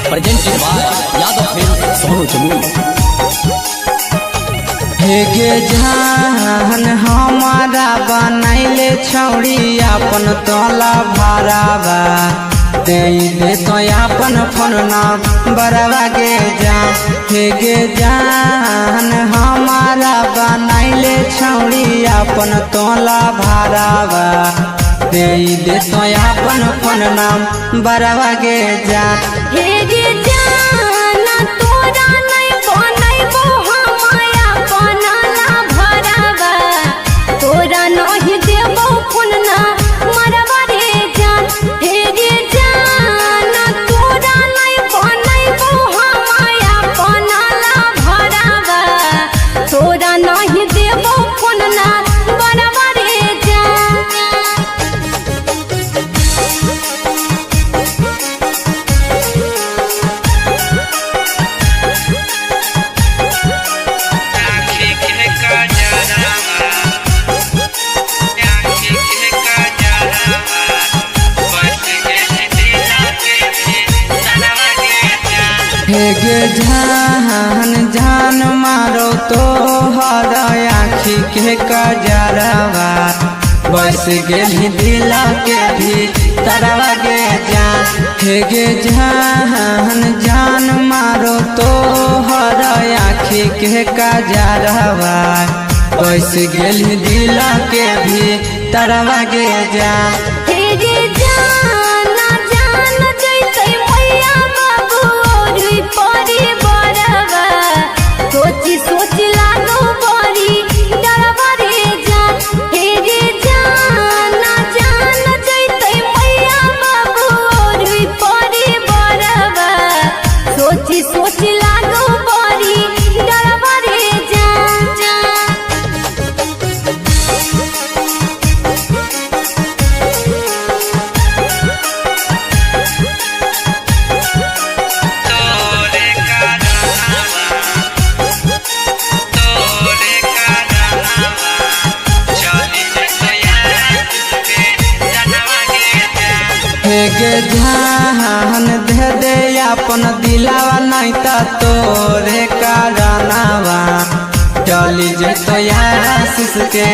Presented by Yadav Films Sonu Chamoli. हे गे जान हमारा बनैले छौड़ी अपन तोला भरावा। दे तो अपन फोन बरवा गे जान। हे गे जान हमारा बनैले छौड़ी अपन तोला भरावा। दे तो अपन फोन बरवा गे जान। हे गे जान तोरा नहीं बनैबो हमाया बनला भरावा। तोरा नहीं देबो फोन ना मरवा रे जान। हे गे जान तोरा नहीं बनैबो हमाया बनला भरावा। तोरा नहीं देबो फोन ना मरवा रे जान। हे गे जान जान मारो तो हर आँखी के कजरवा। बस गेली दिल के भी तरवा गे जान हे गे जान जान मारो तो हर आँखी के काजरवा बस गेली दिल के भी तरवा गे जान हे गे जाना जान जैसे मैया बाबू और परी बरवा सोची सोची लागो बड़ी डरवा रे जान हे गे जाना जान जैसे मैया बाबू और परी बरवा सोची सोची लागो बड़ी डरवा रे जान जान तोरे कारनामा चली जतया के जनवा गे जान हे गे जान दे दे अपन दिलावा नहीं त तोरे कारनावा चली जतो आशीष के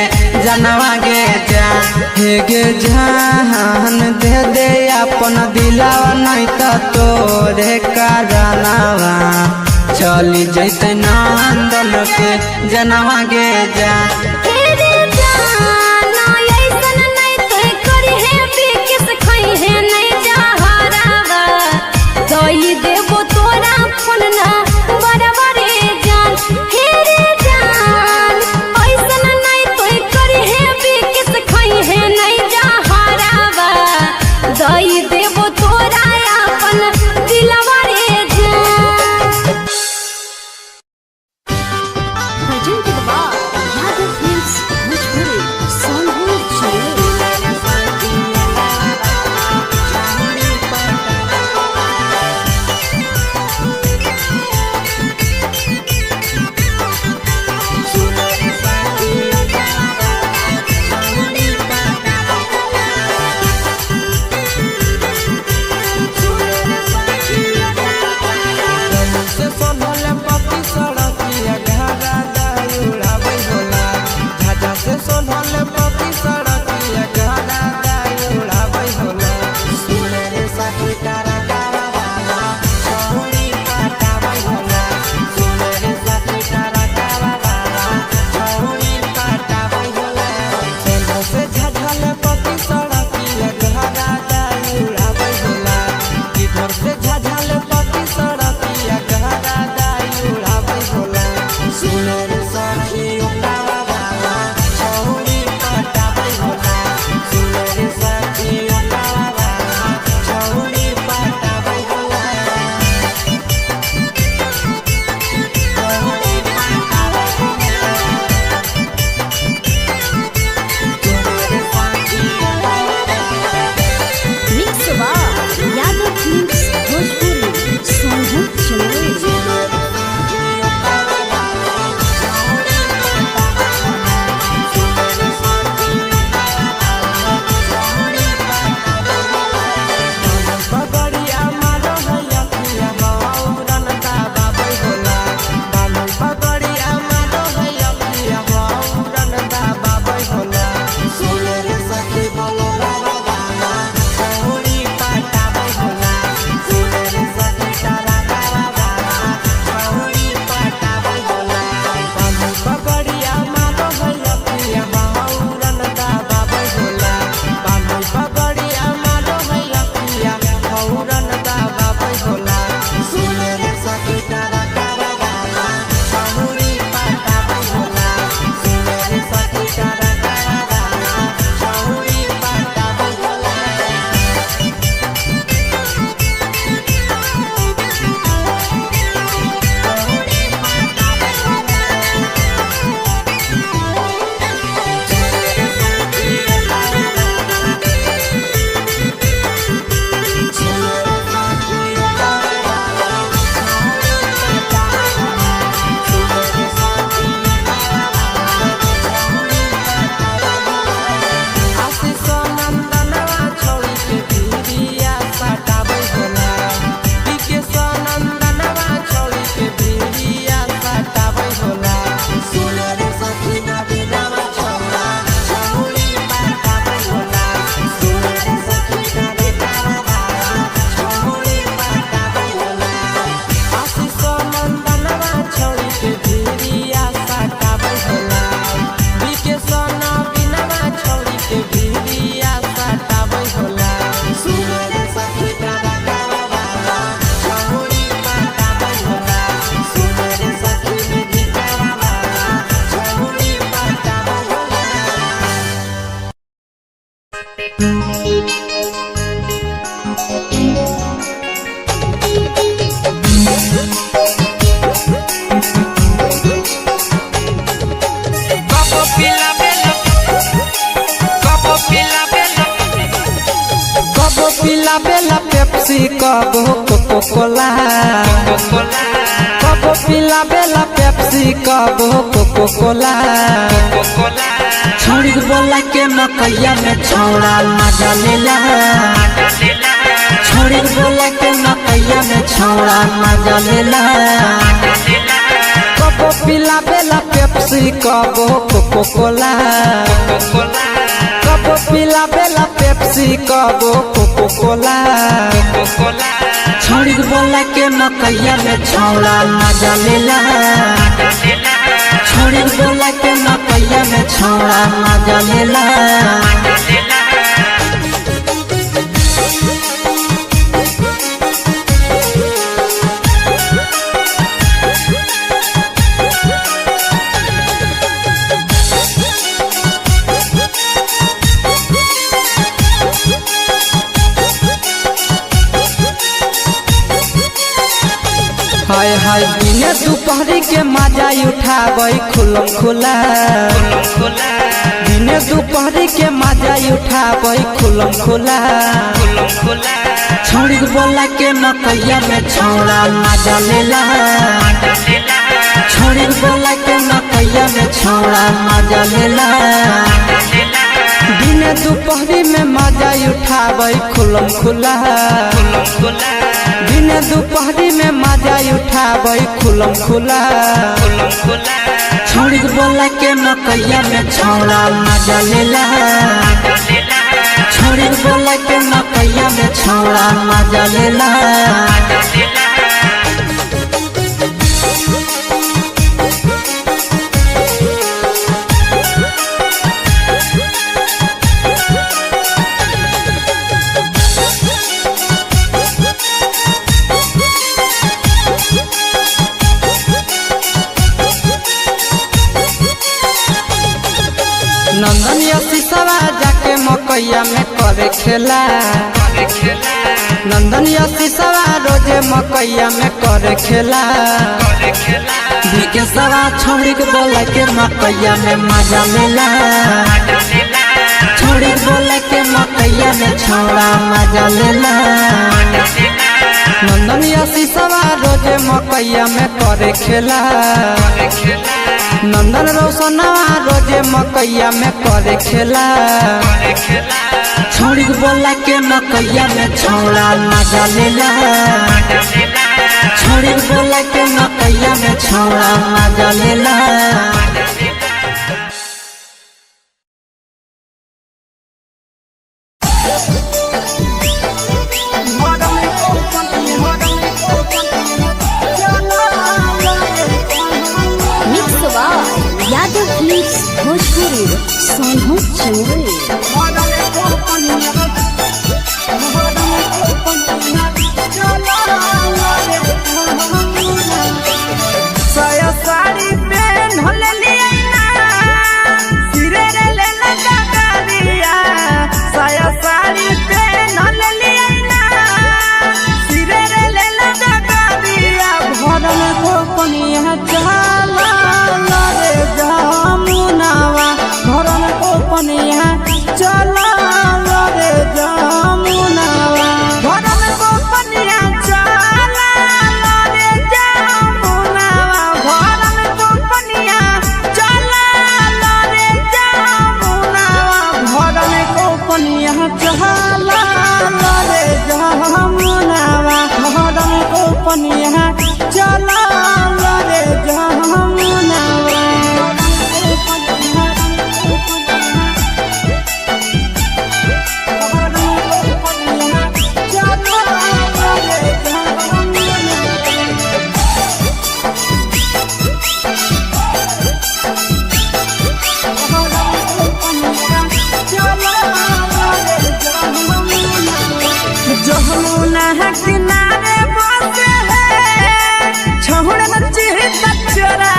जनवा गे जान हे गे जान दे दे अपन दिलावा नहीं त तोरे कारनावा चली जैते नंदन के जनवा गे जान तेरे जाना ऐसन नहीं तोय करी है बिकिस खई है नहीं जहरावा तोई देबो तोरा फोन ना बराबरे जान तेरे जान ऐसन नहीं तोय करी है बिकिस खई है नहीं जहरावा तोई देबो तोरा अपन दिलवा रे जान भजन के बाद यादव फिल्म्स पिला बेला पेप्सी कबो कोको कोला कबो पिला बेला पेप्सी कबो कोको कोला छोड़ी बोला के मकैया में छौड़ा मजा लेला छोड़ी बोला के मकैया में छौड़ा मजा लेला कबो पिला बेला पेप्सी कबो कोको कोला कबो पिला बेला पेप्सी कबो कोको कोला छोड़ी बोला के मकैया में छौड़ा मजा लेला छोड़ी बोला के मकैया में छौड़ा मजा लेला हाय हाय दिने दोपहरी के मजा उठाबै खुलम खुला दिने दोपहरी के मजा उठाबै खुलम खुला छोड़ी बोला के मकैया में छौड़ा मजा लेला छोड़ी बोला के मकैया में छौड़ा मजा लेला दिने दोपहरी में मजा उठाबै खुलम खुला दिने दोपहरी में मजा उठाबै खुलम खुला छोड़ी बोला के मकैया में छौड़ा मजा लेला छोड़ी बोला के मकैया में छौड़ा मजा लेला नंदन शीशवा जाके मकैया में करे खेला नंदन शीशवा रोजे मकैया में करे खेला के सवा छोड़ी के बोला के मकैया में मजा लेला छोड़ी बोला के मकैया में छौड़ा मजा लेला नंदन शीशवा रोजे मकैया में करे खेला नंदन रोशनवा रोजे मकैया में करे खेला छोड़ी बोला के मकैया में छौड़ा मजा लेला छोड़ी बोला के मकैया में छौड़ा मजा लेला यादव फिल्म्स भोजपुरी सोनू चौरे साया साड़ी पहन लिया सिरे रे लेना डगरिया साया साड़ी पहन लिया सिरे रे लेना डगरिया भरन को पनिया चला रे जामुनावा भरन को पनिया चला रे जामुनावा भरन को पनिया चला रे जामुनावा भरन को पनिया चला रे जामुनावा भरन को पनिया चला रे जामुनावा भरन को पनिया चला रे जामुनावा जमुना किनारे बसे है छोड़ बच्चे बच्चरा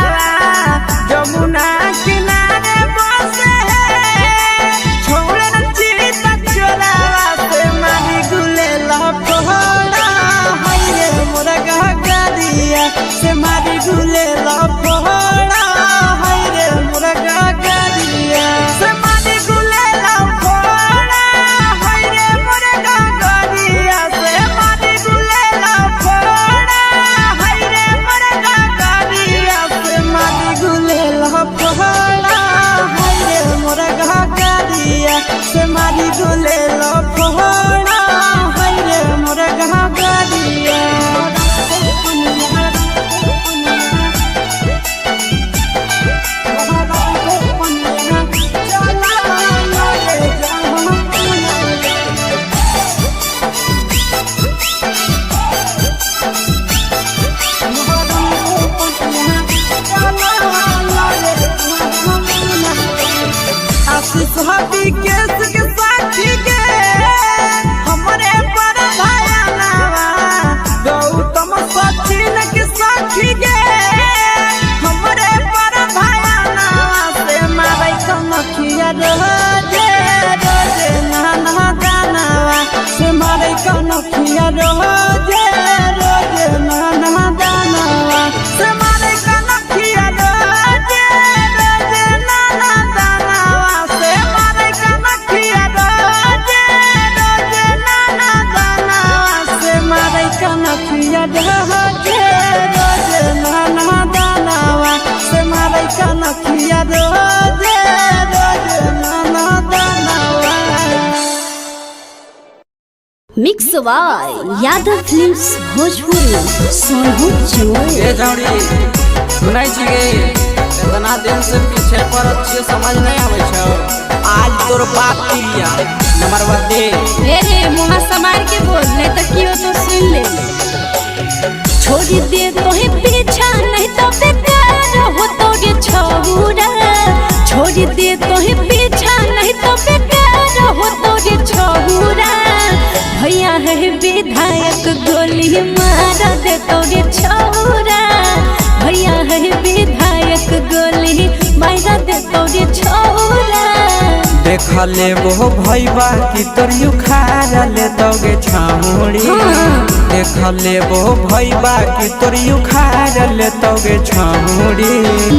कनखिया रोजे रोजे नाना दानवा से मारे कनखिया रोजे रोजे नाना दानवा से मारे कनखिया रोजे रोजे नाना दानवा से मारे कनखिया रोजे रोजे नाना दानवा से मारे कनखिया रोजे रोजे नाना दानवा। Mix by Yadav films Bhojpuri Sonu Chamoli. ए जौड़ी सुनाई छिगे इतना दिन से पीछे पड़त छिए समझ नहीं आवे छौ। आज तोर बाप पिलिया नंबर दे रे मुहा समार के बोल नहीं तो कियो तो सुन ले। छोड़ दे तोहे पीछा नहीं तो बेकार हो तोगे छौरा। छोड़ दे तोहे पीछा नहीं तो बेकार हो तोगे छौरा। भैया है विधायक गोली मार दे तोगे छौरा। भैया है विधायक गोली मार दे तोगे छौरा। देख ले वो भैबा की तोर उखाड़ ले तोगे छौड़ी। देख ले वो भैबा की तोर उखाड़ ले तोगे छौड़ी।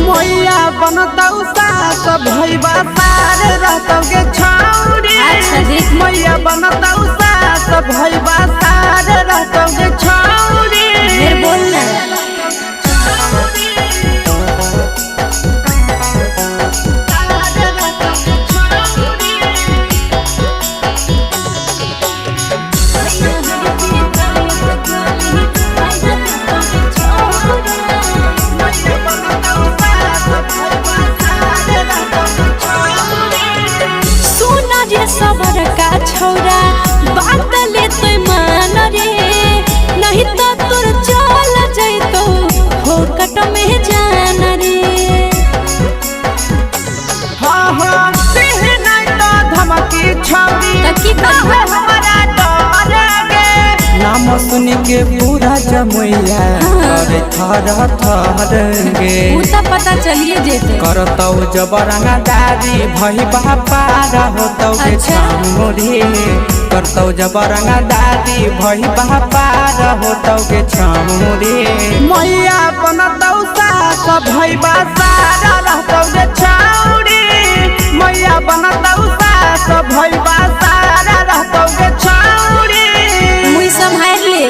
मैया बनतौ सास भैबा सार रहतोगे छौड़ी। अच्छा देख मैया बनतौ सास भैबा सार रहतोगे छौड़ी। फिर बोलना सबर का छौरा बात ले तो मान रे। नहीं तो तुर चल जैतो हो कट में जान रे। हाँ हाँ नहीं तो धमकी छौरी तकी हमारा डरेगे। नाम सुन के पूरा जमैया करे थर थरगे। उता पता चलिए जेते करतौ जबरंगा दादी भई बापारा होतौ के छौरी। करतौ जबरंगा दादी भई बापारा होतौ के छौरी। मैया बनतौ सास भई बासारा रहतौ के छौरी। मैया बनतौ सास भई बासारा रहतौ के छौरी। मुई संभाल ले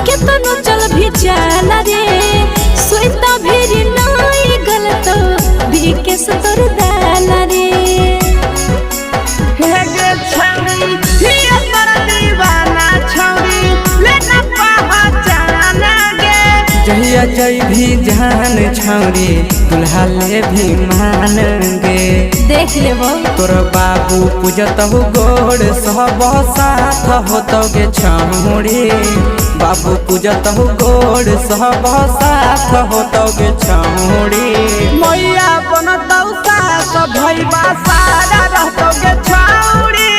केतनो चल भी चल रे। सोईता भी नहीं गलत बीके सतर दाल रे। हे गे छौरी हिया पर दीवाना छौरी लेना पहचान गे। जहिया जई भी जान छौरी दुल्हा ले भी मान गे। देख लेबो तोर बाबू पूजतहु गोड़ सब साथ होतौ गे छौरी। बाबू पूजतहु गोड़ सब साथ होतौ गे छौरी। मैया बनतौ सास भैबा सारा रहतौ गे छौरी।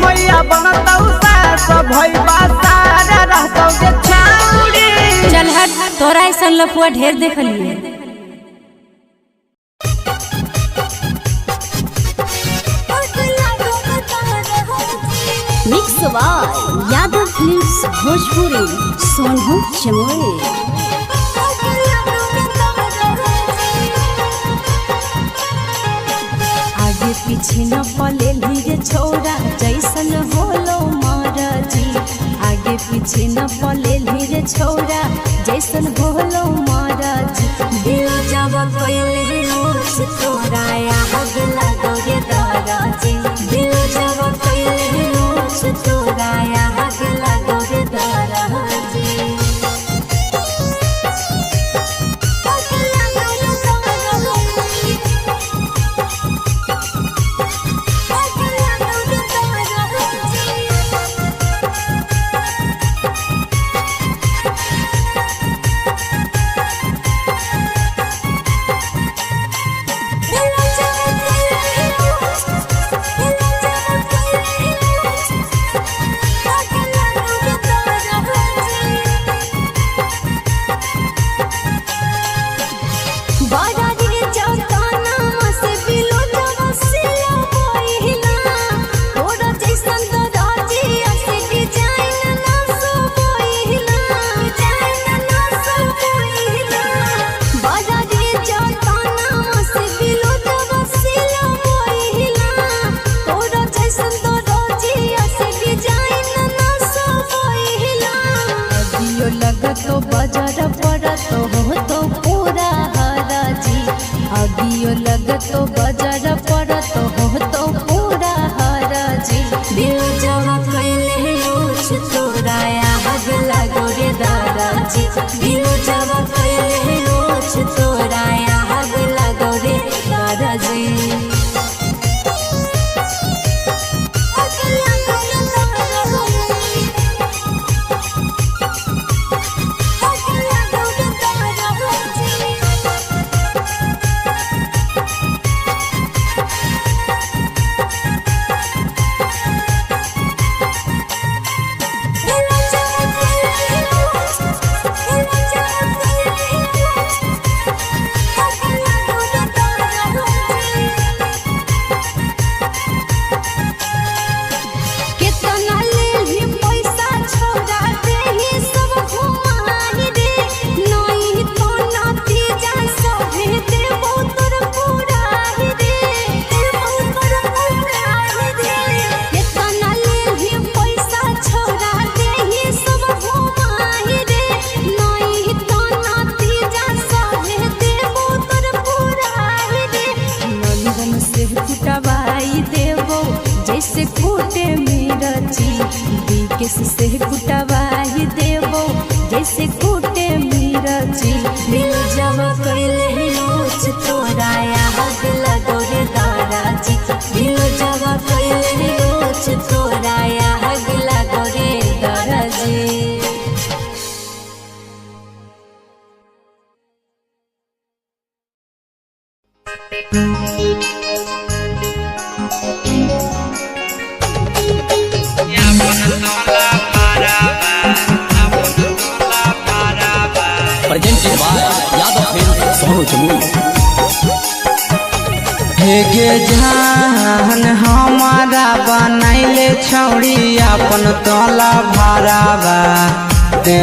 मैया बनतौ सास भैबा सारा रहतौ गे छौरी। चल हट तोरा ऐसा लफुआ ढेर देख लिए। Mix by Yadav films Bhojpuri Sonu Chamoli. आगे पीछे न पले लीरे छोरा जैसन होलो महाराजी। आगे पीछे न पले लीरे छोरा जैसन होलो महाराजी। दिल जब कोइले उस तोरा आग लगोगे दादाजी। दिल जब कोइले उस तोरा आग लगोगे दादाजी। तो हो तो पूरा हराजी अगियो लगतो बजर पड़त हो तो पूरा हराजी दिल जवा कैले रोज तोराया हग लगो रे दादाजी दिल जवा कैले रोज तोराया हग लगो रे दादाजी जैसे फूटे मिर्ची बिकेस से कुटवाई देवो जैसे फूटे मिर्ची दिल जवा कैले रोज तोराया हग लगो रे दादाजी दिल जवा कैले रोज तोराया हग लगो रे दादाजी presented by Yadav Film Sonu Jamul. हे गे जान हमारा बनैले छौड़ी अपन तोला भरावा दे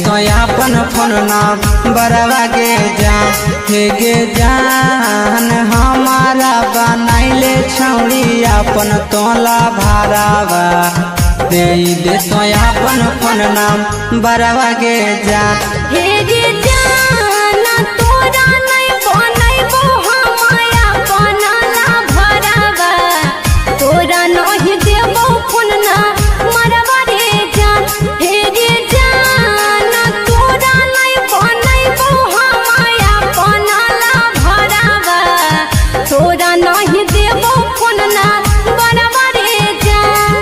तो अपन फोन नंबरवा के जान हे गे जान हमारा बनैले छौड़ी अपन तोला भरावा दे तो अपन फोन नंबरवा के जान हे गे जाना तोरा नहीं बनैबो हमाया बनला भरावा तोरा नहीं देबो फोन ना मरवा रे जान हे गे जाना तोरा नहीं बनैबो हमाया बनला भरावा तोरा नहीं देबो फोन ना मरवा रे जान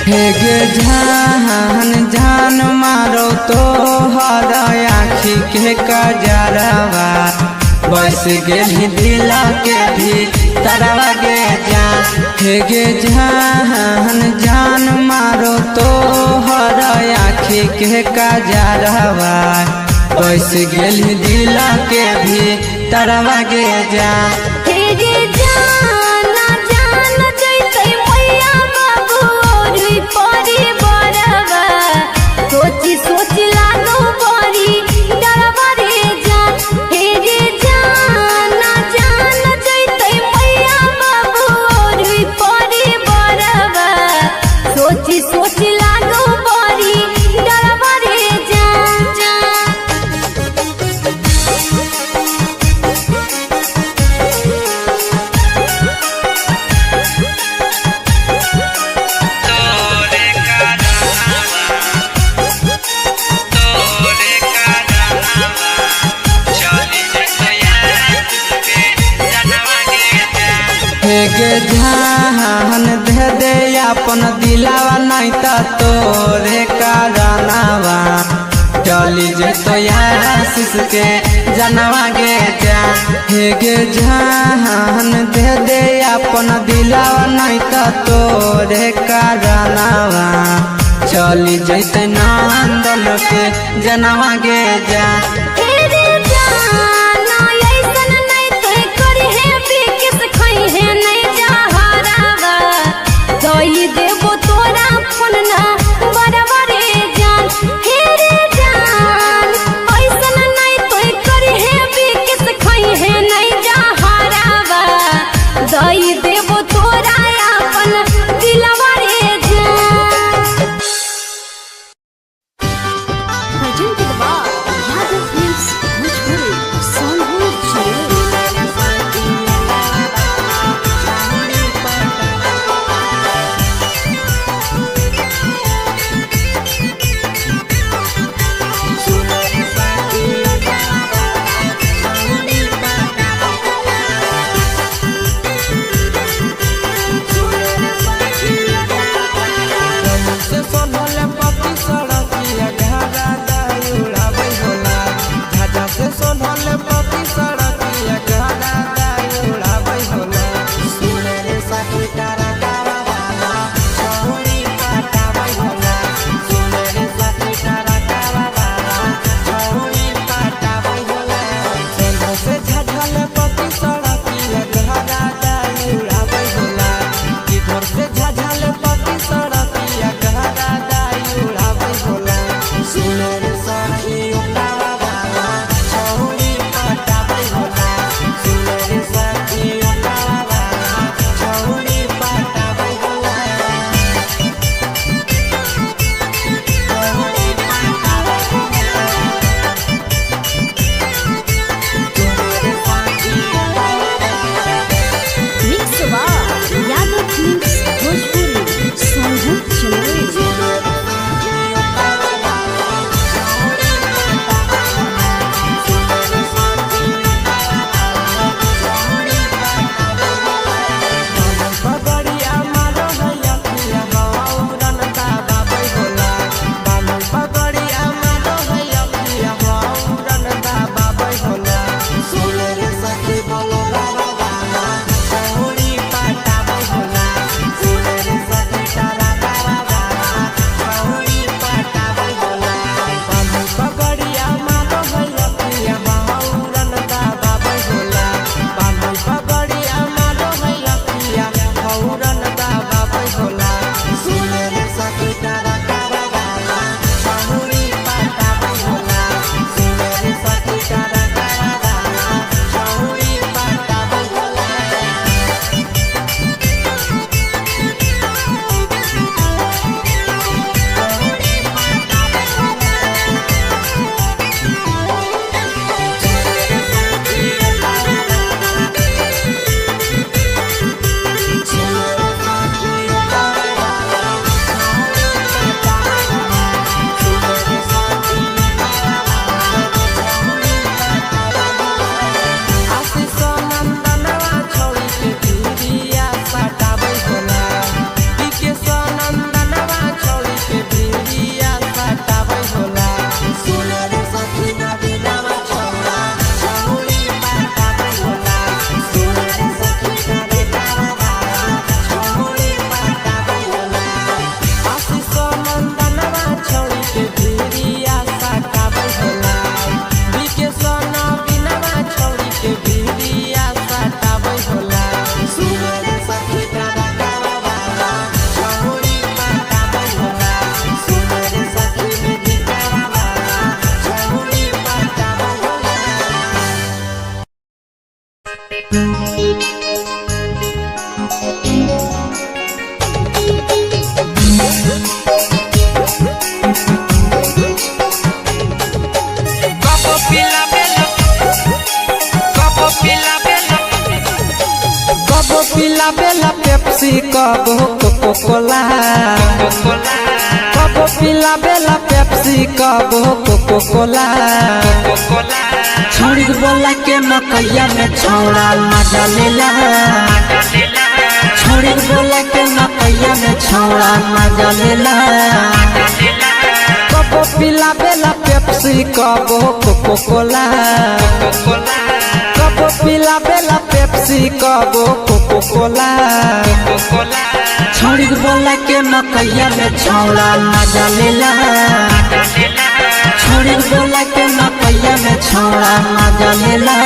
हे गे जान जान मारो तो हर आँखी के कजरवा बस गेली दिल के भी तरवा गे जान हे गे जान जान मारो तो हर आँखी के कजरवा बस गेली दिल के भी तरवा गे जान हे गे जाना जान जैसे मैया बाबू और परी बरवा सोची सोच लागो बड़ी डरवा रे जान हे गे जाना जान जैसे मैया बाबू और परी बरवा सोची सोच लागो बड़ी डरवा रे जान हे गे जान दे दे अपन दिलावा नहीं तो तोरे कारनावा चली जे तो आशीष के जनवा गे जान हे गे जान दे दे अपन दिलावा नहीं तो तोरे कारनावा चली जैते नंदन के जनवा गे जान दई देबो तोरा फोन ना बराबरे जान हे रे जान ऐसन नहीं तोय करी है बिकिस खई है नहीं जहरावा दई देबो तोरा अपन दिलवा रे जान भजन के बाद यादव फिल्म्स भोजपुरी सोनू चुरे पिला बेला पेप्सी कबो कोको कोला कबो पिला बेला पेप्सी कबो कोको कोला छोड़ी बोला के मकैया में छौड़ा मजा लेला छोड़ी बोला के मकैया में छौड़ा मजा लेला कबो पिला बेला पेप्सी कबो कोको कोला कबो पिला बेला पेप्सी कबो कोको कोला छोड़ी बोला के मकैया में छौड़ा मजा लेला छोड़ी बोला के मकैया में छौड़ा मजा लेला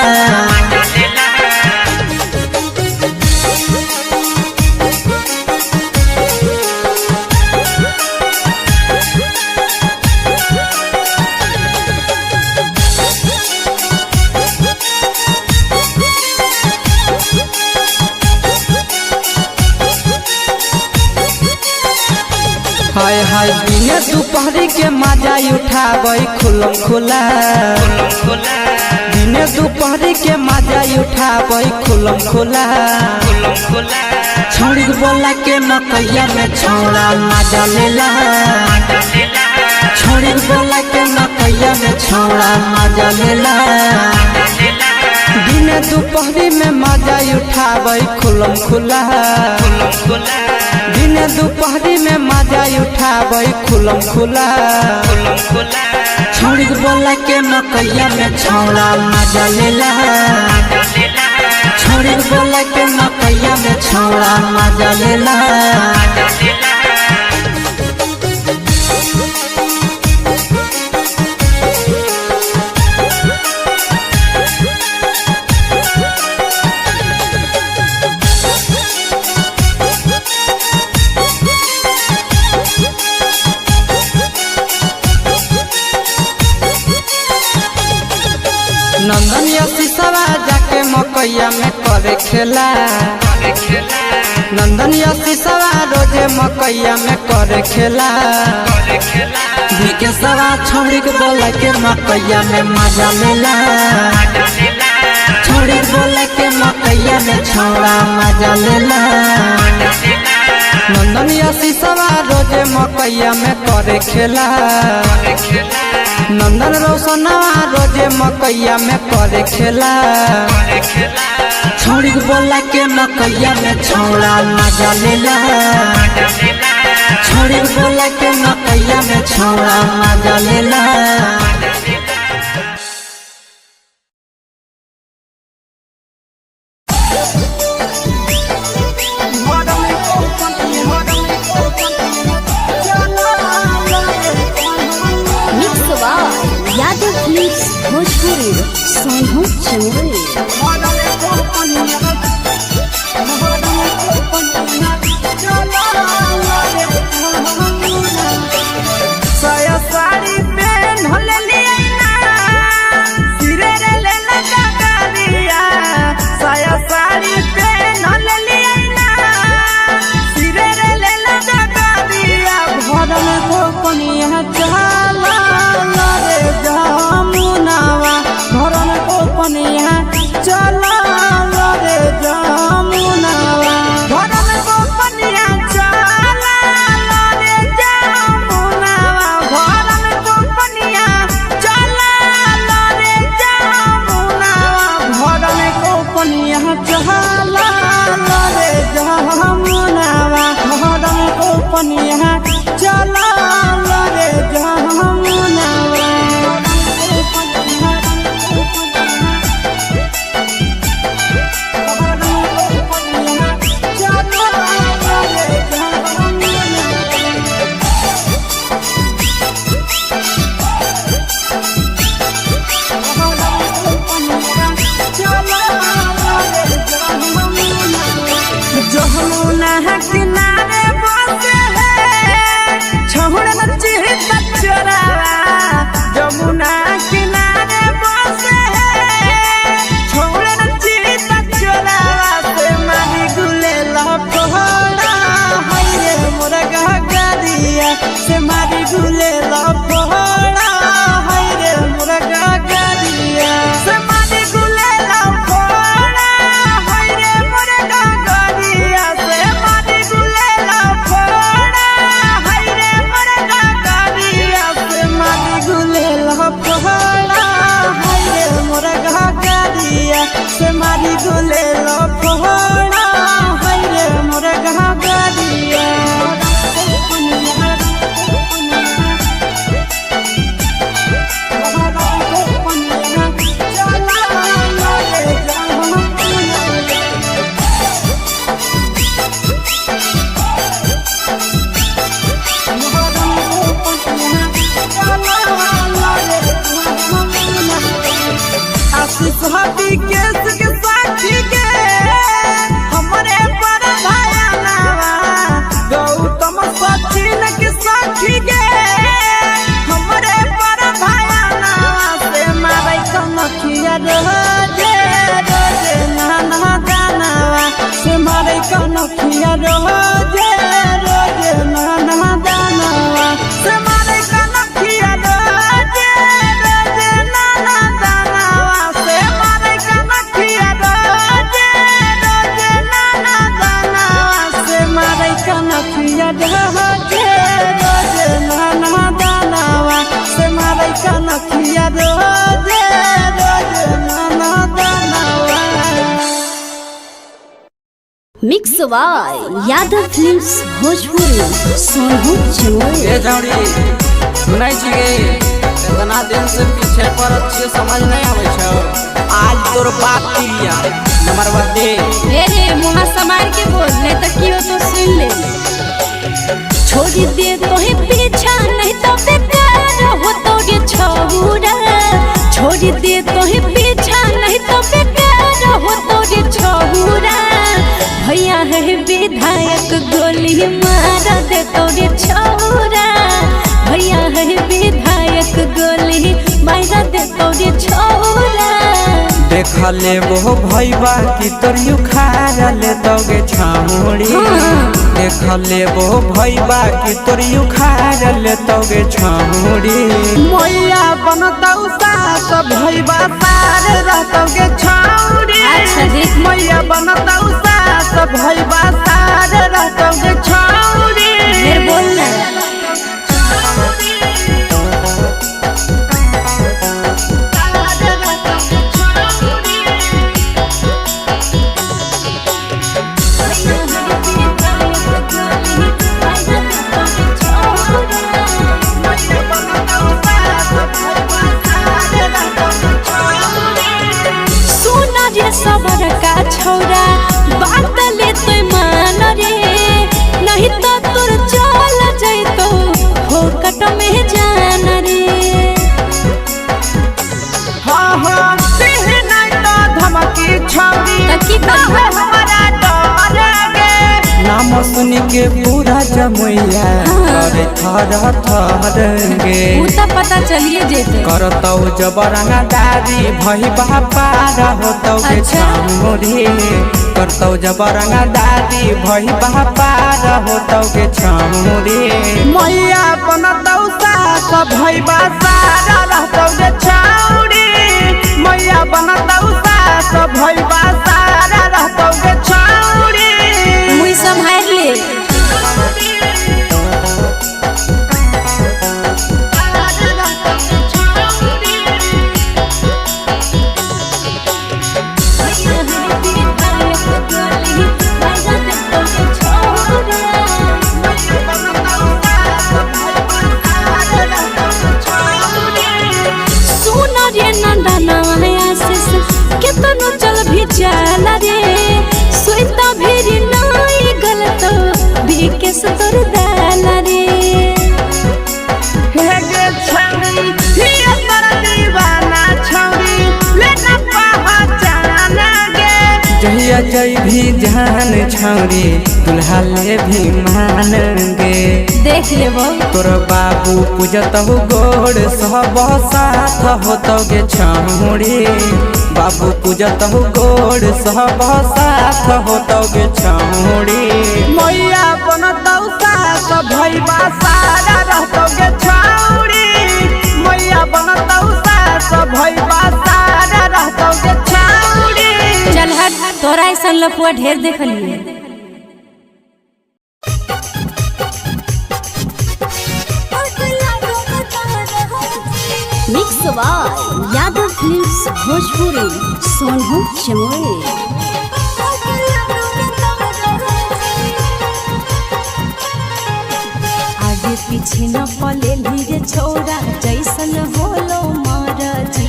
हाय हाय दिने दोपहरी के मजा उठाबै खुलम खुला दिने दोपहरी के मजा उठाबै खुलम खुला छोड़ी बोला के मकैया में छौड़ा मजा लेला छोड़ी बोला के मकैया में छौड़ा मजा लेला दिने दोपहरी में मजा उठाबै खुलम खुला दिने दोपहरी में मजा उठाबै खुलम खुला छोड़ी बोला के मकैया में छौड़ा मजा लेला छोड़ी बोला के मकैया में छौड़ा मजा लेला नंदन शीशवा जाके मकैया में करे खेला नंदन शीशवा रोजे मकैया में करे खेला के सवा छोड़ी के बोला के मकैया में मजा लेला छोड़ी बोला के मकैया में छौड़ा मजा लेला नंदन शीशवा रोजे मकैया में करे खेला नंदन रोशनवा रोजे मकैया में करे खेला छोड़ी बोला के मकैया में छौड़ा मजा लेला छोड़ी बोला के मकैया में छौड़ा मजा लेला यादव फिल्म्स भोजपुरी सोनू चंद्री साया साड़ी पहन होले लिया सिरे रे ले लगा गालिया साया साड़ी पहन होले लिया सिरे रे ले लगा गालिया भरल को पनिया चला रे जामुनावा भरल को पनिया चला रे जामुनावा भरल को पनिया चला रे जामुनावा भरल को पनिया चला रे जामुनावा भरल को पनिया चला रे जामुनावा भरल को पनिया चला रे जामुनावा जमुना किनारे बसे है छोड़ नची तचरावा जमुना किनारे बसे है छोड़ नची तचरावा से मारी गुले लपड़ा हाय रे मोरा गगरिया से मारी गुले लपड़ा हाय रे मोरा गगरिया से मारी गुले लपड़ा हाय रे मोरा गगरिया से मारी गुले लपड़ा हाय रे मोरा गगरिया से मारी गुले लपड़ा हाय रे मोरा गगरिया से मारी गुले लपड़ा हाय रे मोरा गगरिया सुहाती केस के साथी के हमरे पर भाया नावा गौतम सचिन के साथी के हमरे पर भाया नावा से मारे कनखिया रोजे रोजे नाना दानावा से मारे कनखिया रोजे रोजे नाना दाना mix by Yadav films Bhojpuri Sonu Chamoli. ए जौड़ी सुनाई छिगे इतना दिन से पीछे पर अच्छे समझ नहीं आवे छौ। आज तोर बाप पिलिया नंबर दे रे मुहा समार के बोल नहीं तो कियो तो सुन ले। छोड़ दे तो ही पीछा नहीं तो बेकार हो तो गे छौरा। छोड़ दे तो ही पीछा नहीं तो बेकार हो तो गे छौरा। भैया है विधायक गोली मार दे तो गे छौरा। भैया है विधायक गोली मार दे तो गे छौरा। देख ले वो भैबा की तोर उखाड़ ले तोगे छामुड़ी। देख ले वो भैबा की तोर उखाड़ ले तोगे छामुड़ी। मैया बनतौ सास भैबा सार रहतोगे छामुड़ी। अच्छा देख मैया बनतौ सास भैबा सार रहतोगे छामुड़ी। फिर बोलना सबर का छौरा बात ले तो मान रे। नहीं तो तोर चल जैतो फोकट में जान रे। हाँ हाँ नहीं तो धमकी छौरी की हमारा डरेगे। नाम सुन के पूरा जमैया करे थर थरगे। तो पता चलिए जेते करतौ जबरंगा दादी भई बापार होतौ के छामुड़ी। करतौ जबरंगा दादी भई बापार होतौ के छामुड़ी। मैया बनतौ सास भई बासार रहतौ के छामुड़ी। मैया बनतौ सास भई बासार रहतौ के छामुड़ी। मुई संभाल ले कितनो चल भी चल रे। सोईता भी नहीं गलत बिकेस तोर दाल रे। हेगे छौरी हिया पर दीवाना छौरी लेना पहचान गे। जहिया जई भी जान छौरी दुल्हा ले भी मान गे। देख लेबो तोर बाबू पूजतहु गोड़ सब साथ होतौ गे छौरी। बाबू पूजतहु गोड़ सब साथ होतौ गे छौरी। मैया बनतौ सास भैबा सारा रहतौ गे छौरी। मैया बनतौ सास भैबा सारा रहतौ गे छौरी। चल हट तोरा ऐसा लफुआ ढेर देखलिए। Mix by Yadav films Bhojpuri Sonu Chamoli. आगे पीछे न पले लीरे छोरा जैसन होलो महाराजी।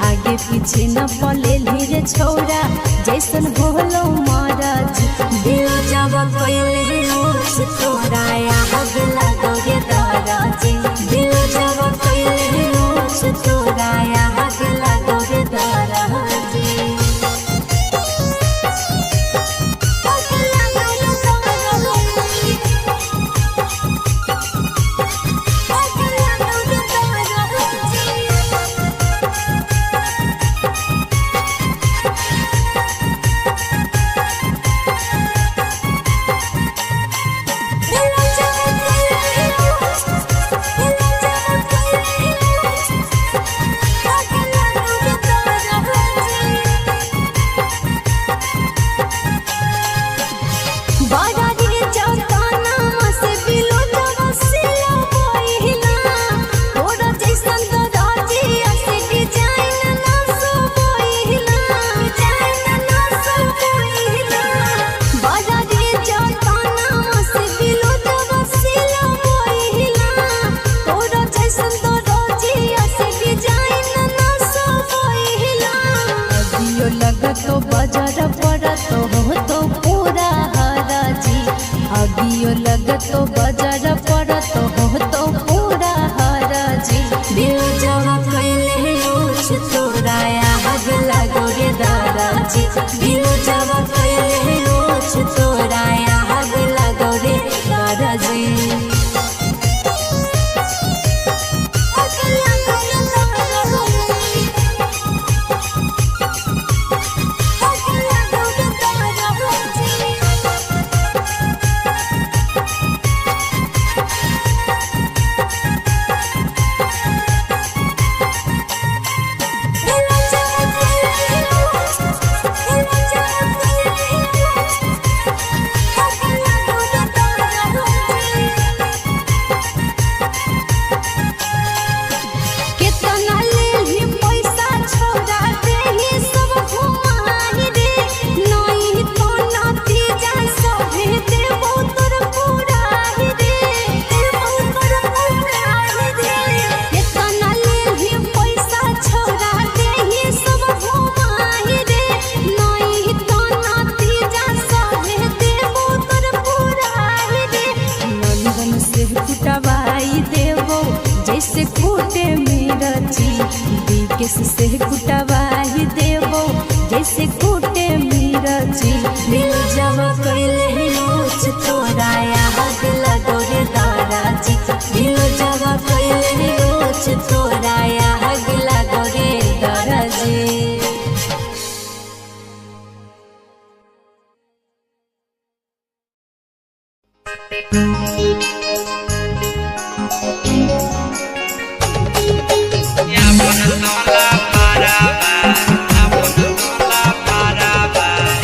आगे पीछे न पले लीरे छोरा जैसन होलो महाराजी। दिल जब कोइले रोज तोरा आग लगोगे दाराजी। दिल जब कोइले रोज तोरा आग लगोगे दाराजी। बजर पर तो पूरा हरजी दिल जवा कैले ओछ तोरा आग लगो रे दादाजी दिल जवा कैले ओछ तोरा आग लगो रे दादाजी जैसे कूटे मिर्ची बिकेस से कुटवाही देवो जैसे कूटे मिर्ची दिल जवा कैले ओछ तोरा आग लगो रे दादाजी दिल जवा कैले ओछ तोरा आग लगो रे दादाजी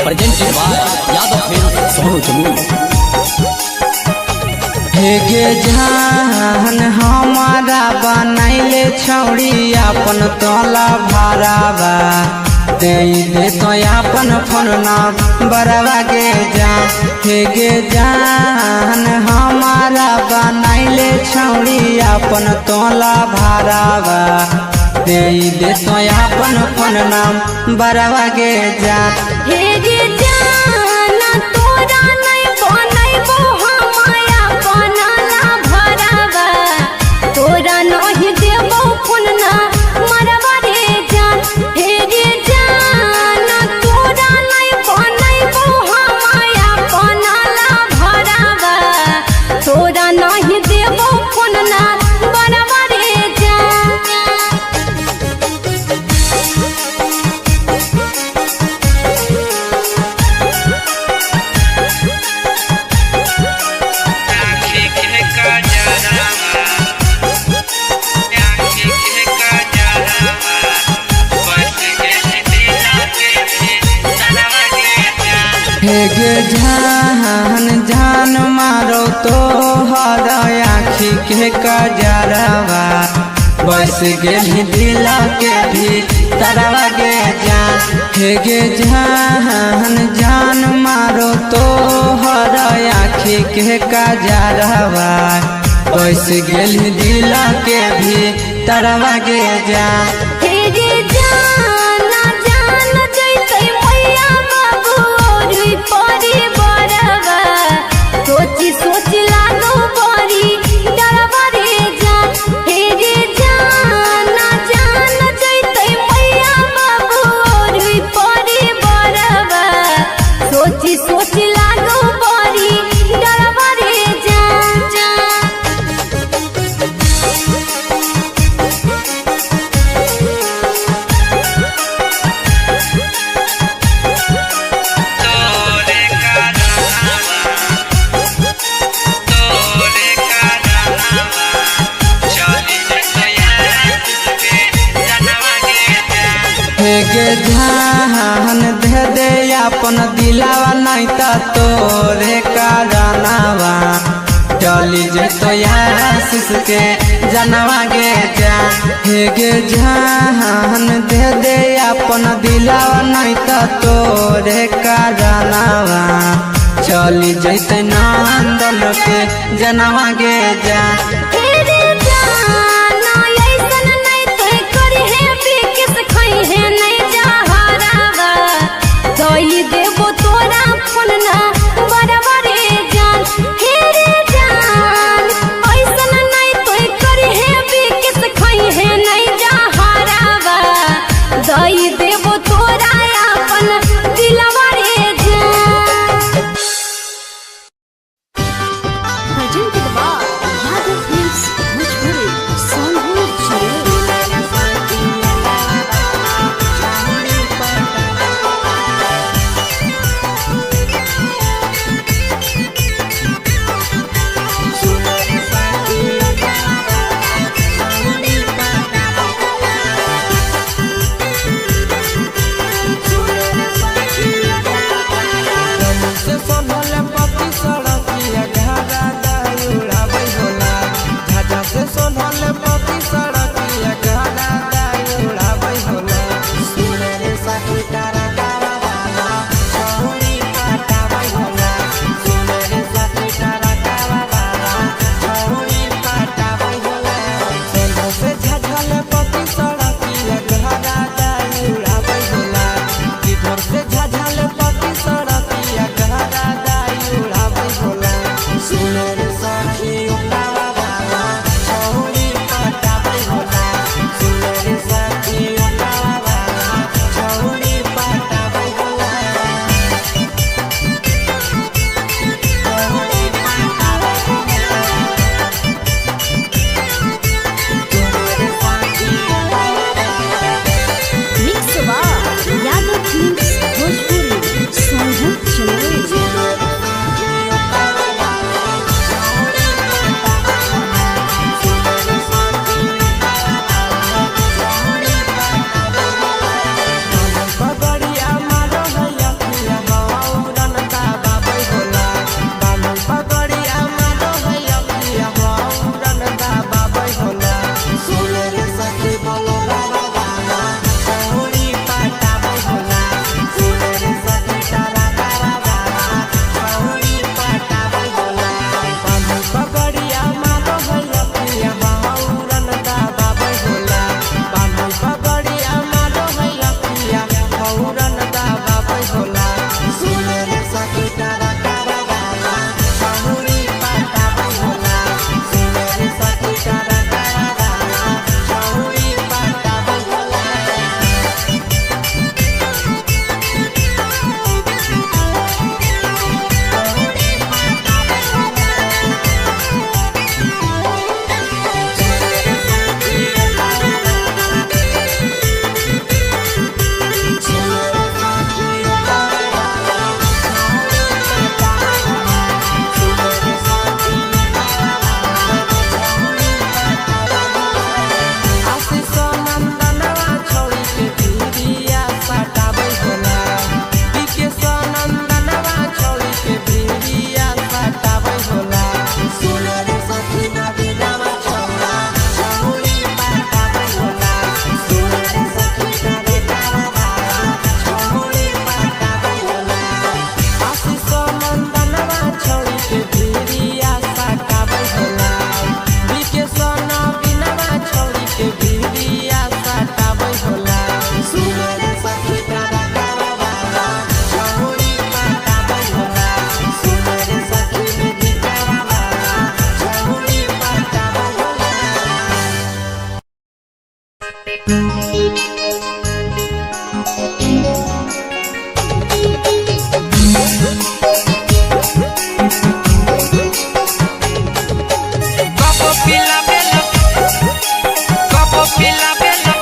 presented by Yadav Films, Sonu Jamul. हेगे जान हमारा बनैले छौड़ी अपन तोला भरावा दे तो अपन फोन बरवा के जान हेगे जान हमारा बनैले छौड़ी अपन तोला भरावा दे तो अपन फोन बरवा के जान हेगे जाना तोरा नहीं बनैबो हमाया बनला भरावा तोरा नहीं देबो फोन ना मरवा रे जान हेगे जाना तोरा नहीं बनैबो हमाया बनला भरावा तोरा नहीं देबो फोन ना मरवा रे जान हेगे जान जान मारो तो हर आँखी के कजरवा बस गेली दिल के भी तरवा गे जान हेगे जान जान मारो तो हर आँखी के कजरवा बस गेली दिल के भी तरवा गे जान हेगे जाना जान जैसे मैया बाबू और परी बरवा सोची सोच लागो बड़ी डरवा रे जान हेगे जाना जान जैसे मैया बाबू और परी बरवा सोची सोच लागो बड़ी डरवा रे जान हेगे जान दे दे अपन दिलावा नहीं तो तोरे कारनावा चली जेतो आशीष के जनवा गे जान हेगे जान दे दे अपन दिलावा नहीं तो तोरे कारनावा चली जैते नंदन के जनवा गे जान हेगे जाना ऐसन नहीं तोय करी है बिकिस खई है नहीं जहरावा तोई देबो तोरा फोन ना बरबरे जान हेगे जान बनल पति सड़किया गहना दाई उड़ाबै होला सुने रे सखी तारा तारा बाबा छौरी पटाबै होला सुने रे सखी तारा तारा बाबा छौरी पटाबै होला सेंधो से झझल पति सड़किया गहना दाई उड़ाबै होला किधर से झझल पति सड़किया गहना दाई उड़ाबै होला सुने रे सखी तारा बाबा छौरी पटाबै होला सुने रे सखी तारा बाबा छौरी पटाबै होला छौरी पटाबै होला मिक्स बा यादव फिल्म्स भोजपुरी सोनू चमोली पगड़िया मारो हैया पिया हौरन दाबाबै होला बामन पगड़िया मारो हैया पिया हौरन दाबाबै होला सुने रे सखी बोलो बाबा बाबा छौरी पटाबै होला सुने रे सखी तारा तारा बाबा छौरी पटाबै होला बामन पगड़िया मारो हैया पिया हौरन दाबाबै होला बामन पगड़िया मारो हैया पिया हौरन दाबाबै होला सुने रे सखी तारा तारा बाबा छौरी पटाबै होला सुने रे सखी तारा तारा बाबा छौरी पटाबै होला आशीष नंदनवा छौरी के भिरिया पटाबै होला विकेश नंदनवा छौरी के भिरिया पटाबै होला सुने रे सखी नवीनवा छौरा छौरी पटाबै होला सुने रे सखी तारे तारा बाबा छौरी पटाबै होला आशीष नंदनवा छौरी के भिरिया पटाबै होला विकेश नवीनवा छौरी के भिरिया पटाबै होला सुने रे सखी तारा तारा बाबा छौरी पटाबै होला सुने रे सखी बेटी तारा बाबा छौरी पटाबै होला Capo pila bella, capo pila bella,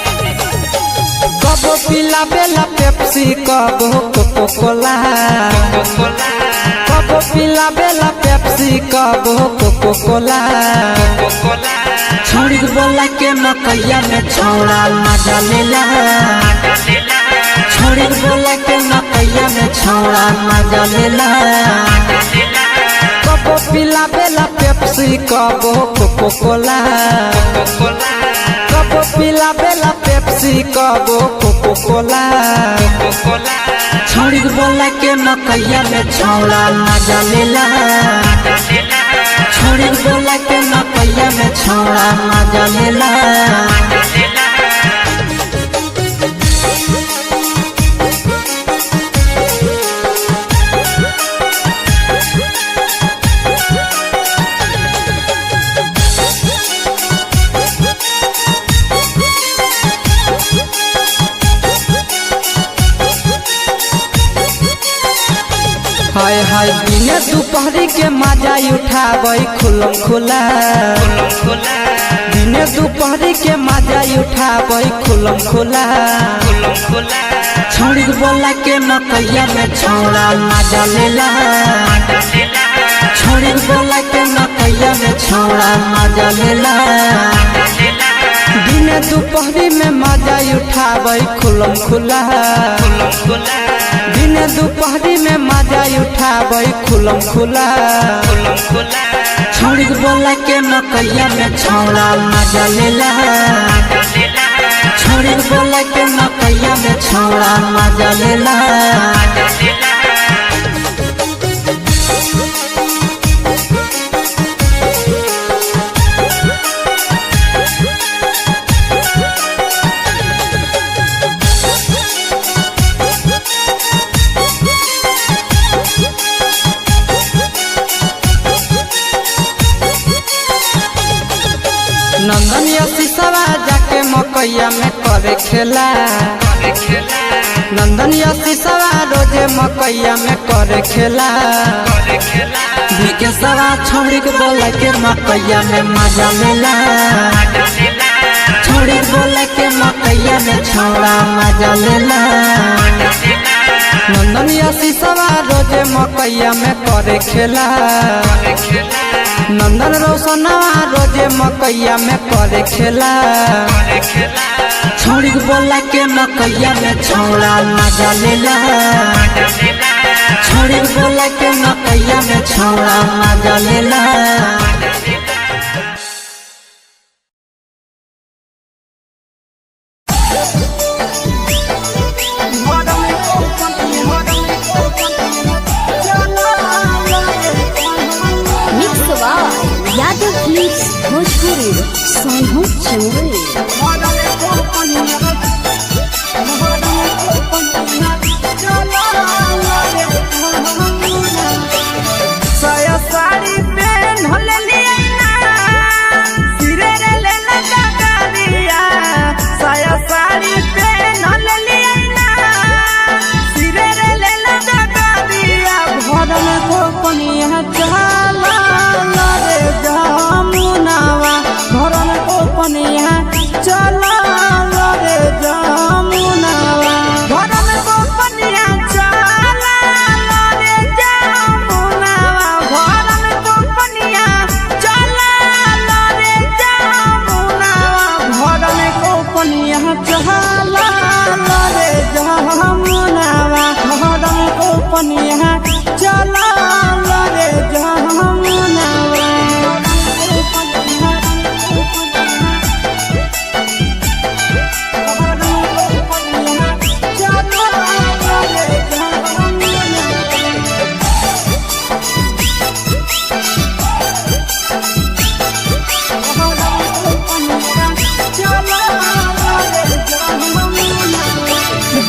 कबो पिला बेला पेप्सी कबो कोको कोला Coca-Cola, कबो पिला बेला पेप्सी कबो कोको कोला Coca-Cola, छौड़ी बोला के मकैया में छौड़ा मजा लेला Magdalena, छौड़ी बोला के मकैया में छौड़ा मजा लेला Magdalena, कबो पिला बेला पेप्सी कबो कोको कोला Coca-Cola, कबो पिला बेला पेप्सी कबो कोको कोला Coca-Cola, छौड़ी बोला के मकैया में छौड़ा मजा लेला Magdalena, छौड़ी बोला के मकैया में छौड़ा मजा लेला Magdalena. हाय हाय दिने दोपहरी के मजा उठाबै खुलम खुला दिने दोपहरी के मजा उठाबै खुलम खुला छौड़ी बोला के मकैया में छौड़ा मजा लेला छौड़ी बोला के मकैया में छौड़ा मजा लेला दिने दोपहरी दोपहरी में मजा उठाबै खुलम खुला दिन दोपहरी में मजा उठाबै खुलम खुला छोड़ी बोला के मकैया में छौड़ा मजा लेला छोड़ी बोला के मकैया में छौड़ा मजा लेला नंदन शीशवा जाके मकैया में करे खेला नंदन शीशवा रोजे मकैया में करे खेला विकेशवा छोड़ी के बोला के मकैया में मजा लेला छोड़ी बोला के मकैया में छौड़ा मजा लेला नंदन शीशवा रोजे मकैया में करे खेला नंदन रोशनवा रोजे मकैया में करे खेला छोड़ी बोला के मकैया में छौड़ा मजा लेला छोड़ी बोला के मकैया में छौड़ा मजा लेला यादव फिल्म्स भोजपुरी सोनू चंद्री साया साड़ी पहन होले लिया सिरे रे ले लगा गालिया साया साड़ी पहन होले लिया सिरे रे ले लगा गालिया भरल को पनिया चला रे जामुनावा भरल को पनिया चला रे जामुनावा भरल को पनिया चला रे जामुनावा भरल को पनिया चला रे जामुनावा भरल को पनिया चला रे जामुनावा भरल को पनिया चला रे जामुनावा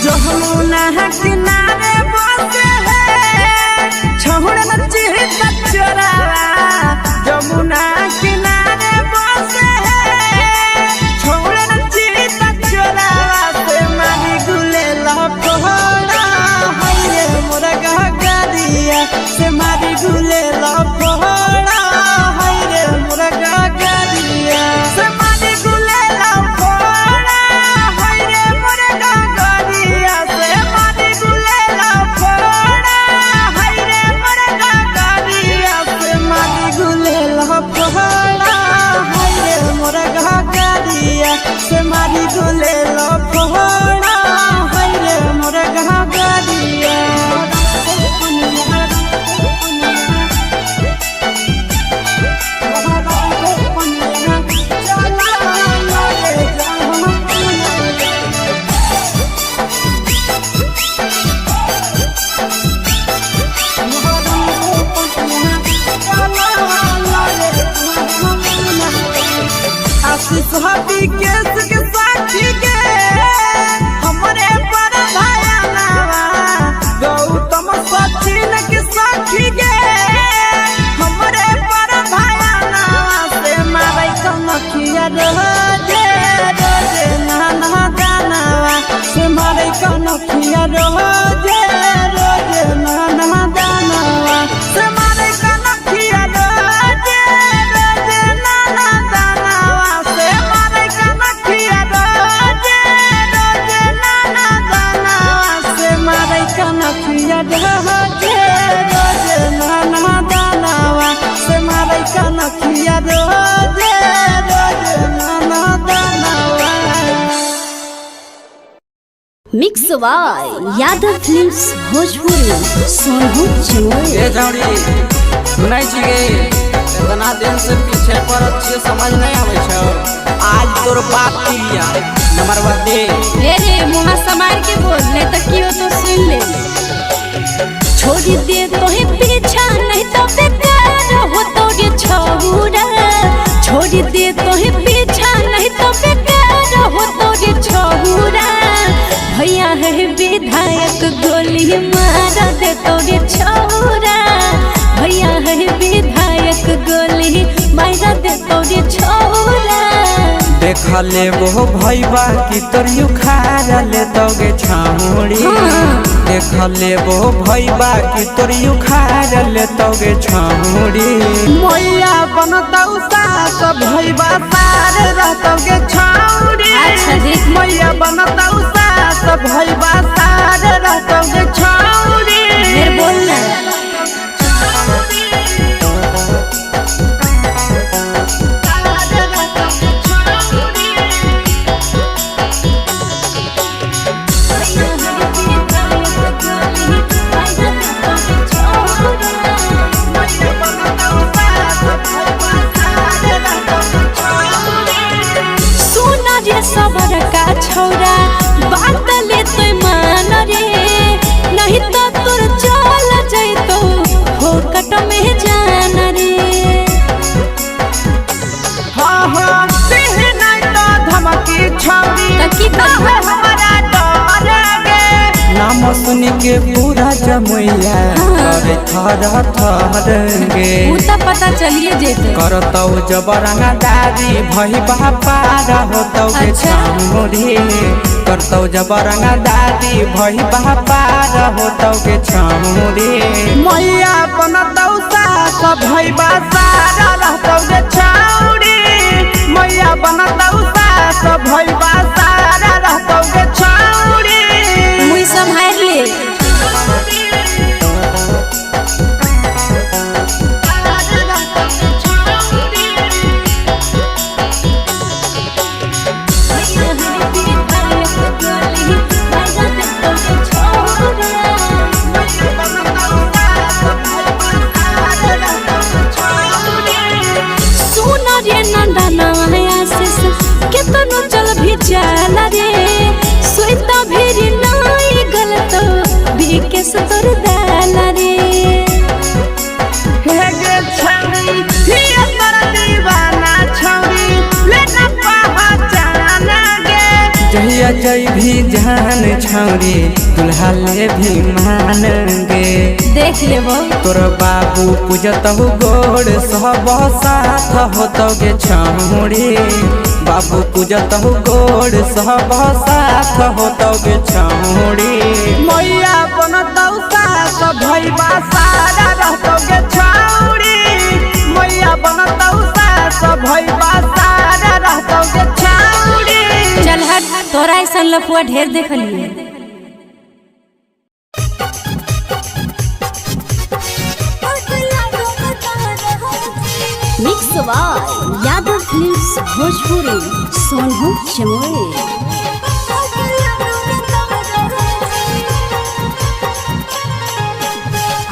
जमुना किनारे बसे छहुड़ा चिहित चोरावा जमुना किनारे बसे छहुड़ा चिहित चोरावा से मारी गुले लपहोड़ा हाय मोर गगरिया से मारी गुले लपहोड़ा हाय मोर गगरिया से मारी गुले लपहोड़ा हाय मोर गगरिया से मारी गुले लपहोड़ा हाय मोर गगरिया से मारी गुले लपहोड़ा हाय मोर गगरिया से मारी गुले लपहोड़ा हाय मोर गगरिया सुहाबी केस के साथी के हमरे पर भाया नावा गौतम सचिन के साथी के हमरे पर भाया नावा से मारे कनखिया रोजे रोजे नाना गानावा से मारे कनखिया रोजे रोजे नाना गानावा से मारे कनखिया रोजे रोजे नाना गानावा से मारे कनखिया रोजे रोजे नाना गानावा से मारे कनखिया रोजे रोजे नाना गानावा से मारे कनखिया रोजे रोजे नाना mix by Yadav films Bhojpuri Sonu Chamoli. ए जौड़ी सुनाई छी गे इतना दिन से पीछे पड़त छी समझ नहीं आवे छौ। आज तोर बाप पिलिया नंबरवा दे। रे मुहा समार के बोल नहीं तो कियो तो सुन ले। छोड़ी दे तोहे पीछा नहीं तो बेकार हो तोरे छौरा। छोड़ी दे तोहे पीछा नहीं तो बेकार हो तोरे छौरा। भैया है विधायक गोली मार दे तोरे छौरा। भैया है विधायक गोली मार दे तोरे छौरा। देख ले वो भैबा की तोर उखाड़ ले तोगे छामुड़ी। देख ले वो भैबा की तोर उखाड़ ले तोगे छामुड़ी। मैया बनतौ सास भैबा सार रहतोगे छामुड़ी। अच्छा देख मैया बनतौ सास भैबा सार रहतोगे छामुड़ी। फिर बोलना सबर का छौरा बात ले तो मान रे। नहीं तो तोर चल जैतो फोकट में जान रे। हाँ हाँ देह नहीं तो धमकी छौरी की हमारा डर गे। नाम सुन के पूरा जमैया करे थर थर गे। तो पता चलिए जेते करतौ जबरंगा दादी भई बापार होतौ के छामुड़ी। करतौ जबरंगा दादी भई बापार होतौ के छामुड़ी। मैया बनतौ सास भई बासार रहतौ के छामुड़ी। मैया बनतौ सास भई बासार रहतौ के छामुड़ी। मुई संभाल ले केतनो चल भी चल रे। सोईता भी नहीं गलत बीके सतर दाल रे। हे गे छौरी हिया तोर दीवाना छौरी लेना पहचान गे। जहिया जई भी जान छौरी दुल्हा ले भी मान गे। देख लेबो तोर बाबू पूजतहु गोड़ सब साथ होतौ गे छौरी। बाबू पूजतहु गोड़ सब साथ होतौ गे छौरी। मैया बनतौ सास भैबा सारा रहतौ गे छौरी। मैया बनतौ सास भैबा सारा रहतौ गे छौरी। चल हट तोरा ऐसा लफुआ ढेर देखलिए। Mix by Yadav films Bhojpuri Sonu Chamoli.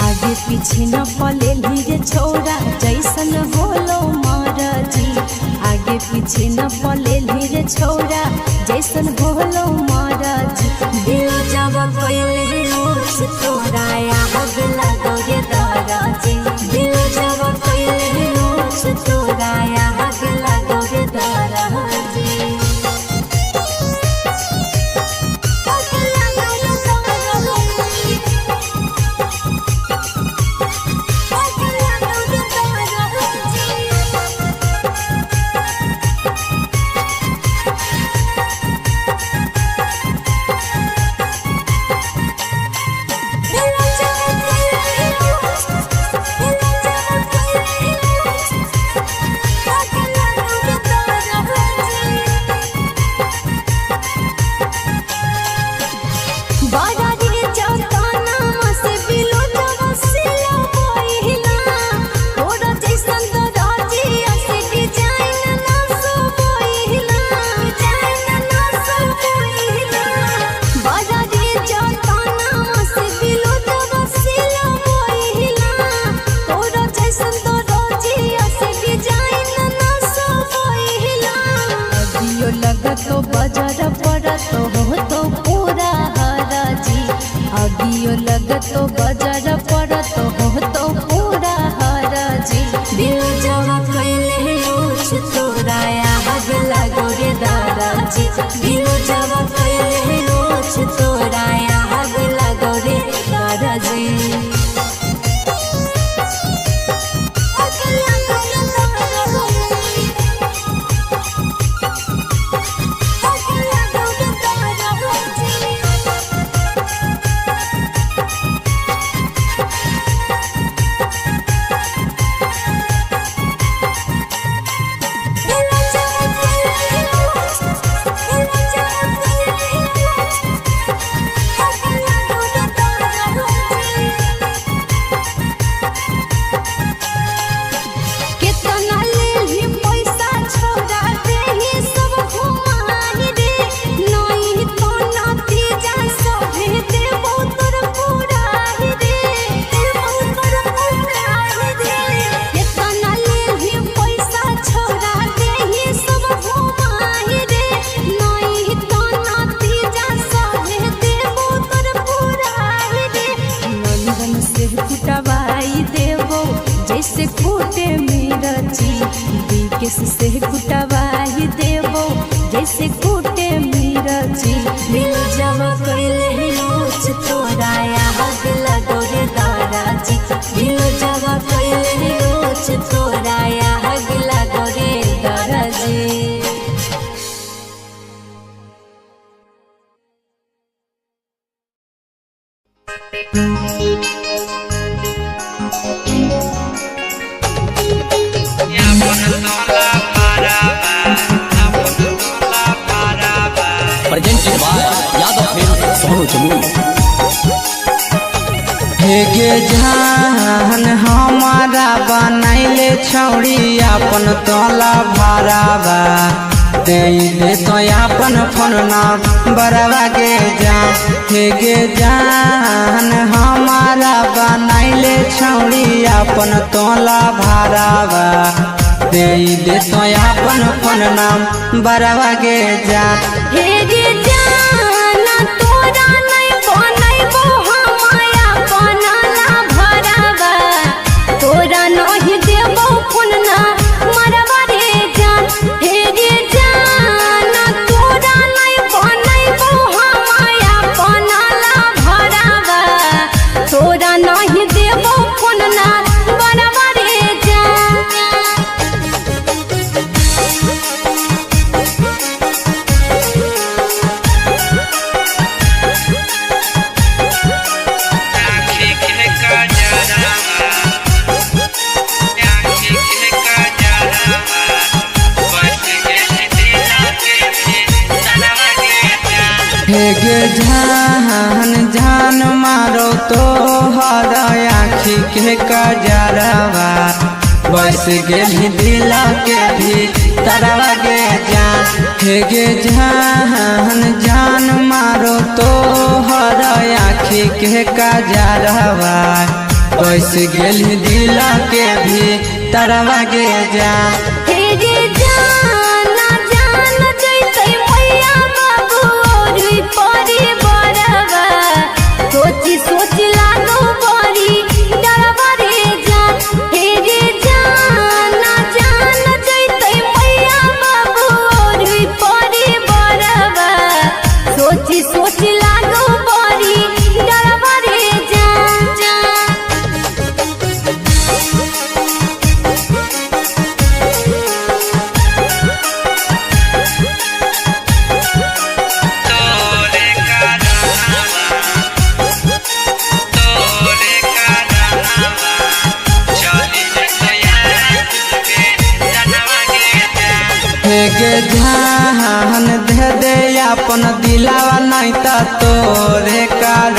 आगे पीछे न पले लीरे छोरा जैसन होलो महाराजी। आगे पीछे न पले लीरे छोरा जैसन होलो महाराजी। दिल जब पहले रोज तोरा याद लगो रे दादाजी। दिल जब पहले रोज तोरा याद लगो रे दादाजी। दिल लगतो बजर पड़तो हो तो पूरा हराजी अगियो लगतो बजर पड़तो हो तो पूरा हराजी दिल जवा कैले लोच तोराया हग लगो रे दादाजी दिल जवा कैले लोच तोराया हग लगो रे दादाजी जैसे कूटे मिर्ची बिकेस से कुटवाई देवो जैसे कूटे मिर्ची दिल जवा कैले लोच तोराया हग लगो रे दादाजी दिल जवा कैले लोच तोराया हग लगो रे दादाजी presented by Yadav Films, Sonu Jamul. हे गे जान हमारा बनैले छौड़ी अपन तोला भरावा दे तो अपन फोन ना बरवा के जान हे गे जान हमारा बनैले छौड़ी अपन तोला भरावा दे तो अपन फोन ना बरवा के जान हे गे जाना तोरा नहीं बनैबो हमाया बनाला भरावा तोरा नहीं देबो फोन ना मरवा रे जान हे गे जाना तोरा नहीं बनैबो हमाया बनाला भरावा तोरा नहीं देबो फोन ना मरवा रे जान हे गे जान जान मारो तो हर आँखी के कजरवा बस गेली दिल के भी तरवा गे जान हे गे जान जान मारो तो हर आँखी के कजरवा बस गेली दिल के भी तरवा गे जान हे गे जाना जान जैसे मैया बाबू और परी बरवा सोची सोची लागो बड़ी डरवा रे जान हे गे जाना जान जैसे मैया बाबू और परी बरवा सोची सोची लागो बड़ी डरवा रे जान हे गे जान दे दे अपन दिलावा नहीं तो तोरे कारण